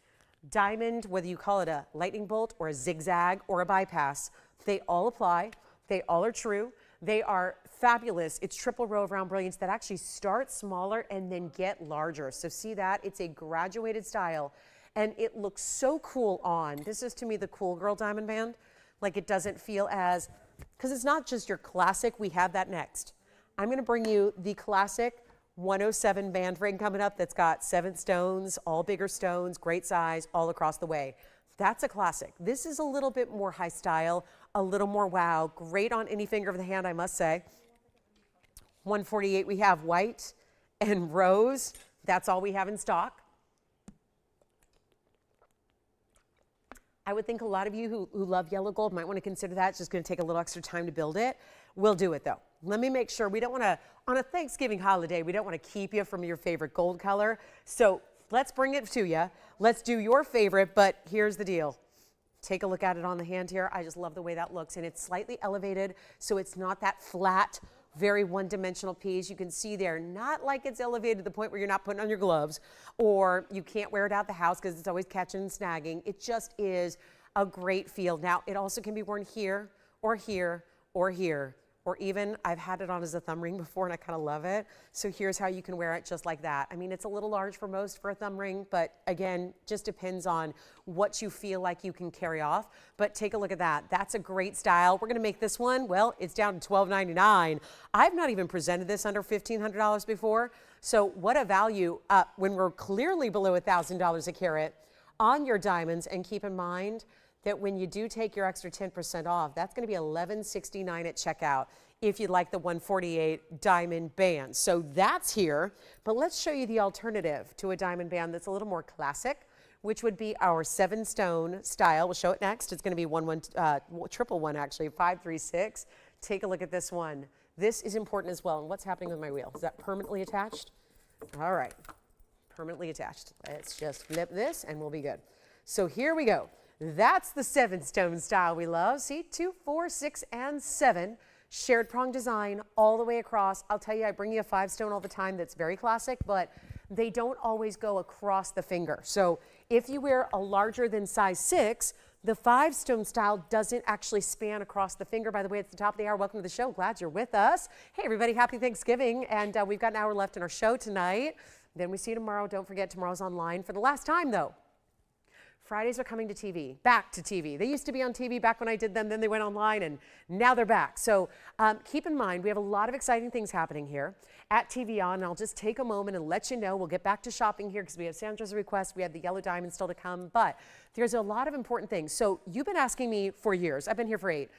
Diamond, whether you call it a lightning bolt or a zigzag or a bypass, they all apply. They all are true. They are fabulous. It's triple row of round brilliance that actually start smaller and then get larger. So see that? It's a graduated style, and it looks so cool on. This is, to me, the cool girl diamond band. Like, it doesn't feel as, because it's not just your classic. We have that next. I'm going to bring you the classic 107 band ring coming up that's got 7 stones, all bigger stones, great size, all across the way. That's a classic. This is a little bit more high style, a little more wow. Great on any finger of the hand, I must say. 148, we have white and rose. That's all we have in stock. I would think a lot of you who love yellow gold might want to consider that. It's just going to take a little extra time to build it. We'll do it, though. Let me make sure. We don't want to, on a Thanksgiving holiday, we don't want to keep you from your favorite gold color. So let's bring it to you. Let's do your favorite, but here's the deal. Take a look at it on the hand here. I just love the way that looks, and it's slightly elevated, so it's not that flat, very one-dimensional piece. You can see there, not like it's elevated to the point where you're not putting on your gloves, or you can't wear it out the house because it's always catching and snagging. It just is a great feel. Now, it also can be worn here, or here, or here, or even I've had it on as a thumb ring before, and I kind of love it. So here's how you can wear it just like that. I mean, it's a little large for most for a thumb ring, but again, just depends on what you feel like you can carry off. But take a look at that. That's a great style. We're going to make this one, well, it's down to $12.99. I've not even presented this under $1,500 before. So what a value when we're clearly below $1,000 a carat on your diamonds. And keep in mind that when you do take your extra 10% off, that's going to be $11.69 at checkout if you'd like the 148 diamond band. So that's here, but let's show you the alternative to a diamond band that's a little more classic, which would be our 7 stone style. We'll show it next. It's going to be 111 actually, 536. Take a look at this one. This is important as well. And what's happening with my wheel? Is that permanently attached? All right, permanently attached. Let's just flip this and we'll be good. So here we go. That's the 7 stone style we love. See, 2, 4, 6, and 7. Shared prong design all the way across. I'll tell you, I bring you a 5 stone all the time that's very classic, but they don't always go across the finger. So if you wear a larger than size 6, the 5 stone style doesn't actually span across the finger. By the way, it's the top of the hour. Welcome to the show. Glad you're with us. Hey, everybody, happy Thanksgiving. And we've got an hour left in our show tonight. Then we see you tomorrow. Don't forget, tomorrow's online for the last time, though. Fridays are coming to TV, back to TV. They used to be on TV back when I did them, then they went online, and now they're back. So keep in mind, we have a lot of exciting things happening here at TVON, and I'll just take a moment and let you know. We'll get back to shopping here because we have Sandra's request. We have the yellow diamond still to come, but there's a lot of important things. So you've been asking me for years. I've been here for 8.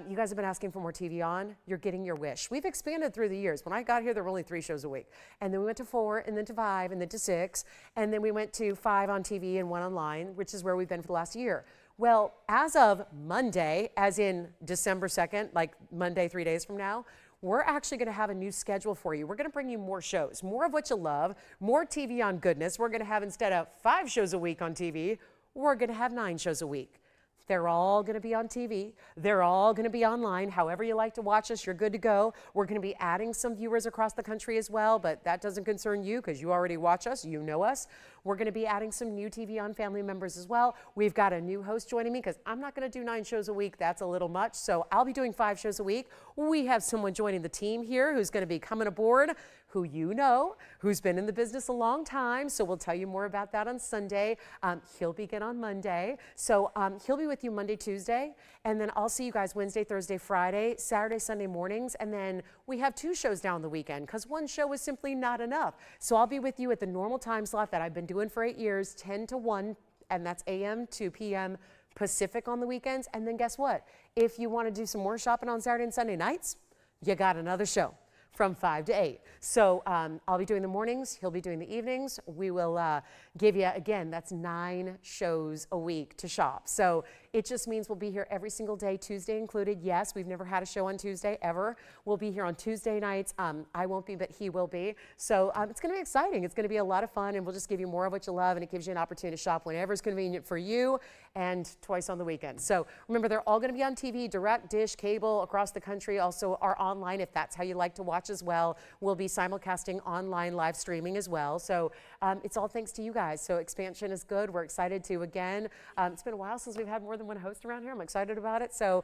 You guys have been asking for more TVON. You're getting your wish. We've expanded through the years. When I got here, there were only 3 shows a week. And then we went to 4, and then to 5, and then to 6. And then we went to 5 on TV and 1 online, which is where we've been for the last year. Well, as of Monday, as in December 2nd, like Monday 3 days from now, we're actually going to have a new schedule for you. We're going to bring you more shows, more of what you love, more TVON goodness. We're going to have, instead of 5 shows a week on TV, we're going to have 9 shows a week. They're all going to be on TV. They're all going to be online. However you like to watch us, you're good to go. We're going to be adding some viewers across the country as well, but that doesn't concern you because you already watch us. You know us. We're going to be adding some new TVON family members as well. We've got a new host joining me because I'm not going to do 9 shows a week. That's a little much. So I'll be doing 5 shows a week. We have someone joining the team here who's going to be coming aboard, who you know, who's been in the business a long time. So we'll tell you more about that on Sunday. He'll begin on Monday. So he'll be with you Monday, Tuesday, and then I'll see you guys Wednesday, Thursday, Friday, Saturday, Sunday mornings. And then we have 2 shows down the weekend because 1 show is simply not enough. So I'll be with you at the normal time slot that I've been doing for 8 years, 10 to 1, and that's a.m. to p.m. Pacific on the weekends. And then guess what? If you want to do some more shopping on Saturday and Sunday nights, you got another show from 5 to 8. So I'll be doing the mornings, he'll be doing the evenings. We will give you, again, that's 9 shows a week to shop. So it just means we'll be here every single day, Tuesday included. Yes, we've never had a show on Tuesday ever. We'll be here on Tuesday nights. I won't be, but he will be. So it's going to be exciting. It's going to be a lot of fun, and we'll just give you more of what you love, and it gives you an opportunity to shop whenever it's convenient for you and twice on the weekend. So remember, they're all going to be on TV, direct, dish, cable, across the country. Also are online if that's how you like to watch as well. We'll be simulcasting online live streaming as well. So it's all thanks to you guys. So expansion is good. We're excited to, again, it's been a while since we've had more than one host around here. I'm excited about it. So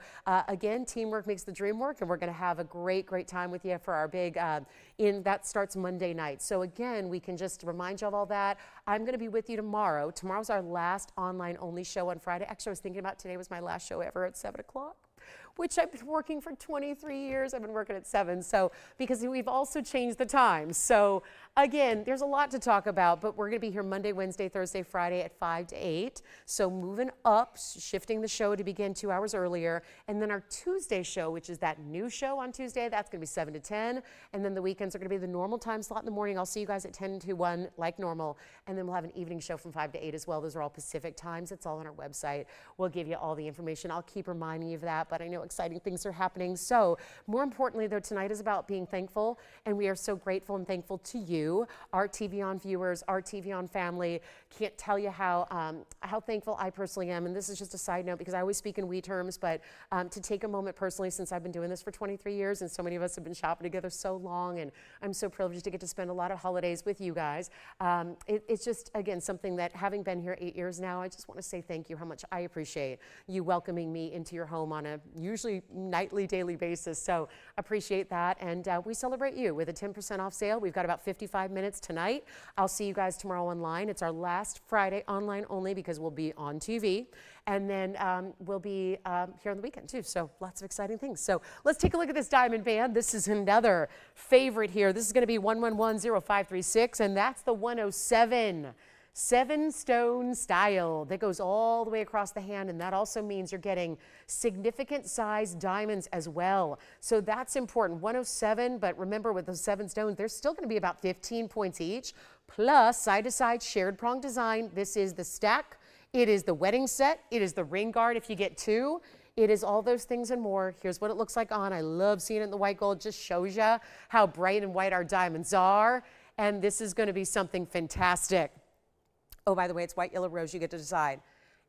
again, teamwork makes the dream work, and we're going to have a great time with you for our big, that starts Monday night. So again, we can just remind you of all that. I'm going to be with you tomorrow. Tomorrow's our last online only show on Friday. Actually, I was thinking about today was my last show ever at 7 o'clock. Which I've been working for 23 years. I've been working at 7, so because we've also changed the time. So again, there's a lot to talk about, but we're going to be here Monday, Wednesday, Thursday, Friday at 5 to 8. So moving up, shifting the show to begin 2 hours earlier. And then our Tuesday show, which is that new show on Tuesday, that's going to be 7 to 10. And then the weekends are going to be the normal time slot in the morning. I'll see you guys at 10 to 1 like normal. And then we'll have an evening show from 5 to 8 as well. Those are all Pacific times. It's all on our website. We'll give you all the information. I'll keep reminding you of that, but I know exciting things are happening. So more importantly, though, tonight is about being thankful, and we are so grateful and thankful to you, our TVON viewers, our TVON family. Can't tell you how thankful I personally am. And this is just a side note because I always speak in we terms, but to take a moment personally, since I've been doing this for 23 years and so many of us have been shopping together so long, and I'm so privileged to get to spend a lot of holidays with you guys. It's just, again, something that, having been here 8 years now, I just want to say thank you, how much I appreciate you welcoming me into your home on a usually nightly, daily basis. So appreciate that. And we celebrate you with a 10% off sale. We've got about 55 minutes tonight. I'll see you guys tomorrow online. It's our last Friday online only because we'll be on TV. And then we'll be here on the weekend too. So lots of exciting things. So let's take a look at this diamond band. This is another favorite here. This is going to be 1110536, and that's the 107. 7-stone style that goes all the way across the hand, and that also means you're getting significant size diamonds as well. So that's important. 107, but remember with those 7 stones, there's still going to be about 15 points each, plus side-to-side shared prong design. This is the stack. It is the wedding set. It is the ring guard if you get 2. It is all those things and more. Here's what it looks like on. I love seeing it in the white gold. Just shows you how bright and white our diamonds are, and this is going to be something fantastic. Oh, by the way, it's white, yellow, rose. You get to decide.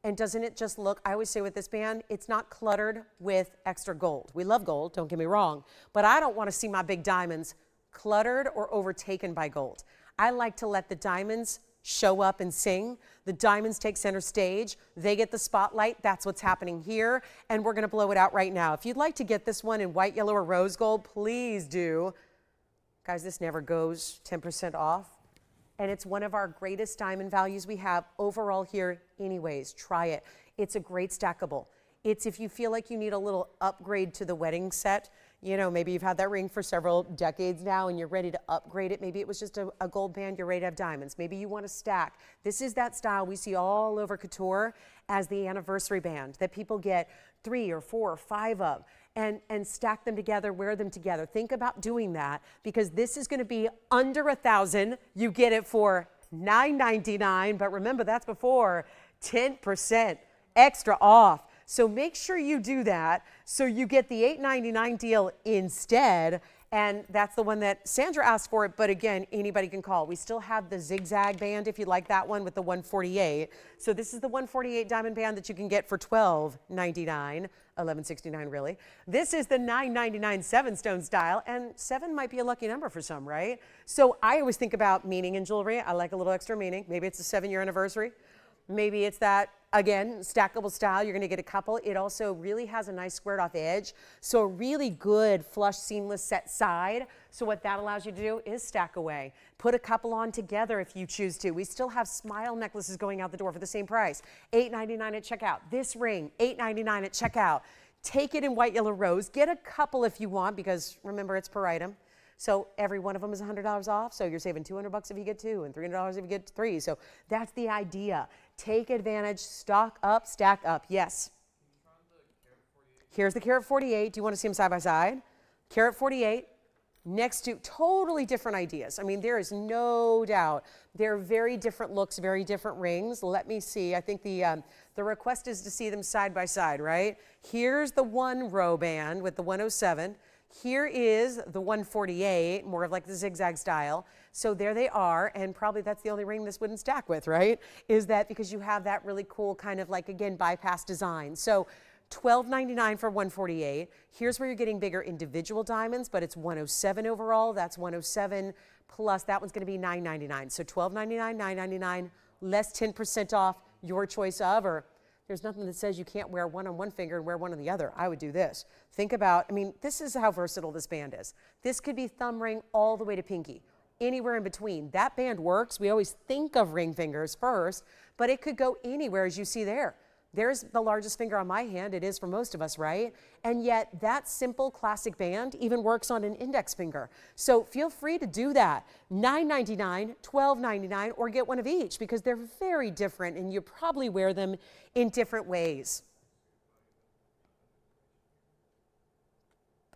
And doesn't it just look, I always say with this band, it's not cluttered with extra gold. We love gold, don't get me wrong, but I don't want to see my big diamonds cluttered or overtaken by gold. I like to let the diamonds show up and sing. The diamonds take center stage. They get the spotlight. That's what's happening here. And we're going to blow it out right now. If you'd like to get this one in white, yellow, or rose gold, please do. Guys, this never goes 10% off. And it's one of our greatest diamond values we have overall here anyways. Try it. It's a great stackable. It's if you feel like you need a little upgrade to the wedding set, you know, maybe you've had that ring for several decades now and you're ready to upgrade it. Maybe it was just a gold band, you're ready to have diamonds. Maybe you want to stack. This is that style we see all over couture as the anniversary band that people get 3 or 4 or 5 of. And stack them together, wear them together. Think about doing that because this is going to be under $1,000. You get it for $9.99, but remember that's before 10% extra off. So make sure you do that so you get the $8.99 deal instead. And that's the one that Sandra asked for it, but again, anybody can call. We still have the zigzag band if you like that one with the 148. So this is the 148 diamond band that you can get for $12.99, $11.69 really. This is the $9.99 seven stone style, and 7 might be a lucky number for some, right? So I always think about meaning in jewelry. I like a little extra meaning. Maybe it's a 7-year anniversary. Maybe it's that, again, stackable style. You're going to get a couple. It also really has a nice squared off edge. So a really good flush seamless set side. So what that allows you to do is stack away. Put a couple on together if you choose to. We still have smile necklaces going out the door for the same price. $8.99 at checkout. This ring, $8.99 at checkout. Take it in white, yellow, rose. Get a couple if you want, because remember, it's per item. So every one of them is $100 off. So you're saving $200 if you get 2 and $300 if you get 3. So that's the idea. Take advantage, stock up, stack up. Yes. Here's the carat 48. Do you want to see them side by side? Carat 48 next to totally different ideas. I mean, there is no doubt. They're very different looks, very different rings. Let me see. I think the request is to see them side by side, right? Here's the 1 row band with the 107. Here is the 148, more of like the zigzag style. So there they are, and probably that's the only ring this wouldn't stack with, right? Is that because you have that really cool kind of like, again, bypass design. So $12.99 for 148. Here's where you're getting bigger individual diamonds, but it's 107 overall. That's 107 plus that one's going to be $9.99. So $12.99, $9.99, less 10% off, your choice of, or there's nothing that says you can't wear one on one finger and wear one on the other. I would do this. Think about, I mean, this is how versatile this band is. This could be thumb ring all the way to pinky, anywhere in between. That band works. We always think of ring fingers first, but it could go anywhere as you see there. There's the largest finger on my hand. It is for most of us, right? And yet that simple classic band even works on an index finger. So feel free to do that. $9.99, $12.99, or get one of each because they're very different and you probably wear them in different ways.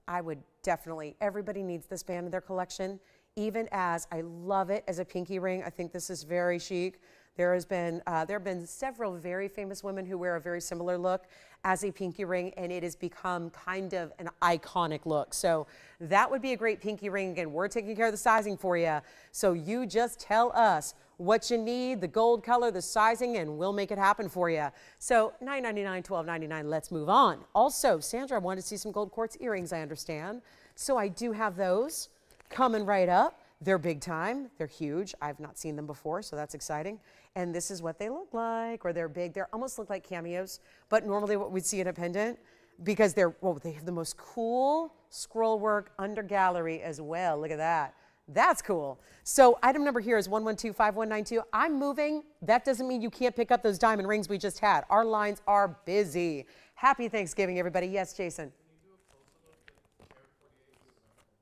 I would definitely, everybody needs this band in their collection, even as I love it as a pinky ring. I think this is very chic. There have been several very famous women who wear a very similar look as a pinky ring, and it has become kind of an iconic look. So that would be a great pinky ring. Again, we're taking care of the sizing for you. So you just tell us what you need, the gold color, the sizing, and we'll make it happen for you. So $9.99, $12.99, let's move on. Also, Sandra, I wanted to see some gold quartz earrings, I understand. So I do have those coming right up. They're big time. They're huge. I've not seen them before, so that's exciting. And this is what they look like, or they're big. They almost look like cameos, but normally what we'd see in a pendant, because they have the most cool scroll work under gallery as well. Look at that. That's cool. So item number here is 1125192. I'm moving. That doesn't mean you can't pick up those diamond rings we just had. Our lines are busy. Happy Thanksgiving, everybody. Yes, Jason.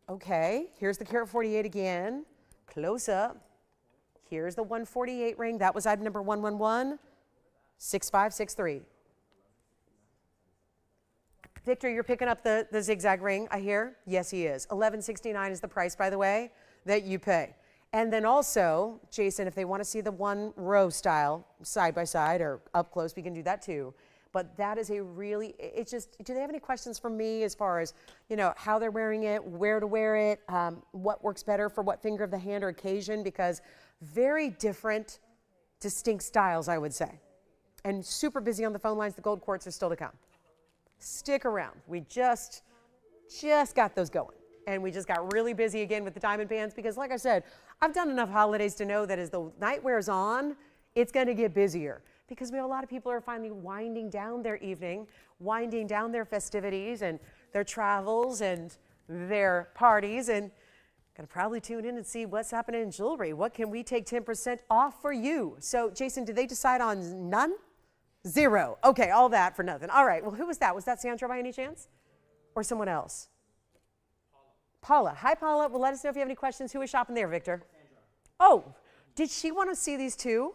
Okay, here's the carat 48 again. Close up. Here's the 148 ring. That was item number 1116563. Victor, you're picking up the zigzag ring, I hear? Yes, he is. $11.69 is the price, by the way, that you pay. And then also, Jason, if they want to see the 1 row style side by side or up close, we can do that too. But that is a really, it's just, do they have any questions for me as far as, you know, how they're wearing it, where to wear it, what works better for what finger of the hand or occasion? Because very different, distinct styles, I would say. And super busy on the phone lines. The gold quartz are still to come. Stick around. We just got those going. And we just got really busy again with the diamond bands because, like I said, I've done enough holidays to know that as the night wears on, it's going to get busier. Because we have a lot of people are finally winding down their evening, winding down their festivities and their travels and their parties, and going to probably tune in and see what's happening in jewelry. What can we take 10% off for you? So, Jason, did they decide on none? 0. Okay, all that for nothing. All right, well, who was that? Was that Sandra by any chance? Or someone else? Paula. Hi, Paula. Well, let us know if you have any questions. Who was shopping there, Victor? Sandra. Oh, did she want to see these too?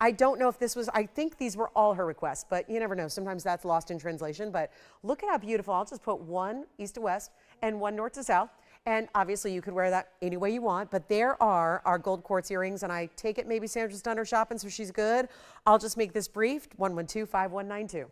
I don't know if this was, I think these were all her requests, but you never know. Sometimes that's lost in translation. But look at how beautiful. I'll just put 1 east to west and 1 north to south. And obviously you could wear that any way you want. But there are our gold quartz earrings. And I take it maybe Sandra's done her shopping, so she's good. I'll just make this brief. 1125192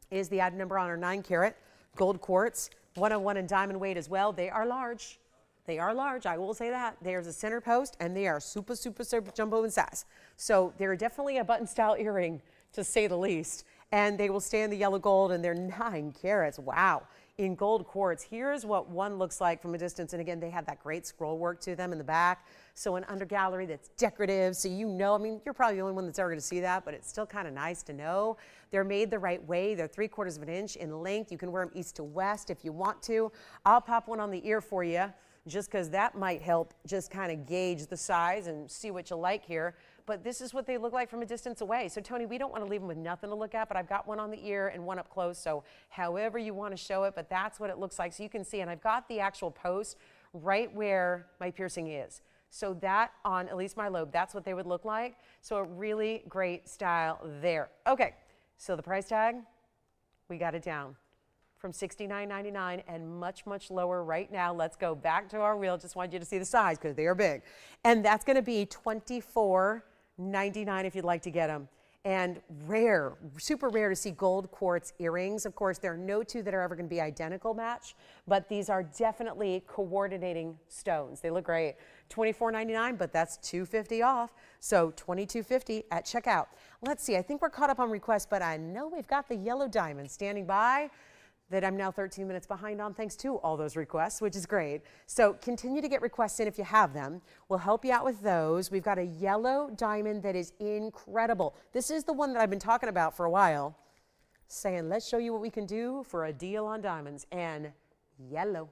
is the item number on our 9-carat gold quartz 101 in diamond weight as well. They are large. They are large, I will say that. There's a center post, and they are super, super, super jumbo in size. So they're definitely a button style earring, to say the least. And they will stay in the yellow gold, and they're 9 carats. Wow. In gold quartz. Here's what one looks like from a distance. And again, they have that great scroll work to them in the back. So an under gallery that's decorative. So you know, I mean, you're probably the only one that's ever going to see that, but it's still kind of nice to know. They're made the right way. They're 3/4 of an inch in length. You can wear them east to west if you want to. I'll pop one on the ear for you, just because that might help just kind of gauge the size and see what you like here. But this is what they look like from a distance away. So Tony, we don't want to leave them with nothing to look at, but I've got one on the ear and one up close. So however you want to show it, but that's what it looks like. So you can see, and I've got the actual post right where my piercing is. So that on at least my lobe, that's what they would look like. So a really great style there. Okay, so the price tag, we got it down from $69.99 and much, much lower right now. Let's go back to our wheel. Just wanted you to see the size because they are big. And that's going to be $24.99 if you'd like to get them. And rare, super rare to see gold quartz earrings. Of course, there are no two that are ever going to be identical match, but these are definitely coordinating stones. They look great. $24.99, but that's $250 off. So $22.50 at checkout. Let's see, I think we're caught up on requests, but I know we've got the yellow diamond standing by that I'm now 13 minutes behind on thanks to all those requests, which is great. So continue to get requests in if you have them. We'll help you out with those. We've got a yellow diamond that is incredible. This is the one that I've been talking about for a while, saying, let's show you what we can do for a deal on diamonds. And yellow,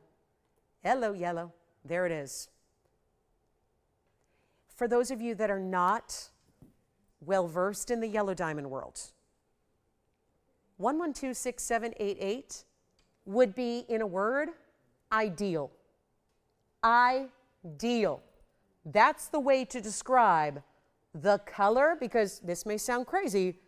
yellow, yellow, there it is. For those of you that are not well-versed in the yellow diamond world, 1126788 would be, in a word, ideal. Ideal. That's the way to describe the color, because this may sound crazy,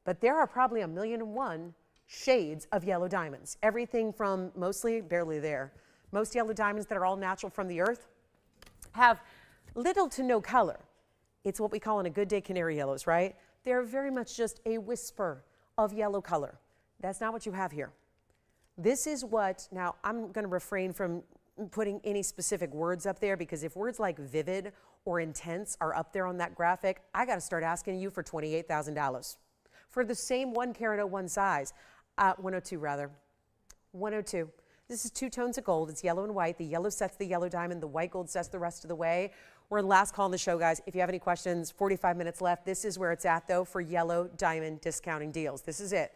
but there are probably 1,000,001 shades of yellow diamonds. Everything from mostly, barely there, most yellow diamonds that are all natural from the earth have little to no color. It's what we call in a good day canary yellows, right? They're very much just a whisper of yellow color. That's not what you have here. This is what, now I'm going to refrain from putting any specific words up there, because if words like vivid or intense are up there on that graphic, I got to start asking you for $28,000 for the same 1 carat 01 size, 102 rather, 102. This is 2 tones of gold. It's yellow and white. The yellow sets the yellow diamond. The white gold sets the rest of the way. We're in last call on the show, guys. If you have any questions, 45 minutes left. This is where it's at, though, for yellow diamond discounting deals. This is it.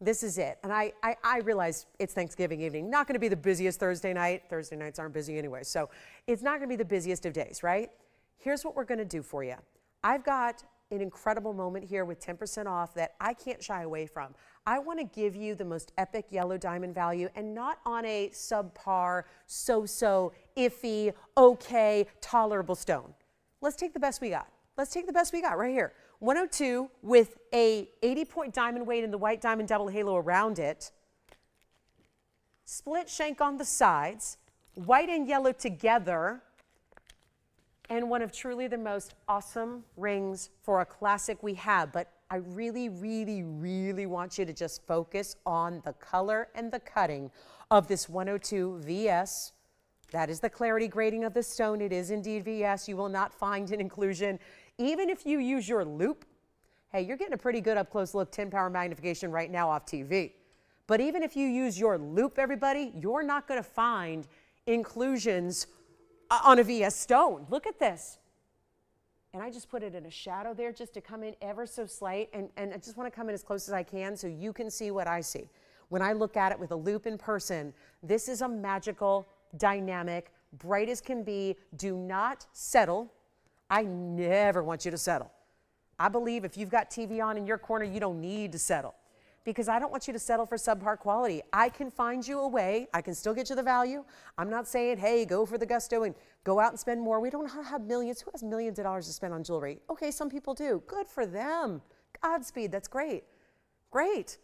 This is it. And I realize it's Thanksgiving evening. Not going to be the busiest Thursday night. Thursday nights aren't busy anyway. So it's not going to be the busiest of days, right? Here's what we're going to do for you. I've got an incredible moment here with 10% off that I can't shy away from. I want to give you the most epic yellow diamond value, and not on a subpar, so-so, iffy, okay, tolerable stone. Let's take the best we got. Let's take the best we got right here. 102 with a 80-point diamond weight in the white diamond double halo around it. Split shank on the sides, white and yellow together, and one of truly the most awesome rings for a classic we have. But I really, really, really want you to just focus on the color and the cutting of this 102 VS. That is the clarity grading of the stone. It is indeed VS. You will not find an inclusion. Even if you use your loop, hey, you're getting a pretty good up-close look, 10-power magnification right now off TV. But even if you use your loop, everybody, you're not going to find inclusions on a VS stone. Look at this. And I just put it in a shadow there just to come in ever so slight. And I just want to come in as close as I can so you can see what I see. When I look at it with a loop in person, this is a magical, dynamic, bright as can be. Do not settle. I never want you to settle. I believe if you've got TVON in your corner, you don't need to settle, because I don't want you to settle for subpar quality. I can find you a way. I can still get you the value. I'm not saying, hey, go for the gusto and go out and spend more. We don't have millions. Who has millions of dollars to spend on jewelry? Okay, some people do. Good for them. Godspeed. That's great. Great.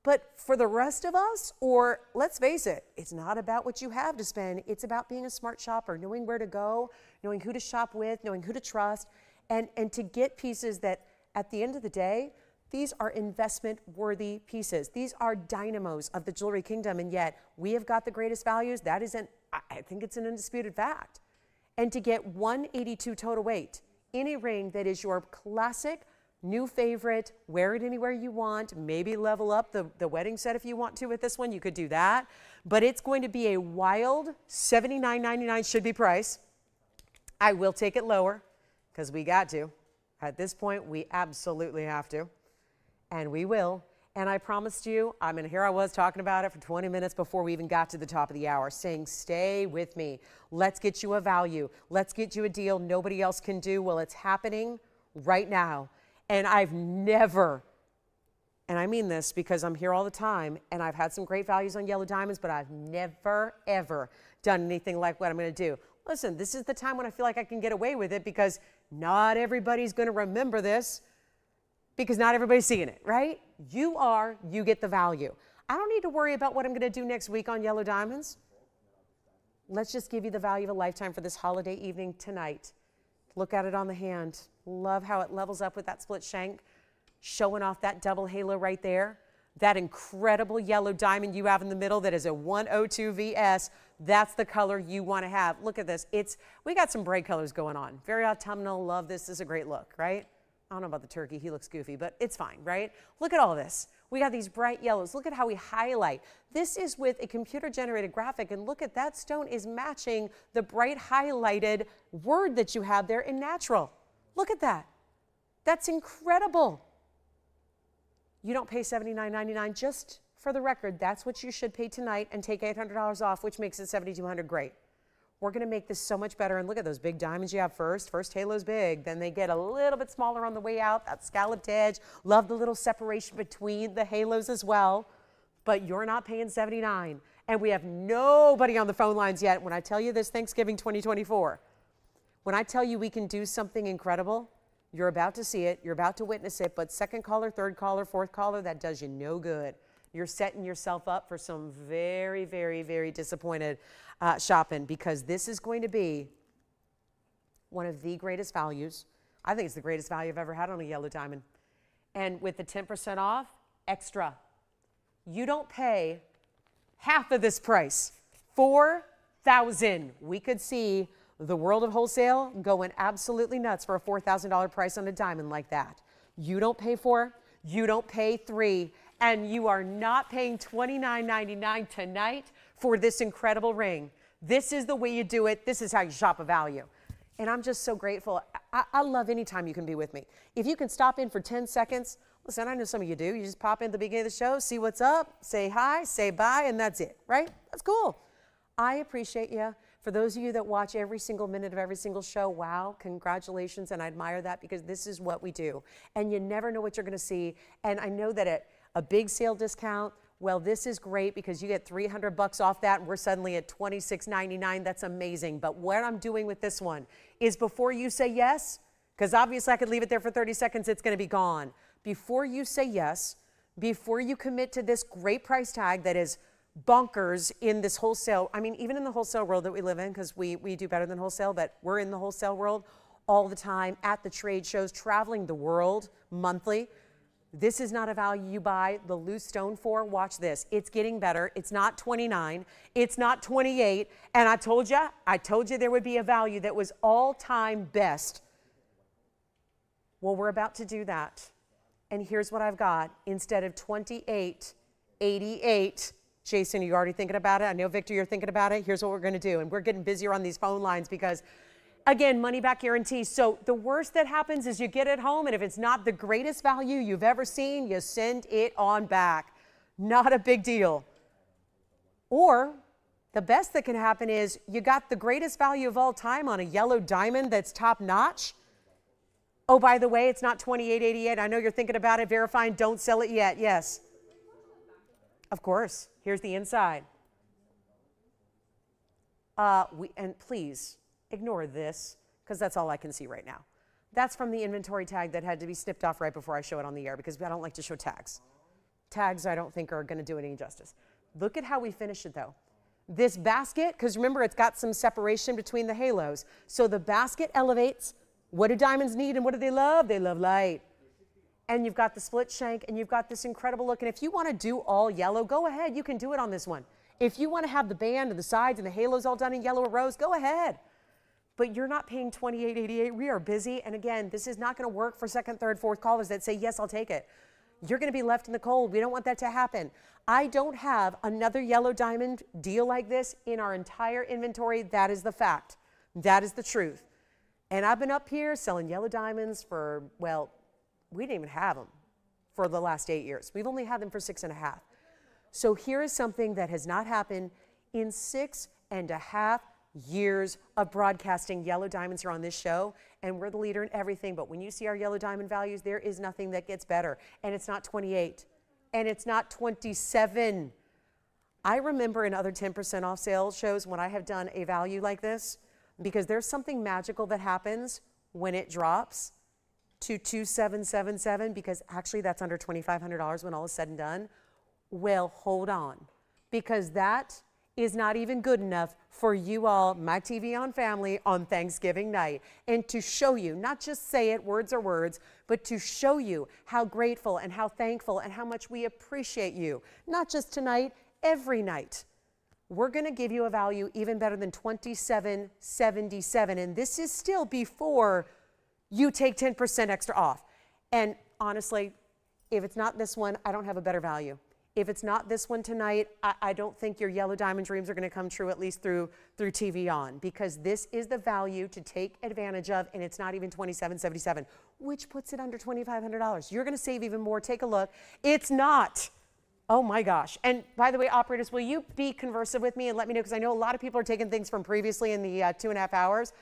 But for the rest of us, or let's face it, it's not about what you have to spend. It's about being a smart shopper, knowing where to go, knowing who to shop with, knowing who to trust, and to get pieces that at the end of the day, These are investment-worthy pieces. These are dynamos of the jewelry kingdom, and yet we have got the greatest values. That isn't, I think it's an undisputed fact. And to get 182 total weight in a ring that is your classic, new favorite, wear it anywhere you want, maybe level up the wedding set if you want to with this one, you could do that. But it's going to be a wild $79.99 should be price. I will take it lower because we got to. At this point, we absolutely have to. And we will. And I promised you, I mean, here I was talking about it for 20 minutes before we even got to the top of the hour, saying, stay with me. Let's get you a value. Let's get you a deal nobody else can do. Well, it's happening right now. And I've never, and I mean this because I'm here all the time, and I've had some great values on yellow diamonds, but I've never, ever done anything like what I'm going to do. Listen, this is the time when I feel like I can get away with it because not everybody's going to remember this because not everybody's seeing it, right? You are, you get the value. I don't need to worry about what I'm going to do next week on yellow diamonds. Let's just give you the value of a lifetime for this holiday evening tonight. Look at it on the hand. Love how it levels up with that split shank, showing off that double halo right there. That incredible yellow diamond you have in the middle that is a 102 VS. That's the color you want to have. Look at this. We got some bright colors going on. Very autumnal. Love this. This is a great look, right? I don't know about the turkey. He looks goofy, but it's fine, right? Look at all this. We got these bright yellows. Look at how we highlight. This is with a computer-generated graphic, and look at that stone is matching the bright highlighted word that you have there in natural. Look at that. That's incredible. You don't pay $79.99. Just for the record, that's what you should pay tonight and take $800 off, which makes it $7,200. Great. We're going to make this so much better. And look at those big diamonds you have first. First halo's big. Then they get a little bit smaller on the way out. That scalloped edge. Love the little separation between the halos as well. But you're not paying $79. And we have nobody on the phone lines yet. When I tell you this Thanksgiving 2024, when I tell you we can do something incredible, you're about to see it. You're about to witness it. But second caller, third caller, fourth caller, that does you no good. You're setting yourself up for some very, very, very disappointed shopping because this is going to be one of the greatest values. I think it's the greatest value I've ever had on a yellow diamond. And with the 10% off, extra. You don't pay half of this price. $4,000. We could see the world of wholesale going absolutely nuts for a $4,000 price on a diamond like that. You don't pay $4,000, you don't pay $3,000, and you are not paying $29.99 tonight for this incredible ring. This is the way you do it. This is how you shop a value. And I'm just so grateful. I love any time you can be with me. If you can stop in for 10 seconds, listen, I know some of you do. You just pop in at the beginning of the show, see what's up, say hi, say bye, and that's it, right? That's cool. I appreciate you. For those of you that watch every single minute of every single show, wow, congratulations, and I admire that because this is what we do. And you never know what you're going to see. And I know that at a big sale discount, well, this is great because you get $300 off that, and we're suddenly at $26.99. That's amazing. But what I'm doing with this one is before you say yes, because obviously I could leave it there for 30 seconds, it's going to be gone. Before you say yes, before you commit to this great price tag that is bonkers in this wholesale, I mean, even in the wholesale world that we live in, because we do better than wholesale, but we're in the wholesale world all the time, at the trade shows, traveling the world monthly. This is not a value you buy the loose stone for. Watch this. It's getting better. It's not 29. It's not 28. And I told you there would be a value that was all-time best. Well, we're about to do that. And here's what I've got. Instead of 28.88, Jason, are you already thinking about it? I know, Victor, you're thinking about it. Here's what we're going to do. And we're getting busier on these phone lines because, again, money back guarantee. So the worst that happens is you get it home, and if it's not the greatest value you've ever seen, you send it on back. Not a big deal. Or the best that can happen is you got the greatest value of all time on a yellow diamond that's top notch. Oh, by the way, it's not $28.88. I know you're thinking about it, verifying, don't sell it yet. Yes. Of course. Here's the inside. And please ignore this because that's all I can see right now. That's from the inventory tag that had to be snipped off right before I show it on the air because I don't like to show tags. Tags I don't think are going to do it any justice. Look at how we finish it though. This basket, because remember it's got some separation between the halos. So the basket elevates. What do diamonds need and what do they love? They love light. and you've got the split shank, and you've got this incredible look. And if you want to do all yellow, go ahead. You can do it on this one. If you want to have the band and the sides and the halos all done in yellow or rose, go ahead. But you're not paying $28.88. We are busy. And again, this is not going to work for second, third, fourth callers that say, yes, I'll take it. You're going to be left in the cold. We don't want that to happen. I don't have another yellow diamond deal like this in our entire inventory. That is the fact. That is the truth. And I've been up here selling yellow diamonds for, well, we didn't even have them for the last 8 years. We've only had them for 6.5. So here is something that has not happened in 6.5 years of broadcasting yellow diamonds here on this show, and we're the leader in everything. But when you see our yellow diamond values, there is nothing that gets better. And it's not 28, and it's not 27. I remember in other 10% off sale shows when I have done a value like this, because there's something magical that happens when it drops to 2777, because actually that's under $2,500 when all is said and done. Well, hold on, because that is not even good enough for you all, my TVON family, on Thanksgiving night. And to show you, not just say it, words are words, but to show you how grateful and how thankful and how much we appreciate you, not just tonight, every night. We're going to give you a value even better than $27.77, and this is still before you take 10% extra off. And honestly, if it's not this one, I don't have a better value. If it's not this one tonight, I don't think your yellow diamond dreams are going to come true, at least through TVON, because this is the value to take advantage of, and it's not even $27.77, which puts it under $2,500. You're going to save even more. Take a look. It's not. Oh my gosh. And by the way, operators, will you be conversive with me and let me know, because I know a lot of people are taking things from previously in the 2.5 hours.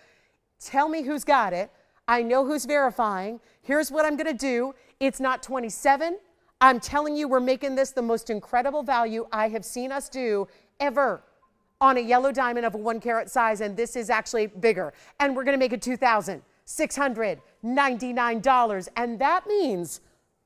Tell me who's got it. I know who's verifying. Here's what I'm going to do. It's not 27. I'm telling you, we're making this the most incredible value I have seen us do ever on a yellow diamond of a 1 carat size, and this is actually bigger. And we're going to make it $2,699, and that means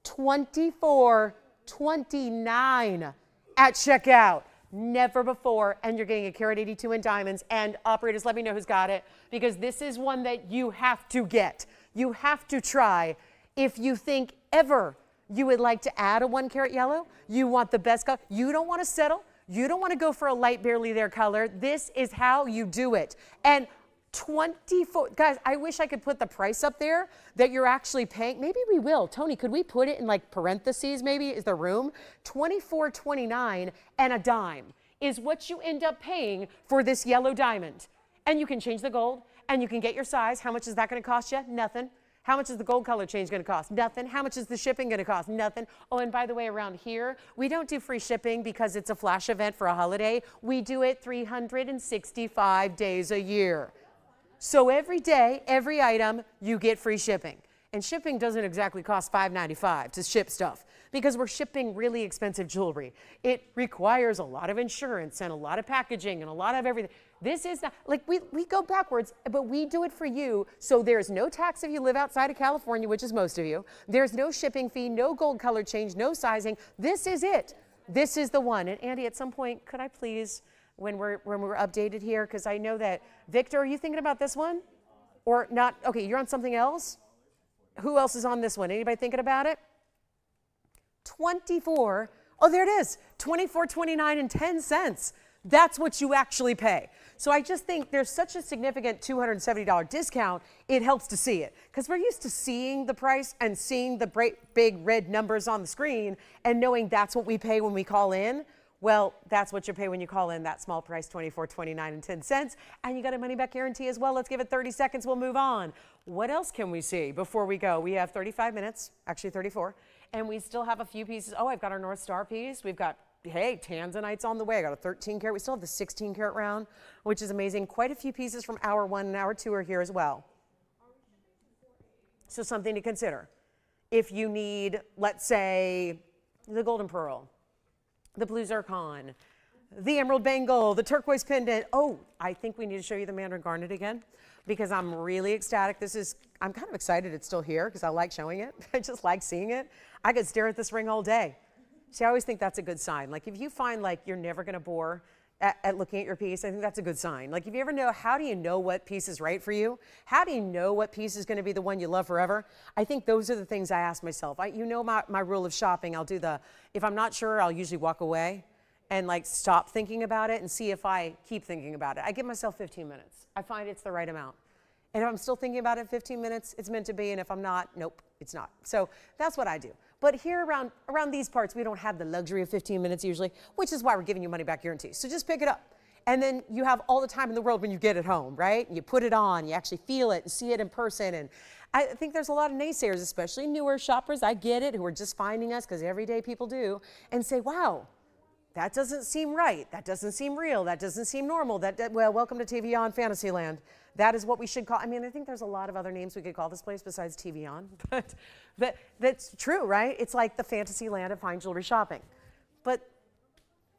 $24.29 at checkout. Never before, and you're getting a carat 82 in diamonds. And operators, let me know who's got it, because this is one that you have to get. You have to try. If you think ever you would like to add a 1 carat yellow, you want the best color, you don't want to settle, you don't want to go for a light barely there color, this is how you do it. And 24, guys, I wish I could put the price up there that you're actually paying. Maybe we will. Tony, could we put it in like parentheses maybe? Is there room? $24.29 and a dime is what you end up paying for this yellow diamond. And you can change the gold, and you can get your size. How much is that going to cost you? Nothing. How much is the gold color change going to cost? Nothing. How much is the shipping going to cost? Nothing. Oh, and by the way, around here, we don't do free shipping because it's a flash event for a holiday. We do it 365 days a year. So every day, every item, you get free shipping. And shipping doesn't exactly cost $5.95 to ship stuff, because we're shipping really expensive jewelry. It requires a lot of insurance and a lot of packaging and a lot of everything. This is not, like we go backwards, but we do it for you. So there's no tax if you live outside of California, which is most of you. There's no shipping fee, no gold color change, no sizing. This is it. This is the one. And Andy, at some point, could I please, when we're updated here, because I know that, Victor, are you thinking about this one? Or not? Okay, you're on something else? Who else is on this one? Anybody thinking about it? 24, oh, there it is, $24.29 and 10 cents. That's what you actually pay. So I just think there's such a significant $270 discount, it helps to see it. Because we're used to seeing the price and seeing the big red numbers on the screen and knowing that's what we pay when we call in. Well, that's what you pay when you call in, that small price, $24.29 and 10 cents. And you got a money back guarantee as well. Let's give it 30 seconds, we'll move on. What else can we see before we go? We have 35 minutes, actually 34. And we still have a few pieces. Oh, I've got our North Star piece. We've got, hey, tanzanites on the way. I got a 13 carat. We still have the 16 carat round, which is amazing. Quite a few pieces from hour 1 and hour 2 are here as well. So something to consider. If you need, let's say, the golden pearl, the blue zircon, the emerald bangle, the turquoise pendant. Oh, I think we need to show you the Mandarin garnet again, because I'm really ecstatic. I'm kind of excited it's still here because I like showing it. I just like seeing it. I could stare at this ring all day. See, I always think that's a good sign. Like if you find like you're never going to bore at looking at your piece. I think that's a good sign. Like if you ever know, how do you know what piece is right for you? How do you know what piece is gonna be the one you love forever? I think those are the things I ask myself. You know my rule of shopping, if I'm not sure, I'll usually walk away and like stop thinking about it and see if I keep thinking about it. I give myself 15 minutes. I find it's the right amount. And if I'm still thinking about it 15 minutes, it's meant to be. And if I'm not, nope, it's not. So that's what I do. But here around these parts, we don't have the luxury of 15 minutes usually, which is why we're giving you money back guarantee. So just pick it up. And then you have all the time in the world when you get it home, right? You put it on, you actually feel it and see it in person. And I think there's a lot of naysayers, especially newer shoppers, I get it, who are just finding us, because everyday people do, and say, wow, that doesn't seem right. That doesn't seem real. That doesn't seem normal. Well, welcome to TVON Fantasyland. That is what we should call. I mean, I think there's a lot of other names we could call this place besides TVON, but that's true, right? It's like the fantasy land of fine jewelry shopping. But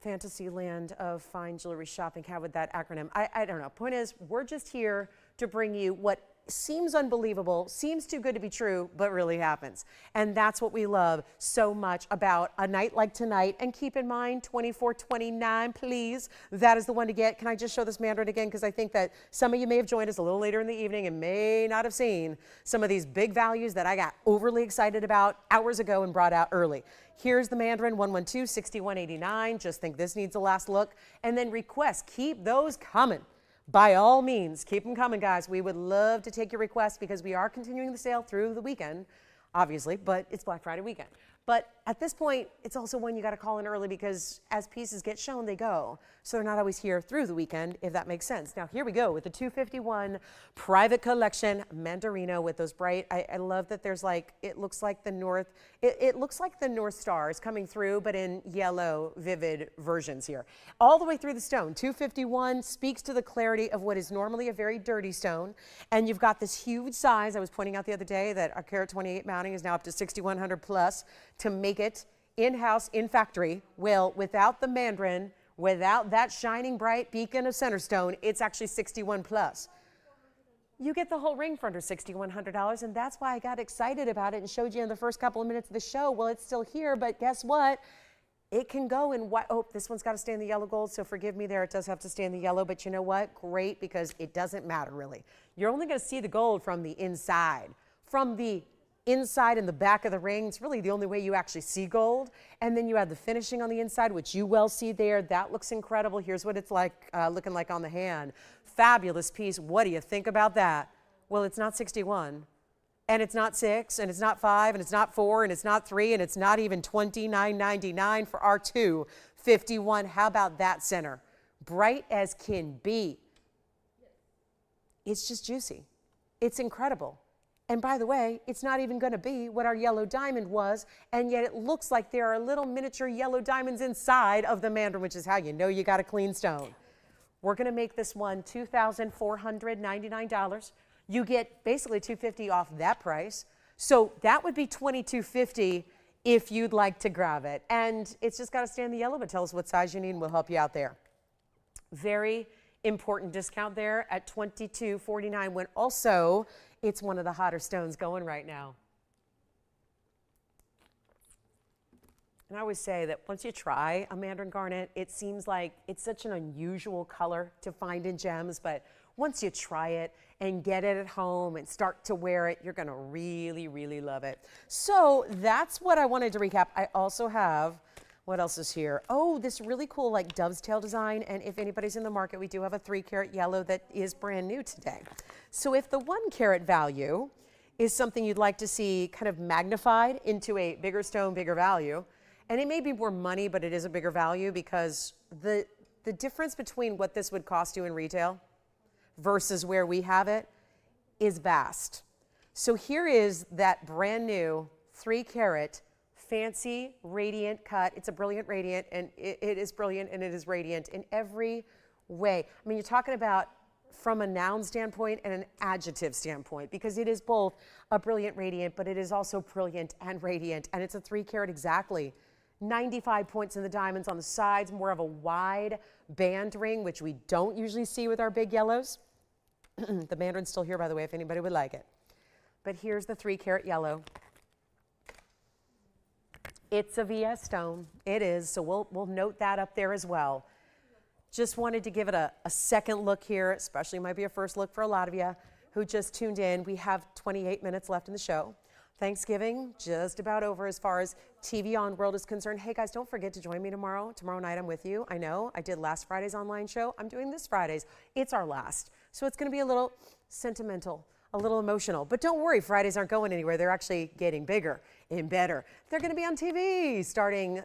fantasy land of fine jewelry shopping, how would that acronym? I don't know. Point is, we're just here to bring you what seems unbelievable, seems too good to be true, but really happens. And that's what we love so much about a night like tonight. And keep in mind, 2429, please. That is the one to get. Can I just show this Mandarin again? Because I think that some of you may have joined us a little later in the evening and may not have seen some of these big values that I got overly excited about hours ago and brought out early. Here's the Mandarin 112-6189. Just think this needs a last look. And then requests, keep those coming. By all means, keep them coming, guys. We would love to take your requests because we are continuing the sale through the weekend, obviously, but it's Black Friday weekend. But at this point, it's also one you got to call in early because as pieces get shown, they go. So they're not always here through the weekend, if that makes sense. Now, here we go with the 251 Private Collection Mandarino with those bright. I love that there's like, it looks like the North Star is coming through, but in yellow, vivid versions here. All the way through the stone. 251 speaks to the clarity of what is normally a very dirty stone. And you've got this huge size. I was pointing out the other day that our carat 28 mounting is now up to 6,100 plus to make it in-house, in factory. Well, without the Mandarin, without that shining bright beacon of center stone, it's actually 61 plus. You get the whole ring for under $6,100, and that's why I got excited about it and showed you in the first couple of minutes of the show. Well, it's still here, but guess what? It can go in white. Oh, this one's got to stay in the yellow gold, so forgive me there. It does have to stay in the yellow, but you know what? Great, because it doesn't matter really. You're only going to see the gold from the inside. From the inside and the back of the ring, it's really the only way you actually see gold. And then you have the finishing on the inside, which you well see there. That looks incredible. Here's what it's like, looking like on the hand. Fabulous piece. What do you think about that? Well, it's not 61, and it's not 6, and it's not 5, and it's not 4, and it's not 3, and it's not even $29.99 for our 251. How about that center? Bright as can be. It's just juicy. It's incredible. And by the way, it's not even going to be what our yellow diamond was, and yet it looks like there are little miniature yellow diamonds inside of the Mandarin, which is how you know you got a clean stone. We're going to make this one $2,499. You get basically $250 off that price. So that would be $2,250 if you'd like to grab it. And it's just got to stay in the yellow, but tell us what size you need and we'll help you out there. Very important discount there at $2,249 when also it's one of the hotter stones going right now. And I always say that once you try a Mandarin garnet, it seems like it's such an unusual color to find in gems, but once you try it and get it at home and start to wear it, you're gonna really, really love it. So that's what I wanted to recap. I also have, what else is here? Oh, this really cool like dove's tail design. And if anybody's in the market, we do have a 3-carat yellow that is brand new today. So if the 1-carat value is something you'd like to see kind of magnified into a bigger stone, bigger value, and it may be more money, but it is a bigger value because the difference between what this would cost you in retail versus where we have it is vast. So here is that brand new 3-carat fancy radiant cut. It's a brilliant radiant, and it is brilliant and it is radiant in every way. I mean, you're talking about from a noun standpoint and an adjective standpoint, because it is both a brilliant radiant, but it is also brilliant and radiant, and it's a 3-carat exactly. 95 points in the diamonds on the sides, more of a wide band ring, which we don't usually see with our big yellows. The Mandarin's still here, by the way, if anybody would like it. But here's the 3-carat yellow. It's a VS stone. It is, so we'll note that up there as well. Just wanted to give it a second look here, especially might be a first look for a lot of you who just tuned in. We have 28 minutes left in the show. Thanksgiving, just about over as far as TVON world is concerned. Hey guys, don't forget to join me tomorrow. Tomorrow night I'm with you. I know I did last Friday's online show. I'm doing this Friday's. It's our last. So it's going to be a little sentimental, a little emotional. But don't worry, Fridays aren't going anywhere. They're actually getting bigger and better. They're going to be on TV starting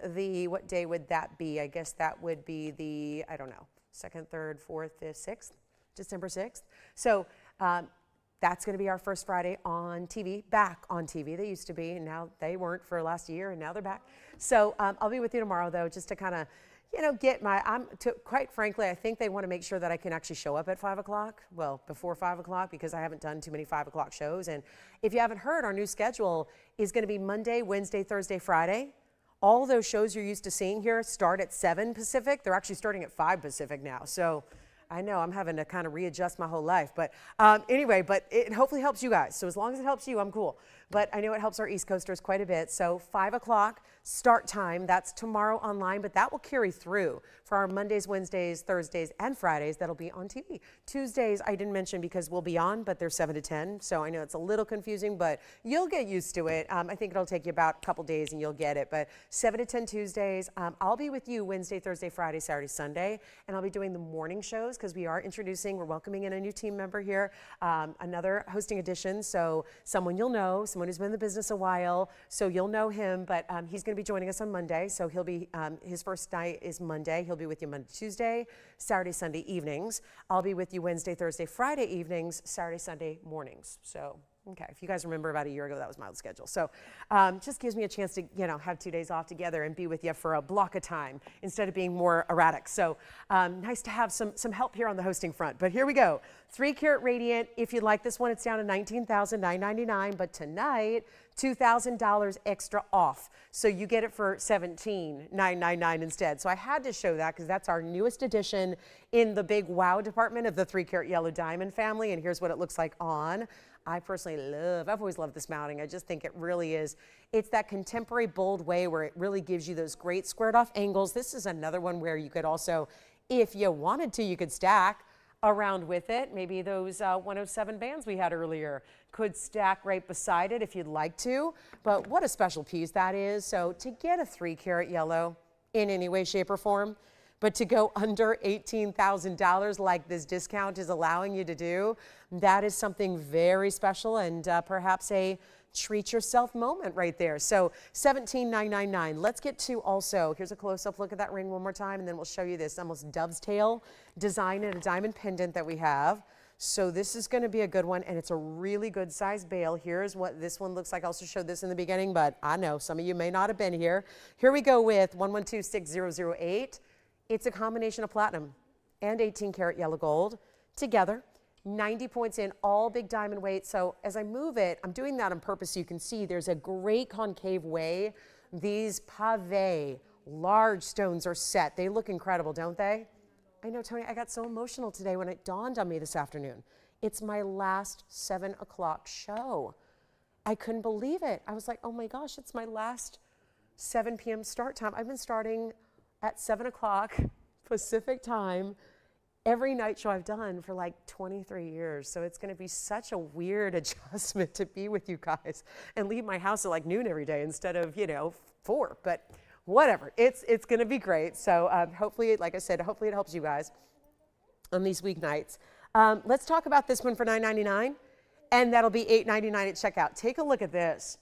what day would that be? I guess that would be the, I don't know, 2nd, 3rd, 4th, 5th, 6th, December 6th. So that's going to be our first Friday on TV, back on TV. They used to be, and now they weren't for last year, and now they're back. So I'll be with you tomorrow, though, just to kind of, get quite frankly, I think they want to make sure that I can actually show up at 5 o'clock, well, before 5 o'clock, because I haven't done too many 5 o'clock shows. And if you haven't heard, our new schedule is going to be Monday, Wednesday, Thursday, Friday. All those shows you're used to seeing here start at 7 Pacific. They're actually starting at 5 Pacific now. So I know I'm having to kind of readjust my whole life, but anyway, but it hopefully helps you guys. So as long as it helps you, I'm cool. But I know it helps our East Coasters quite a bit. So 5 o'clock start time, that's tomorrow online, but that will carry through for our Mondays, Wednesdays, Thursdays, and Fridays. That'll be on TV. Tuesdays, I didn't mention because we'll be on, but they're 7 to 10. So I know it's a little confusing, but you'll get used to it. I think it'll take you about a couple days and you'll get it. But 7 to 10 Tuesdays, I'll be with you Wednesday, Thursday, Friday, Saturday, Sunday, and I'll be doing the morning shows because we're welcoming in a new team member here, another hosting edition. So someone you'll know, someone who's been in the business a while, so you'll know him, but he's going to be joining us on Monday. So he'll be, his first night is Monday. He'll be with you Monday, Tuesday, Saturday, Sunday evenings. I'll be with you Wednesday, Thursday, Friday evenings, Saturday, Sunday mornings. So, okay, if you guys remember about a year ago, that was my schedule. So just gives me a chance to, have 2 days off together and be with you for a block of time instead of being more erratic. So nice to have some help here on the hosting front. But here we go. 3-carat radiant. If you'd like this one, it's down to $19,999. But tonight, $2,000 extra off. So you get it for $17,999 instead. So I had to show that because that's our newest addition in the big wow department of the 3-carat yellow diamond family. And here's what it looks like on. I personally I've always loved this mounting. I just think it really is. It's that contemporary bold way where it really gives you those great squared off angles. This is another one where you could also, if you wanted to, you could stack around with it. Maybe those 107 bands we had earlier could stack right beside it if you'd like to. But what a special piece that is. So to get a 3-carat yellow in any way, shape, or form, but to go under $18,000 like this discount is allowing you to do, that is something very special and perhaps a treat yourself moment right there. So $17,999. Let's get to also, here's a close-up look at that ring one more time, and then we'll show you this almost dove's tail design and a diamond pendant that we have. So this is going to be a good one, and it's a really good size bail. Here's what this one looks like. I also showed this in the beginning, but I know some of you may not have been here. Here we go with 1126,008. It's a combination of platinum and 18-karat yellow gold together. 90 points in, all big diamond weight. So as I move it, I'm doing that on purpose so you can see there's a great concave way these pave large stones are set. They look incredible, don't they? I know, Tony, I got so emotional today when it dawned on me this afternoon. It's my last 7 o'clock show. I couldn't believe it. I was like, oh my gosh, it's my last 7 p.m. start time. I've been starting at 7 o'clock Pacific time every night show I've done for like 23 years. So it's going to be such a weird adjustment to be with you guys and leave my house at like noon every day instead of, 4. But whatever, it's going to be great. So hopefully, like I said, hopefully it helps you guys on these weeknights. Let's talk about this one for $9.99, and that'll be $8.99 at checkout. Take a look at this.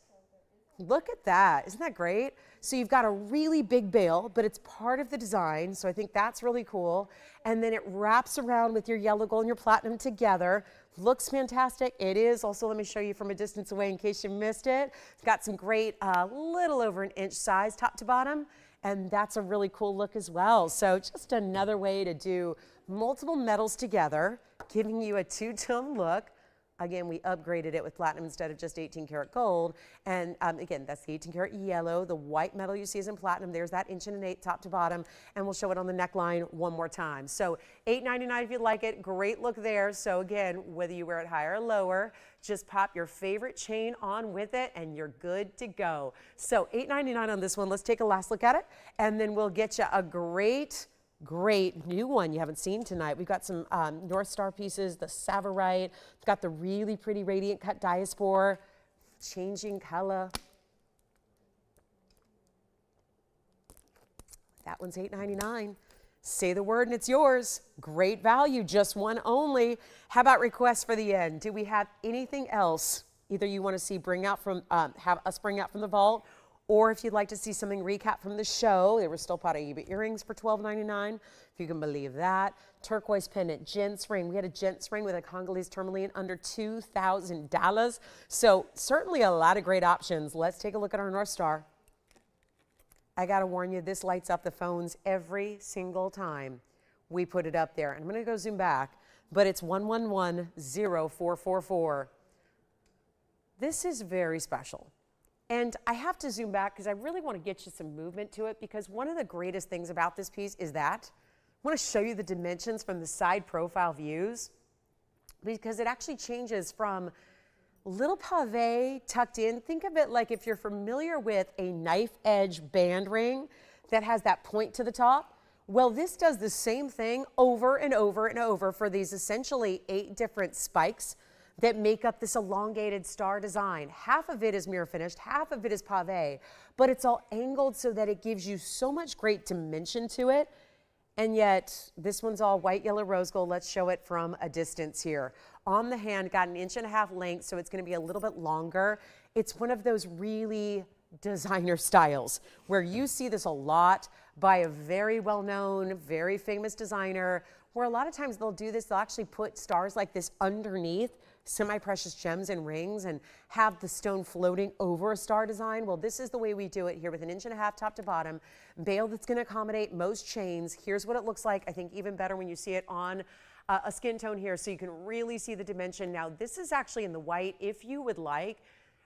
Look at that. Isn't that great? So you've got a really big bail, but it's part of the design. So I think that's really cool. And then it wraps around with your yellow gold and your platinum together. Looks fantastic. It is. Also, let me show you from a distance away in case you missed it. It's got some great, little over an inch size top to bottom. And that's a really cool look as well. So just another way to do multiple metals together, giving you a two-tone look. Again, we upgraded it with platinum instead of just 18-karat gold. And again, that's the 18-karat yellow. The white metal you see is in platinum. There's that 1 1/8 top to bottom. And we'll show it on the neckline one more time. So $8.99 if you like it. Great look there. So again, whether you wear it higher or lower, just pop your favorite chain on with it and you're good to go. So $8.99 on this one. Let's take a last look at it. And then we'll get you a great great new one you haven't seen tonight. We've got some North Star pieces, the Savorite. We've got the really pretty radiant cut diaspore, changing color. That one's $8.99. Say the word and it's yours. Great value, just one only. How about requests for the end? Do we have anything else? Either you want to see have us bring out from the vault, or if you'd like to see something recap from the show, there were still Paraíba earrings for $12.99, if you can believe that. Turquoise pendant, gents ring. We had a gents ring with a Congolese tourmaline under $2,000. So certainly a lot of great options. Let's take a look at our North Star. I got to warn you, this lights up the phones every single time we put it up there. And I'm going to go zoom back, but it's 1110444. This is very special. And I have to zoom back because I really want to get you some movement to it, because one of the greatest things about this piece is that I want to show you the dimensions from the side profile views, because it actually changes from little pavé tucked in. Think of it like if you're familiar with a knife edge band ring that has that point to the top. Well, this does the same thing over and over and over for these essentially 8 different spikes that make up this elongated star design. Half of it is mirror finished, half of it is pavé, but it's all angled so that it gives you so much great dimension to it. And yet this one's all white, yellow, rose gold. Let's show it from a distance here. On the hand, got 1.5 inches length, so it's going to be a little bit longer. It's one of those really designer styles where you see this a lot by a very well-known, very famous designer, where a lot of times they'll do this. They'll actually put stars like this underneath semi-precious gems and rings and have the stone floating over a star design. Well, this is the way we do it here with 1.5 inches top to bottom, bail that's going to accommodate most chains. Here's what it looks like. I think even better when you see it on a skin tone here, so you can really see the dimension. Now, this is actually in the white if you would like.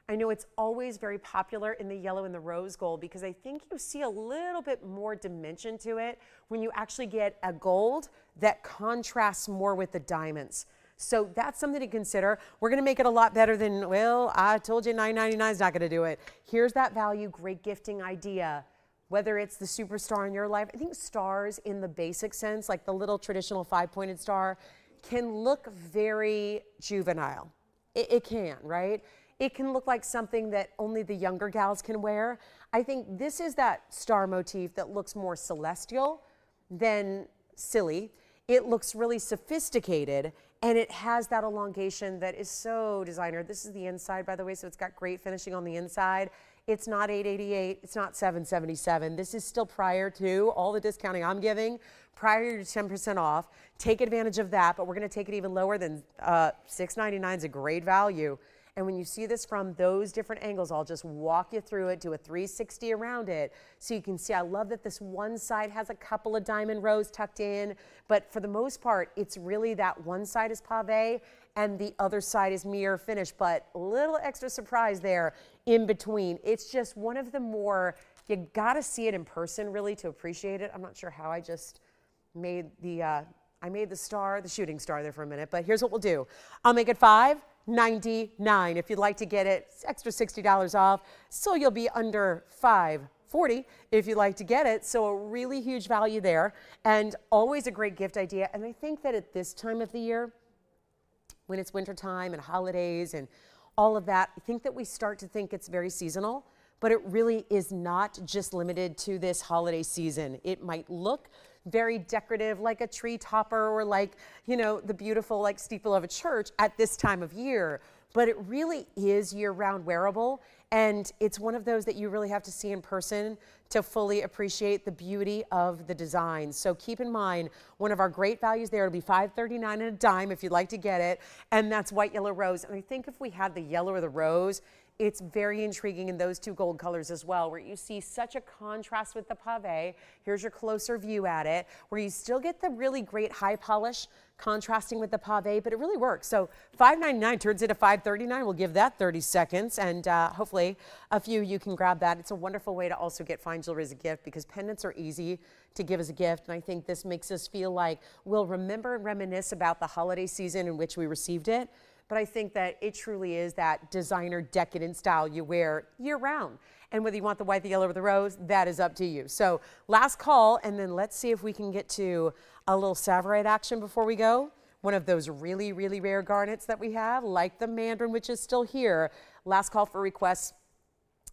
I know it's always very popular in the yellow and the rose gold, because I think you see a little bit more dimension to it when you actually get a gold that contrasts more with the diamonds. So that's something to consider. We're going to make it a lot better than, well, I told you $9.99 is not going to do it. Here's that value, great gifting idea. Whether it's the superstar in your life, I think stars in the basic sense, like the little traditional 5-pointed star, can look very juvenile. It can, right? It can look like something that only the younger gals can wear. I think this is that star motif that looks more celestial than silly. It looks really sophisticated, and it has that elongation that is so designer. This is the inside, by the way, so it's got great finishing on the inside. It's not $888, it's not $777. This is still prior to all the discounting I'm giving, prior to 10% off. Take advantage of that, but we're gonna take it even lower than $699 is a great value. And when you see this from those different angles, I'll just walk you through it, do a 360 around it. So you can see, I love that this one side has a couple of diamond rows tucked in, but for the most part, it's really that one side is pavé and the other side is mirror finish, but a little extra surprise there in between. It's just one of the more, you gotta see it in person really to appreciate it. I'm not sure how I just made the, I made the star, the shooting star there for a minute, but here's what we'll do. I'll make it $5.99. If you'd like to get it, it's extra $60 off, so you'll be under $5.40 if you'd like to get it. So a really huge value there, and always a great gift idea. And I think that at this time of the year, when it's wintertime and holidays and all of that, I think that we start to think it's very seasonal, but it really is not just limited to this holiday season. It might look very decorative, like a tree topper or like, you know, the beautiful like steeple of a church at this time of year, but it really is year-round wearable, and it's one of those that you really have to see in person to fully appreciate the beauty of the design. So keep in mind, one of our great values there will be $5.39 and a dime if you'd like to get it, and that's white, yellow, rose. And I think if we had the yellow or the rose, it's very intriguing in those two gold colors as well, where you see such a contrast with the pavé. Here's your closer view at it, where you still get the really great high polish contrasting with the pavé, but it really works. So $5.99 turns into $5.39. We'll give that 30 seconds, and hopefully a few you can grab that. It's a wonderful way to also get fine jewelry as a gift, because pendants are easy to give as a gift, and I think this makes us feel like we'll remember and reminisce about the holiday season in which we received it, but I think that it truly is that designer decadent style you wear year round. And whether you want the white, the yellow, or the rose, that is up to you. So last call, and then let's see if we can get to a little Savorite action before we go. One of those really, really rare garnets that we have, like the Mandarin, which is still here. Last call for requests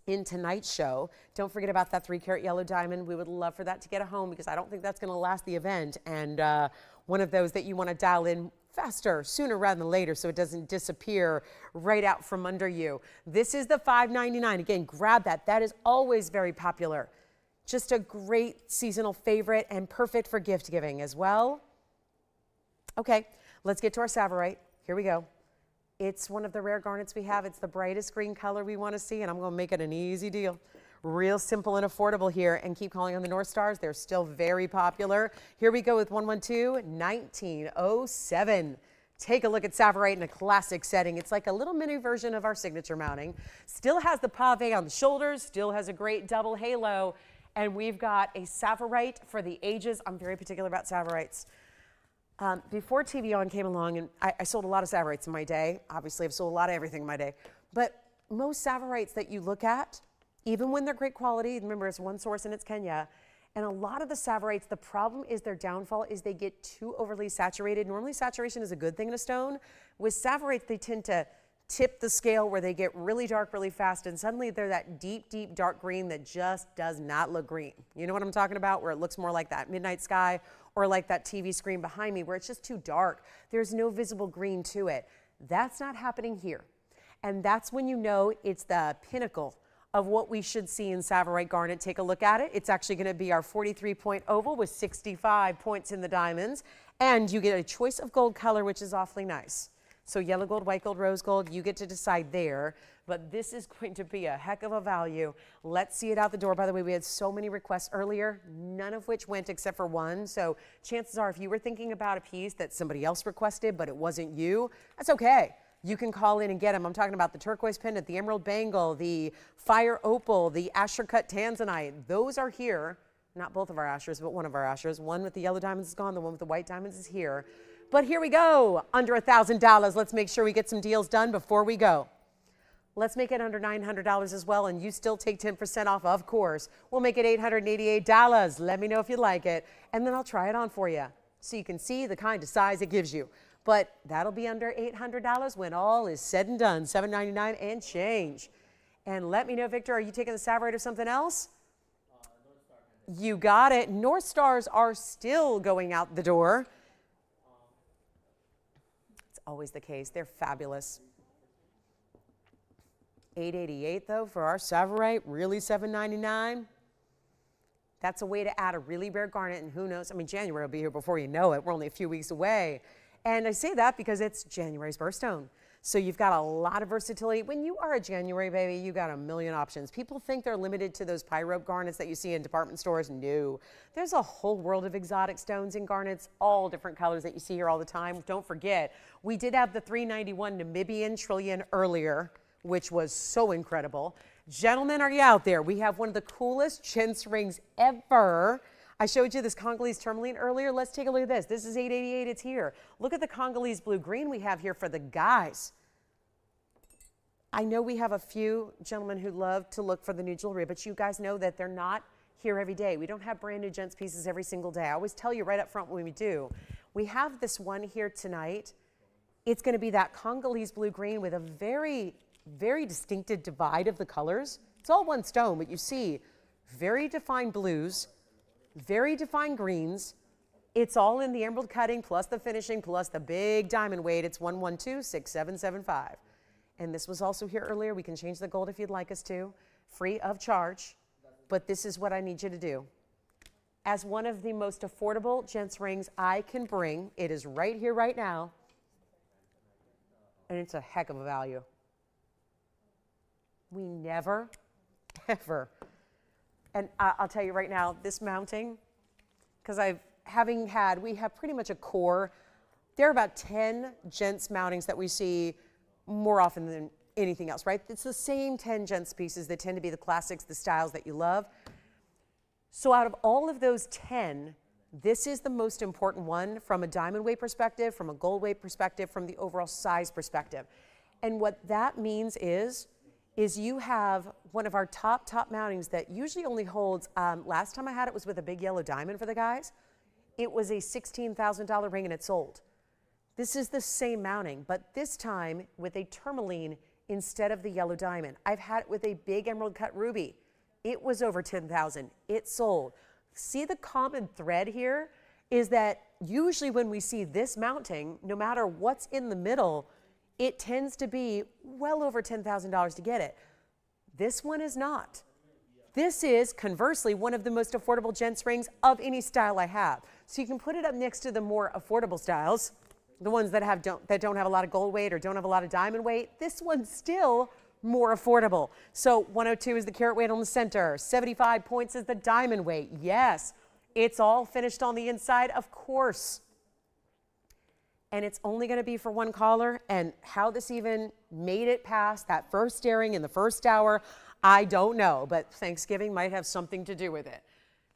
in tonight's show. Don't forget about that 3-carat yellow diamond. We would love for that to get a home because I don't think that's going to last the event. And one of those that you want to dial in faster, sooner rather than later, so it doesn't disappear right out from under you. This is the $5.99. Again, grab that. That is always very popular. Just a great seasonal favorite and perfect for gift giving as well. Okay, let's get to our Savorite. Here we go. It's one of the rare garnets we have. It's the brightest green color we want to see, and I'm going to make it an easy deal. Real simple and affordable here, and keep calling on the North Stars. They're still very popular. Here we go with 112-1907. Take a look at Savorite in a classic setting. It's like a little mini version of our signature mounting. Still has the pave on the shoulders, still has a great double halo, and we've got a Savorite for the ages. I'm very particular about Savorites. Before TVON came along, and I sold a lot of Savorites in my day. Obviously, I've sold a lot of everything in my day. But most Savorites that you look at, even when they're great quality, remember it's one source and it's Kenya, and a lot of the Savorites, the problem is their downfall is they get too overly saturated. Normally saturation is a good thing in a stone. With Savorites, they tend to tip the scale where they get really dark really fast, and suddenly they're that deep, deep dark green that just does not look green. You know what I'm talking about? Where it looks more like that midnight sky or like that TV screen behind me where it's just too dark. There's no visible green to it. That's not happening here. And that's when you know it's the pinnacle of what we should see in Savorite garnet. Take a look at it. It's actually going to be our 43-point oval with 65 points in the diamonds. And you get a choice of gold color, which is awfully nice. So yellow gold, white gold, rose gold, you get to decide there. But this is going to be a heck of a value. Let's see it out the door. By the way, we had so many requests earlier, none of which went except for one. So chances are if you were thinking about a piece that somebody else requested, but it wasn't you, that's okay. You can call in and get them. I'm talking about the turquoise pendant, the emerald bangle, the fire opal, the asher cut tanzanite. Those are here. Not both of our ashers, but one of our ashers. One with the yellow diamonds is gone. The one with the white diamonds is here. But here we go. Under $1,000. Let's make sure we get some deals done before we go. Let's make it under $900 as well, and you still take 10% off, of course. We'll make it $888. Let me know if you like it, and then I'll try it on for you so you can see the kind of size it gives you. But that'll be under $800 when all is said and done, $799 and change. And let me know, Victor, are you taking the Savorite or something else? You got it. North Stars are still going out the door. It's always the case. They're fabulous. $888 though for our Savorite, really $799. That's a way to add a really rare garnet, and who knows? I mean, January will be here before you know it. We're only a few weeks away. And I say that because it's January's birthstone. So you've got a lot of versatility. When you are a January baby, you got a million options. People think they're limited to those pyrope garnets that you see in department stores. No, there's a whole world of exotic stones and garnets, all different colors that you see here all the time. Don't forget, we did have the 391 Namibian trillion earlier, which was so incredible. Gentlemen, are you out there? We have one of the coolest chintz rings ever. I showed you this Congolese tourmaline earlier. Let's take a look at this. This is $888. It's here. Look at the Congolese blue-green we have here for the guys. I know we have a few gentlemen who love to look for the new jewelry, but you guys know that they're not here every day. We don't have brand new gents pieces every single day. I always tell you right up front when we do. We have this one here tonight. It's going to be that Congolese blue-green with a very, very distinctive divide of the colors. It's all one stone, but you see very defined blues, very defined greens. It's all in the emerald cutting plus the finishing plus the big diamond weight. It's 112-6775. And this was also here earlier. We can change the gold if you'd like us to, free of charge. But this is what I need you to do. As one of the most affordable gents rings I can bring, it is right here, right now. And it's a heck of a value. We never, ever, and I'll tell you right now, this mounting, because we have pretty much a core. There are about 10 gents mountings that we see more often than anything else, right? It's the same 10 gents pieces that tend to be the classics, the styles that you love. So out of all of those 10, This is the most important one from a diamond weight perspective, from a gold weight perspective, from the overall size perspective. And what that means is you have one of our top mountings that usually only holds, last time I had it was with a big yellow diamond for the guys. It was a $16,000 ring and it sold. This is the same mounting, but this time with a tourmaline instead of the yellow diamond. I've had it with a big emerald cut ruby. It was over 10,000. It sold. See, the common thread here is that usually when we see this mounting, no matter what's in the middle, it tends to be well over $10,000 to get it. This one is not. This is, conversely, one of the most affordable gents rings of any style I have. So you can put it up next to the more affordable styles, the ones that don't have a lot of gold weight or don't have a lot of diamond weight. This one's still more affordable. So 102 is the carat weight on the center. 75 points is the diamond weight. Yes, it's all finished on the inside, of course. And it's only going to be for one caller. And how this even made it past that first airing in the first hour, I don't know. But Thanksgiving might have something to do with it.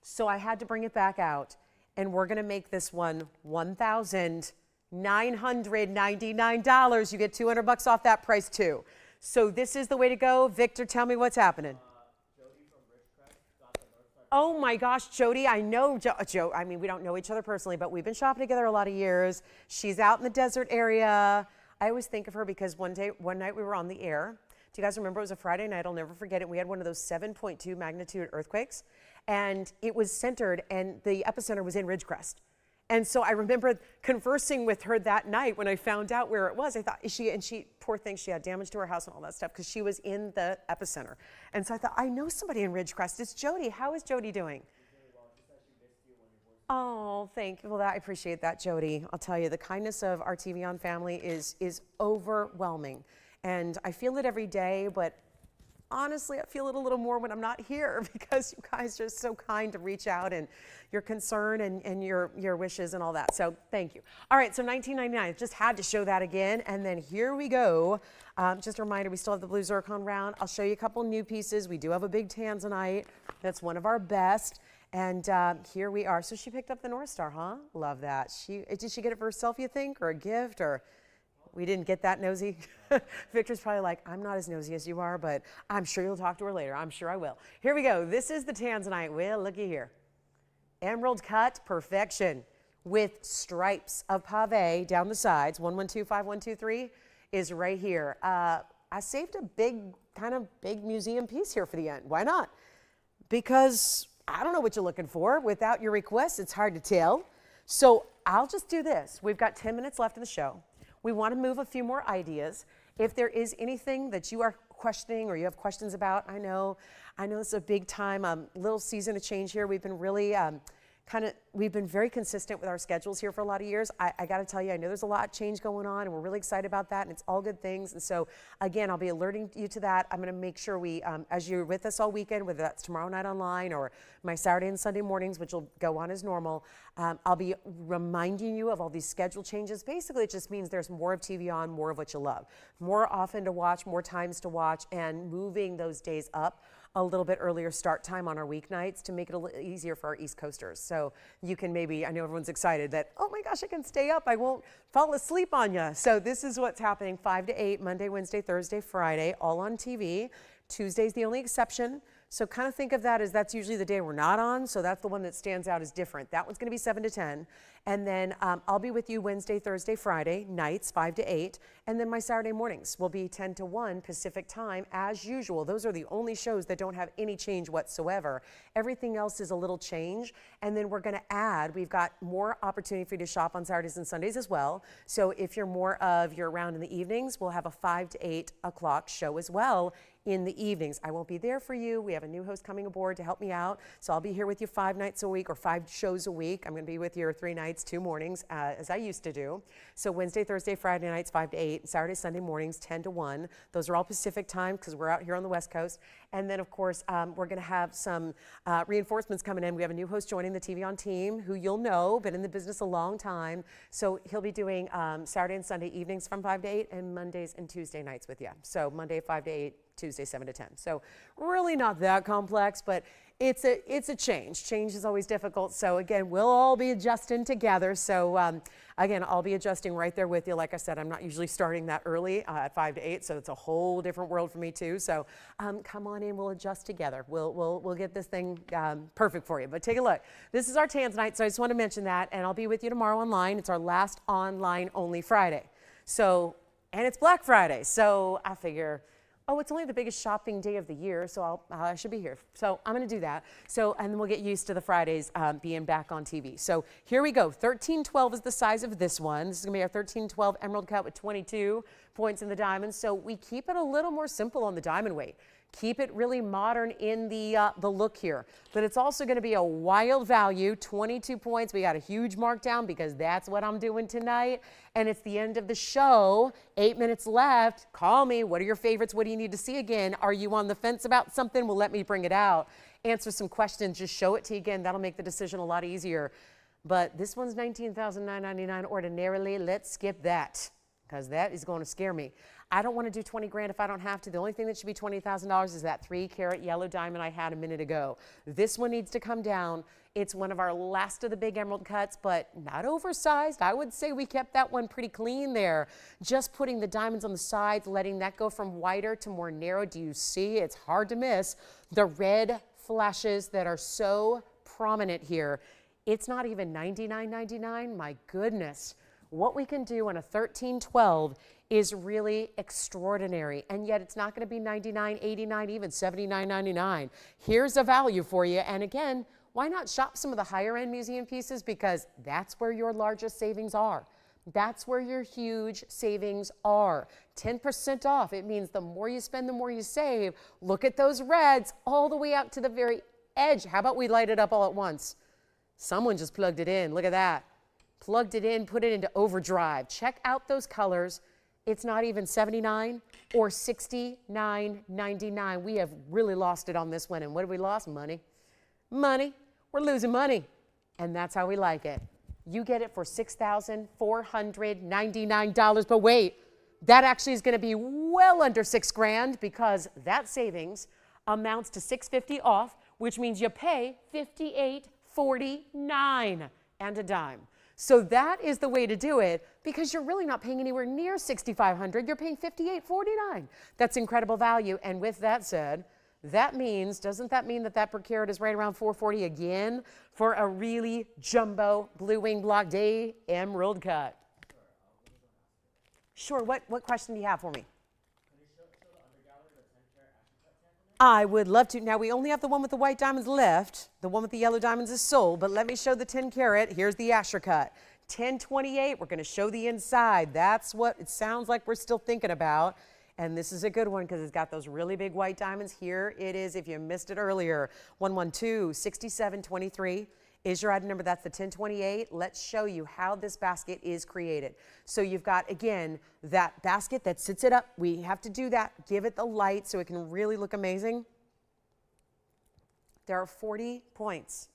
So I had to bring it back out. And we're going to make this one $1,999. You get $200 off that price too. So this is the way to go. Victor, tell me what's happening. Oh my gosh, Jody, I know Joe. I mean, we don't know each other personally, but we've been shopping together a lot of years. She's out in the desert area. I always think of her because one night we were on the air. Do you guys remember? It was a Friday night. I'll never forget it. We had one of those 7.2 magnitude earthquakes, and it was centered, and the epicenter was in Ridgecrest. And so I remember conversing with her that night when I found out where it was. I thought, poor thing, she had damage to her house and all that stuff because she was in the epicenter. And so I thought, I know somebody in Ridgecrest. It's Jody. How is Jody doing? Oh, thank you. Well, I appreciate that, Jody. I'll tell you, the kindness of our TVON family is overwhelming. And I feel it every day, but honestly, I feel it a little more when I'm not here because you guys are so kind to reach out and your concern and your wishes and all that. So thank you. All right, so $19.99. Just had to show that again. And then here we go. Just a reminder, we still have the blue zircon round. I'll show you a couple new pieces. We do have a big tanzanite. That's one of our best. And here we are. So she picked up the North Star, huh? Love that. Did she get it for herself, you think, or a gift, or? We didn't get that nosy. Victor's probably like, I'm not as nosy as you are, but I'm sure you'll talk to her later. I'm sure I will. Here we go. This is the tanzanite. Well, looky here. Emerald cut perfection with stripes of pave down the sides. 1125, is right here. I saved a big museum piece here for the end. Why not? Because I don't know what you're looking for. Without your request, it's hard to tell. So I'll just do this. We've got 10 minutes left in the show. We want to move a few more ideas. If there is anything that you are questioning or you have questions about, I know it's a big time, little season of change here. We've been really we've been very consistent with our schedules here for a lot of years. I got to tell you, I know there's a lot of change going on, and we're really excited about that, and it's all good things. And so, again, I'll be alerting you to that. I'm going to make sure we, as you're with us all weekend, whether that's tomorrow night online or my Saturday and Sunday mornings, which will go on as normal, I'll be reminding you of all these schedule changes. Basically, it just means there's more of TVON, more of what you love, more often to watch, more times to watch, and moving those days up a little bit earlier start time on our weeknights to make it a little easier for our East Coasters. So you can maybe, I know everyone's excited that, oh my gosh, I can stay up. I won't fall asleep on you. So this is what's happening 5 to 8, Monday, Wednesday, Thursday, Friday, all on TV. Tuesday's the only exception. So kind of think of that as that's usually the day we're not on. So that's the one that stands out as different. That one's going to be 7 to 10. And then I'll be with you Wednesday, Thursday, Friday, nights 5 to 8. And then my Saturday mornings will be 10 to 1 Pacific time as usual. Those are the only shows that don't have any change whatsoever. Everything else is a little change. And then we're going to add, we've got more opportunity for you to shop on Saturdays and Sundays as well. So if you're more of you're around in the evenings, we'll have a 5 to 8 o'clock show as well in the evenings. I won't be there for you. We have a new host coming aboard to help me out. So I'll be here with you 5 nights a week or 5 shows a week. I'm going to be with you 3 nights, 2 mornings, as I used to do. So Wednesday, Thursday, Friday nights, 5 to 8. Saturday, Sunday mornings, 10 to 1. Those are all Pacific time because we're out here on the West Coast. And then, of course, we're going to have some reinforcements coming in. We have a new host joining the TVON team who you'll know, been in the business a long time. So he'll be doing Saturday and Sunday evenings from 5 to 8 and Mondays and Tuesday nights with you. So Monday, 5 to 8. Tuesday, 7 to 10. So really not that complex, but it's a change. Change is always difficult. So again, we'll all be adjusting together. So again, I'll be adjusting right there with you. Like I said, I'm not usually starting that early at 5 to 8, so it's a whole different world for me too. So come on in, we'll adjust together. We'll get this thing perfect for you. But take a look. This is our tanzanite, so I just want to mention that, and I'll be with you tomorrow online. It's our last online only Friday. So, and it's Black Friday, so I figure, oh, it's only the biggest shopping day of the year, so I should be here. So I'm going to do that. So, and then we'll get used to the Fridays being back on TV. So here we go. 1312 is the size of this one. This is going to be our 1312 emerald cut with 22 points in the diamond. So we keep it a little more simple on the diamond weight. Keep it really modern in the look here. But it's also going to be a wild value, 22 points. We got a huge markdown because that's what I'm doing tonight. And it's the end of the show. 8 minutes left. Call me. What are your favorites? What do you need to see again? Are you on the fence about something? Well, let me bring it out. Answer some questions. Just show it to you again. That'll make the decision a lot easier. But this one's $19,999 ordinarily. Let's skip that because that is going to scare me. I don't want to do 20 grand if I don't have to. The only thing that should be $20,000 is that 3-carat yellow diamond I had a minute ago. This one needs to come down. It's one of our last of the big emerald cuts, but not oversized. I would say we kept that one pretty clean there. Just putting the diamonds on the sides, letting that go from wider to more narrow. Do you see? It's hard to miss. The red flashes that are so prominent here. It's not even $99.99. My goodness. What we can do on a 1312 is really extraordinary, and yet it's not going to be $99.89, even $79.99. Here's a value for you, and again, why not shop some of the higher end museum pieces, because that's where your largest savings are. That's where your huge savings are. 10% off. It means the more you spend, the more you save. Look at those reds all the way out to the very edge. How about we light it up all at once? Someone just plugged it in. Look at that. Plugged it in, put it into overdrive. Check out those colors. It's not even $79 or $69.99. We have really lost it on this one. And what have we lost? Money. Money. We're losing money. And that's how we like it. You get it for $6,499. But wait, that actually is going to be well under $6 grand because that savings amounts to $650 off, which means you pay $58.49 and a dime. So that is the way to do it because you're really not paying anywhere near $6,500. You're paying $58.49. That's incredible value. And with that said, that means, doesn't that mean that that per carat is right around $440 again for a really jumbo blue wing block day emerald cut? Sure. What question do you have for me? I would love to. Now, we only have the one with the white diamonds left. The one with the yellow diamonds is sold, but let me show the 10 carat. Here's the Asher cut. 1028, we're going to show the inside. That's what it sounds like we're still thinking about. And this is a good one because it's got those really big white diamonds. Here it is if you missed it earlier. 112-6723 is your item number. That's the 1028. Let's show you how this basket is created. So you've got, again, that basket that sits it up. We have to do that. Give it the light so it can really look amazing. There are 40 points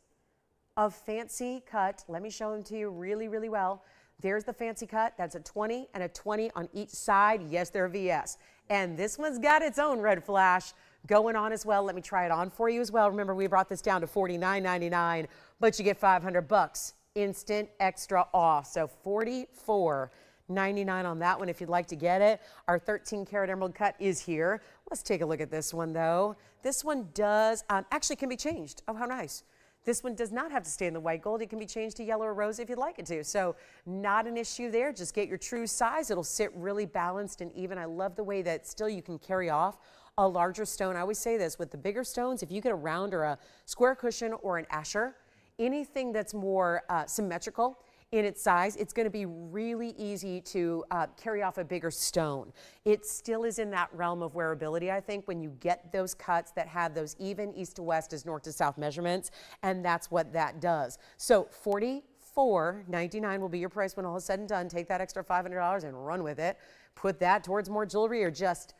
of fancy cut. Let me show them to you really, really well. There's the fancy cut. That's a 20 and a 20 on each side. Yes, they're VS. And this one's got its own red flash going on as well. Let me try it on for you as well. Remember, we brought this down to $49.99, but you get $500 instant extra off. So $44.99 on that one if you'd like to get it. Our 13 karat emerald cut is here. Let's take a look at this one though. This one does actually can be changed. Oh, how nice. This one does not have to stay in the white gold. It can be changed to yellow or rose if you'd like it to. So not an issue there. Just get your true size. It'll sit really balanced and even. I love the way that still you can carry off a larger stone. I always say this with the bigger stones, if you get a round or a square cushion or an Asher, anything that's more symmetrical in its size, it's going to be really easy to carry off a bigger stone. It still is in that realm of wearability, I think, when you get those cuts that have those even east to west as north to south measurements, and that's what that does. So $44.99 will be your price when all is said and done. Take that extra $500 and run with it. Put that towards more jewelry or just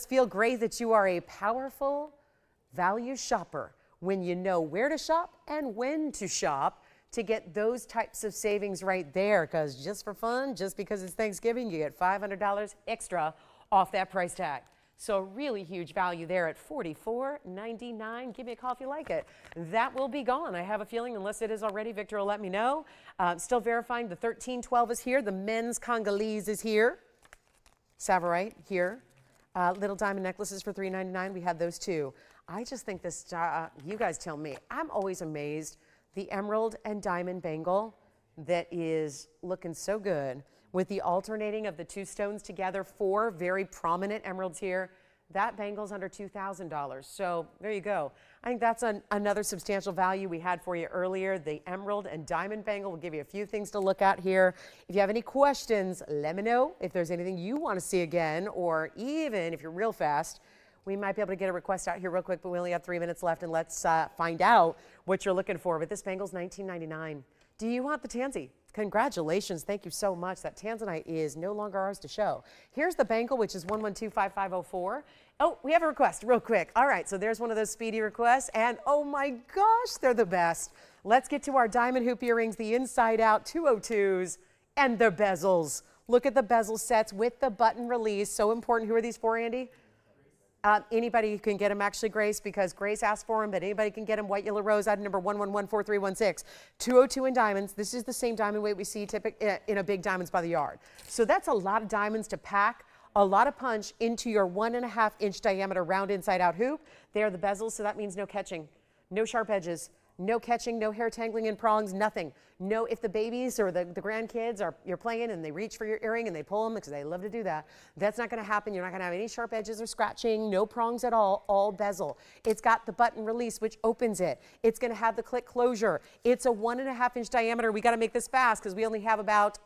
feel great that you are a powerful value shopper when you know where to shop and when to shop to get those types of savings right there, because just for fun, just because it's Thanksgiving, you get $500 extra off that price tag. So really huge value there at $44.99. Give me a call if you like it. That will be gone. I have a feeling, unless it is already. Victor will let me know. Still verifying the 1312 is here. The men's Congolese is here. Tsavorite here. Little diamond necklaces for $3.99. We had those too. I just think this, you guys tell me. I'm always amazed. The emerald and diamond bangle that is looking so good with the alternating of the two stones together, 4 very prominent emeralds here. That bangle's under $2,000. So there you go. I think that's another substantial value we had for you earlier. The emerald and diamond bangle will give you a few things to look at here. If you have any questions, let me know. If there's anything you want to see again, or even if you're real fast, we might be able to get a request out here real quick, but we only have 3 minutes left, and let's find out what you're looking for. But this bangle's $19.99. Do you want the tansy? Congratulations. Thank you so much. That tanzanite is no longer ours to show. Here's the bangle, which is 1125504. Oh, we have a request real quick. All right, so there's one of those speedy requests, and oh my gosh, they're the best. Let's get to our diamond hoop earrings, the inside out 202s, and the bezels. Look at the bezel sets with the button release. So important. Who are these for, Andy? Anybody can get them, actually, Grace, because Grace asked for them, but anybody can get them. White, yellow, rose, item number 1114316. 202 in diamonds. This is the same diamond weight we see in a big diamonds by the yard. So that's a lot of diamonds to pack, a lot of punch into your 1.5-inch diameter round inside out hoop. They are the bezels, so that means no catching, no sharp edges, no catching, no hair tangling and prongs, nothing. No, if the babies or the grandkids you're playing and they reach for your earring and they pull them because they love to do that, that's not going to happen. You're not going to have any sharp edges or scratching, no prongs at all bezel. It's got the button release, which opens it. It's going to have the click closure. It's a 1.5-inch diameter. We got to make this fast because we only have about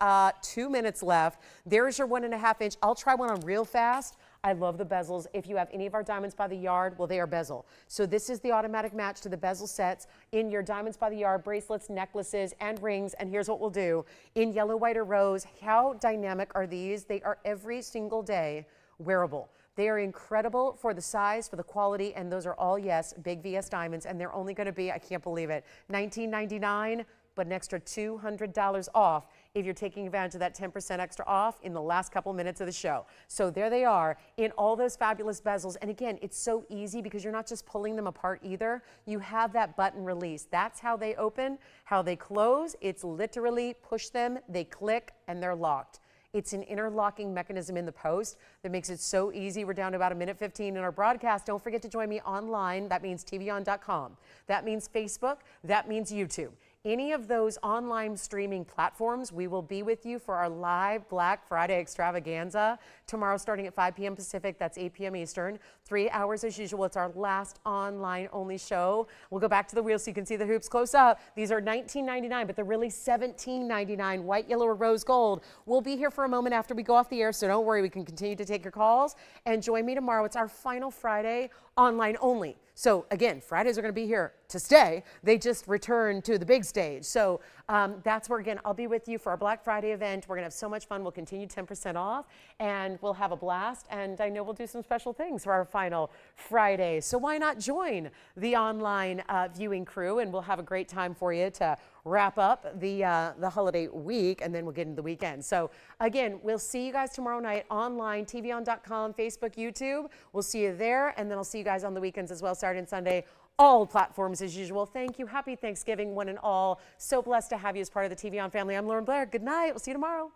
2 minutes left. There's your 1.5-inch. I'll try one on real fast. I love the bezels. If you have any of our diamonds by the yard, well, they are bezel. So this is the automatic match to the bezel sets in your diamonds by the yard, bracelets, necklaces, and rings. And here's what we'll do. In yellow, white, or rose, how dynamic are these? They are every single day wearable. They are incredible for the size, for the quality, and those are all, yes, big VS diamonds. And they're only going to be, I can't believe it, $19.99, but an extra $200 off if you're taking advantage of that 10% extra off in the last couple minutes of the show. So there they are in all those fabulous bezels. And again, it's so easy because you're not just pulling them apart either. You have that button release. That's how they open, how they close. It's literally push them, they click, and they're locked. It's an interlocking mechanism in the post that makes it so easy. We're down to about 1:15 in our broadcast. Don't forget to join me online. That means TVON.com. That means Facebook. That means YouTube. Any of those online streaming platforms, we will be with you for our live Black Friday extravaganza tomorrow starting at 5 p.m. Pacific. That's 8 p.m. Eastern. 3 hours as usual. It's our last online only show. We'll go back to the wheel so you can see the hoops close up. These are $19.99, but they're really $17.99. White, yellow, or rose gold. We'll be here for a moment after we go off the air, so don't worry. We can continue to take your calls. And join me tomorrow. It's our final Friday online only. So again, Fridays are going to be here to stay. They just return to the big stage. So that's where, again, I'll be with you for our Black Friday event. We're going to have so much fun. We'll continue 10% off, and we'll have a blast. And I know we'll do some special things for our final Friday. So why not join the online viewing crew, and we'll have a great time for you to wrap up the holiday week, and then we'll get into the weekend. So again, we'll see you guys tomorrow night online, TVON.com, Facebook, YouTube. We'll see you there, and then I'll see you guys on the weekends as well, Saturday and Sunday. All platforms as usual. Thank you. Happy Thanksgiving, one and all. So blessed to have you as part of the TVON family. I'm Lauren Blair. Good night. We'll see you tomorrow.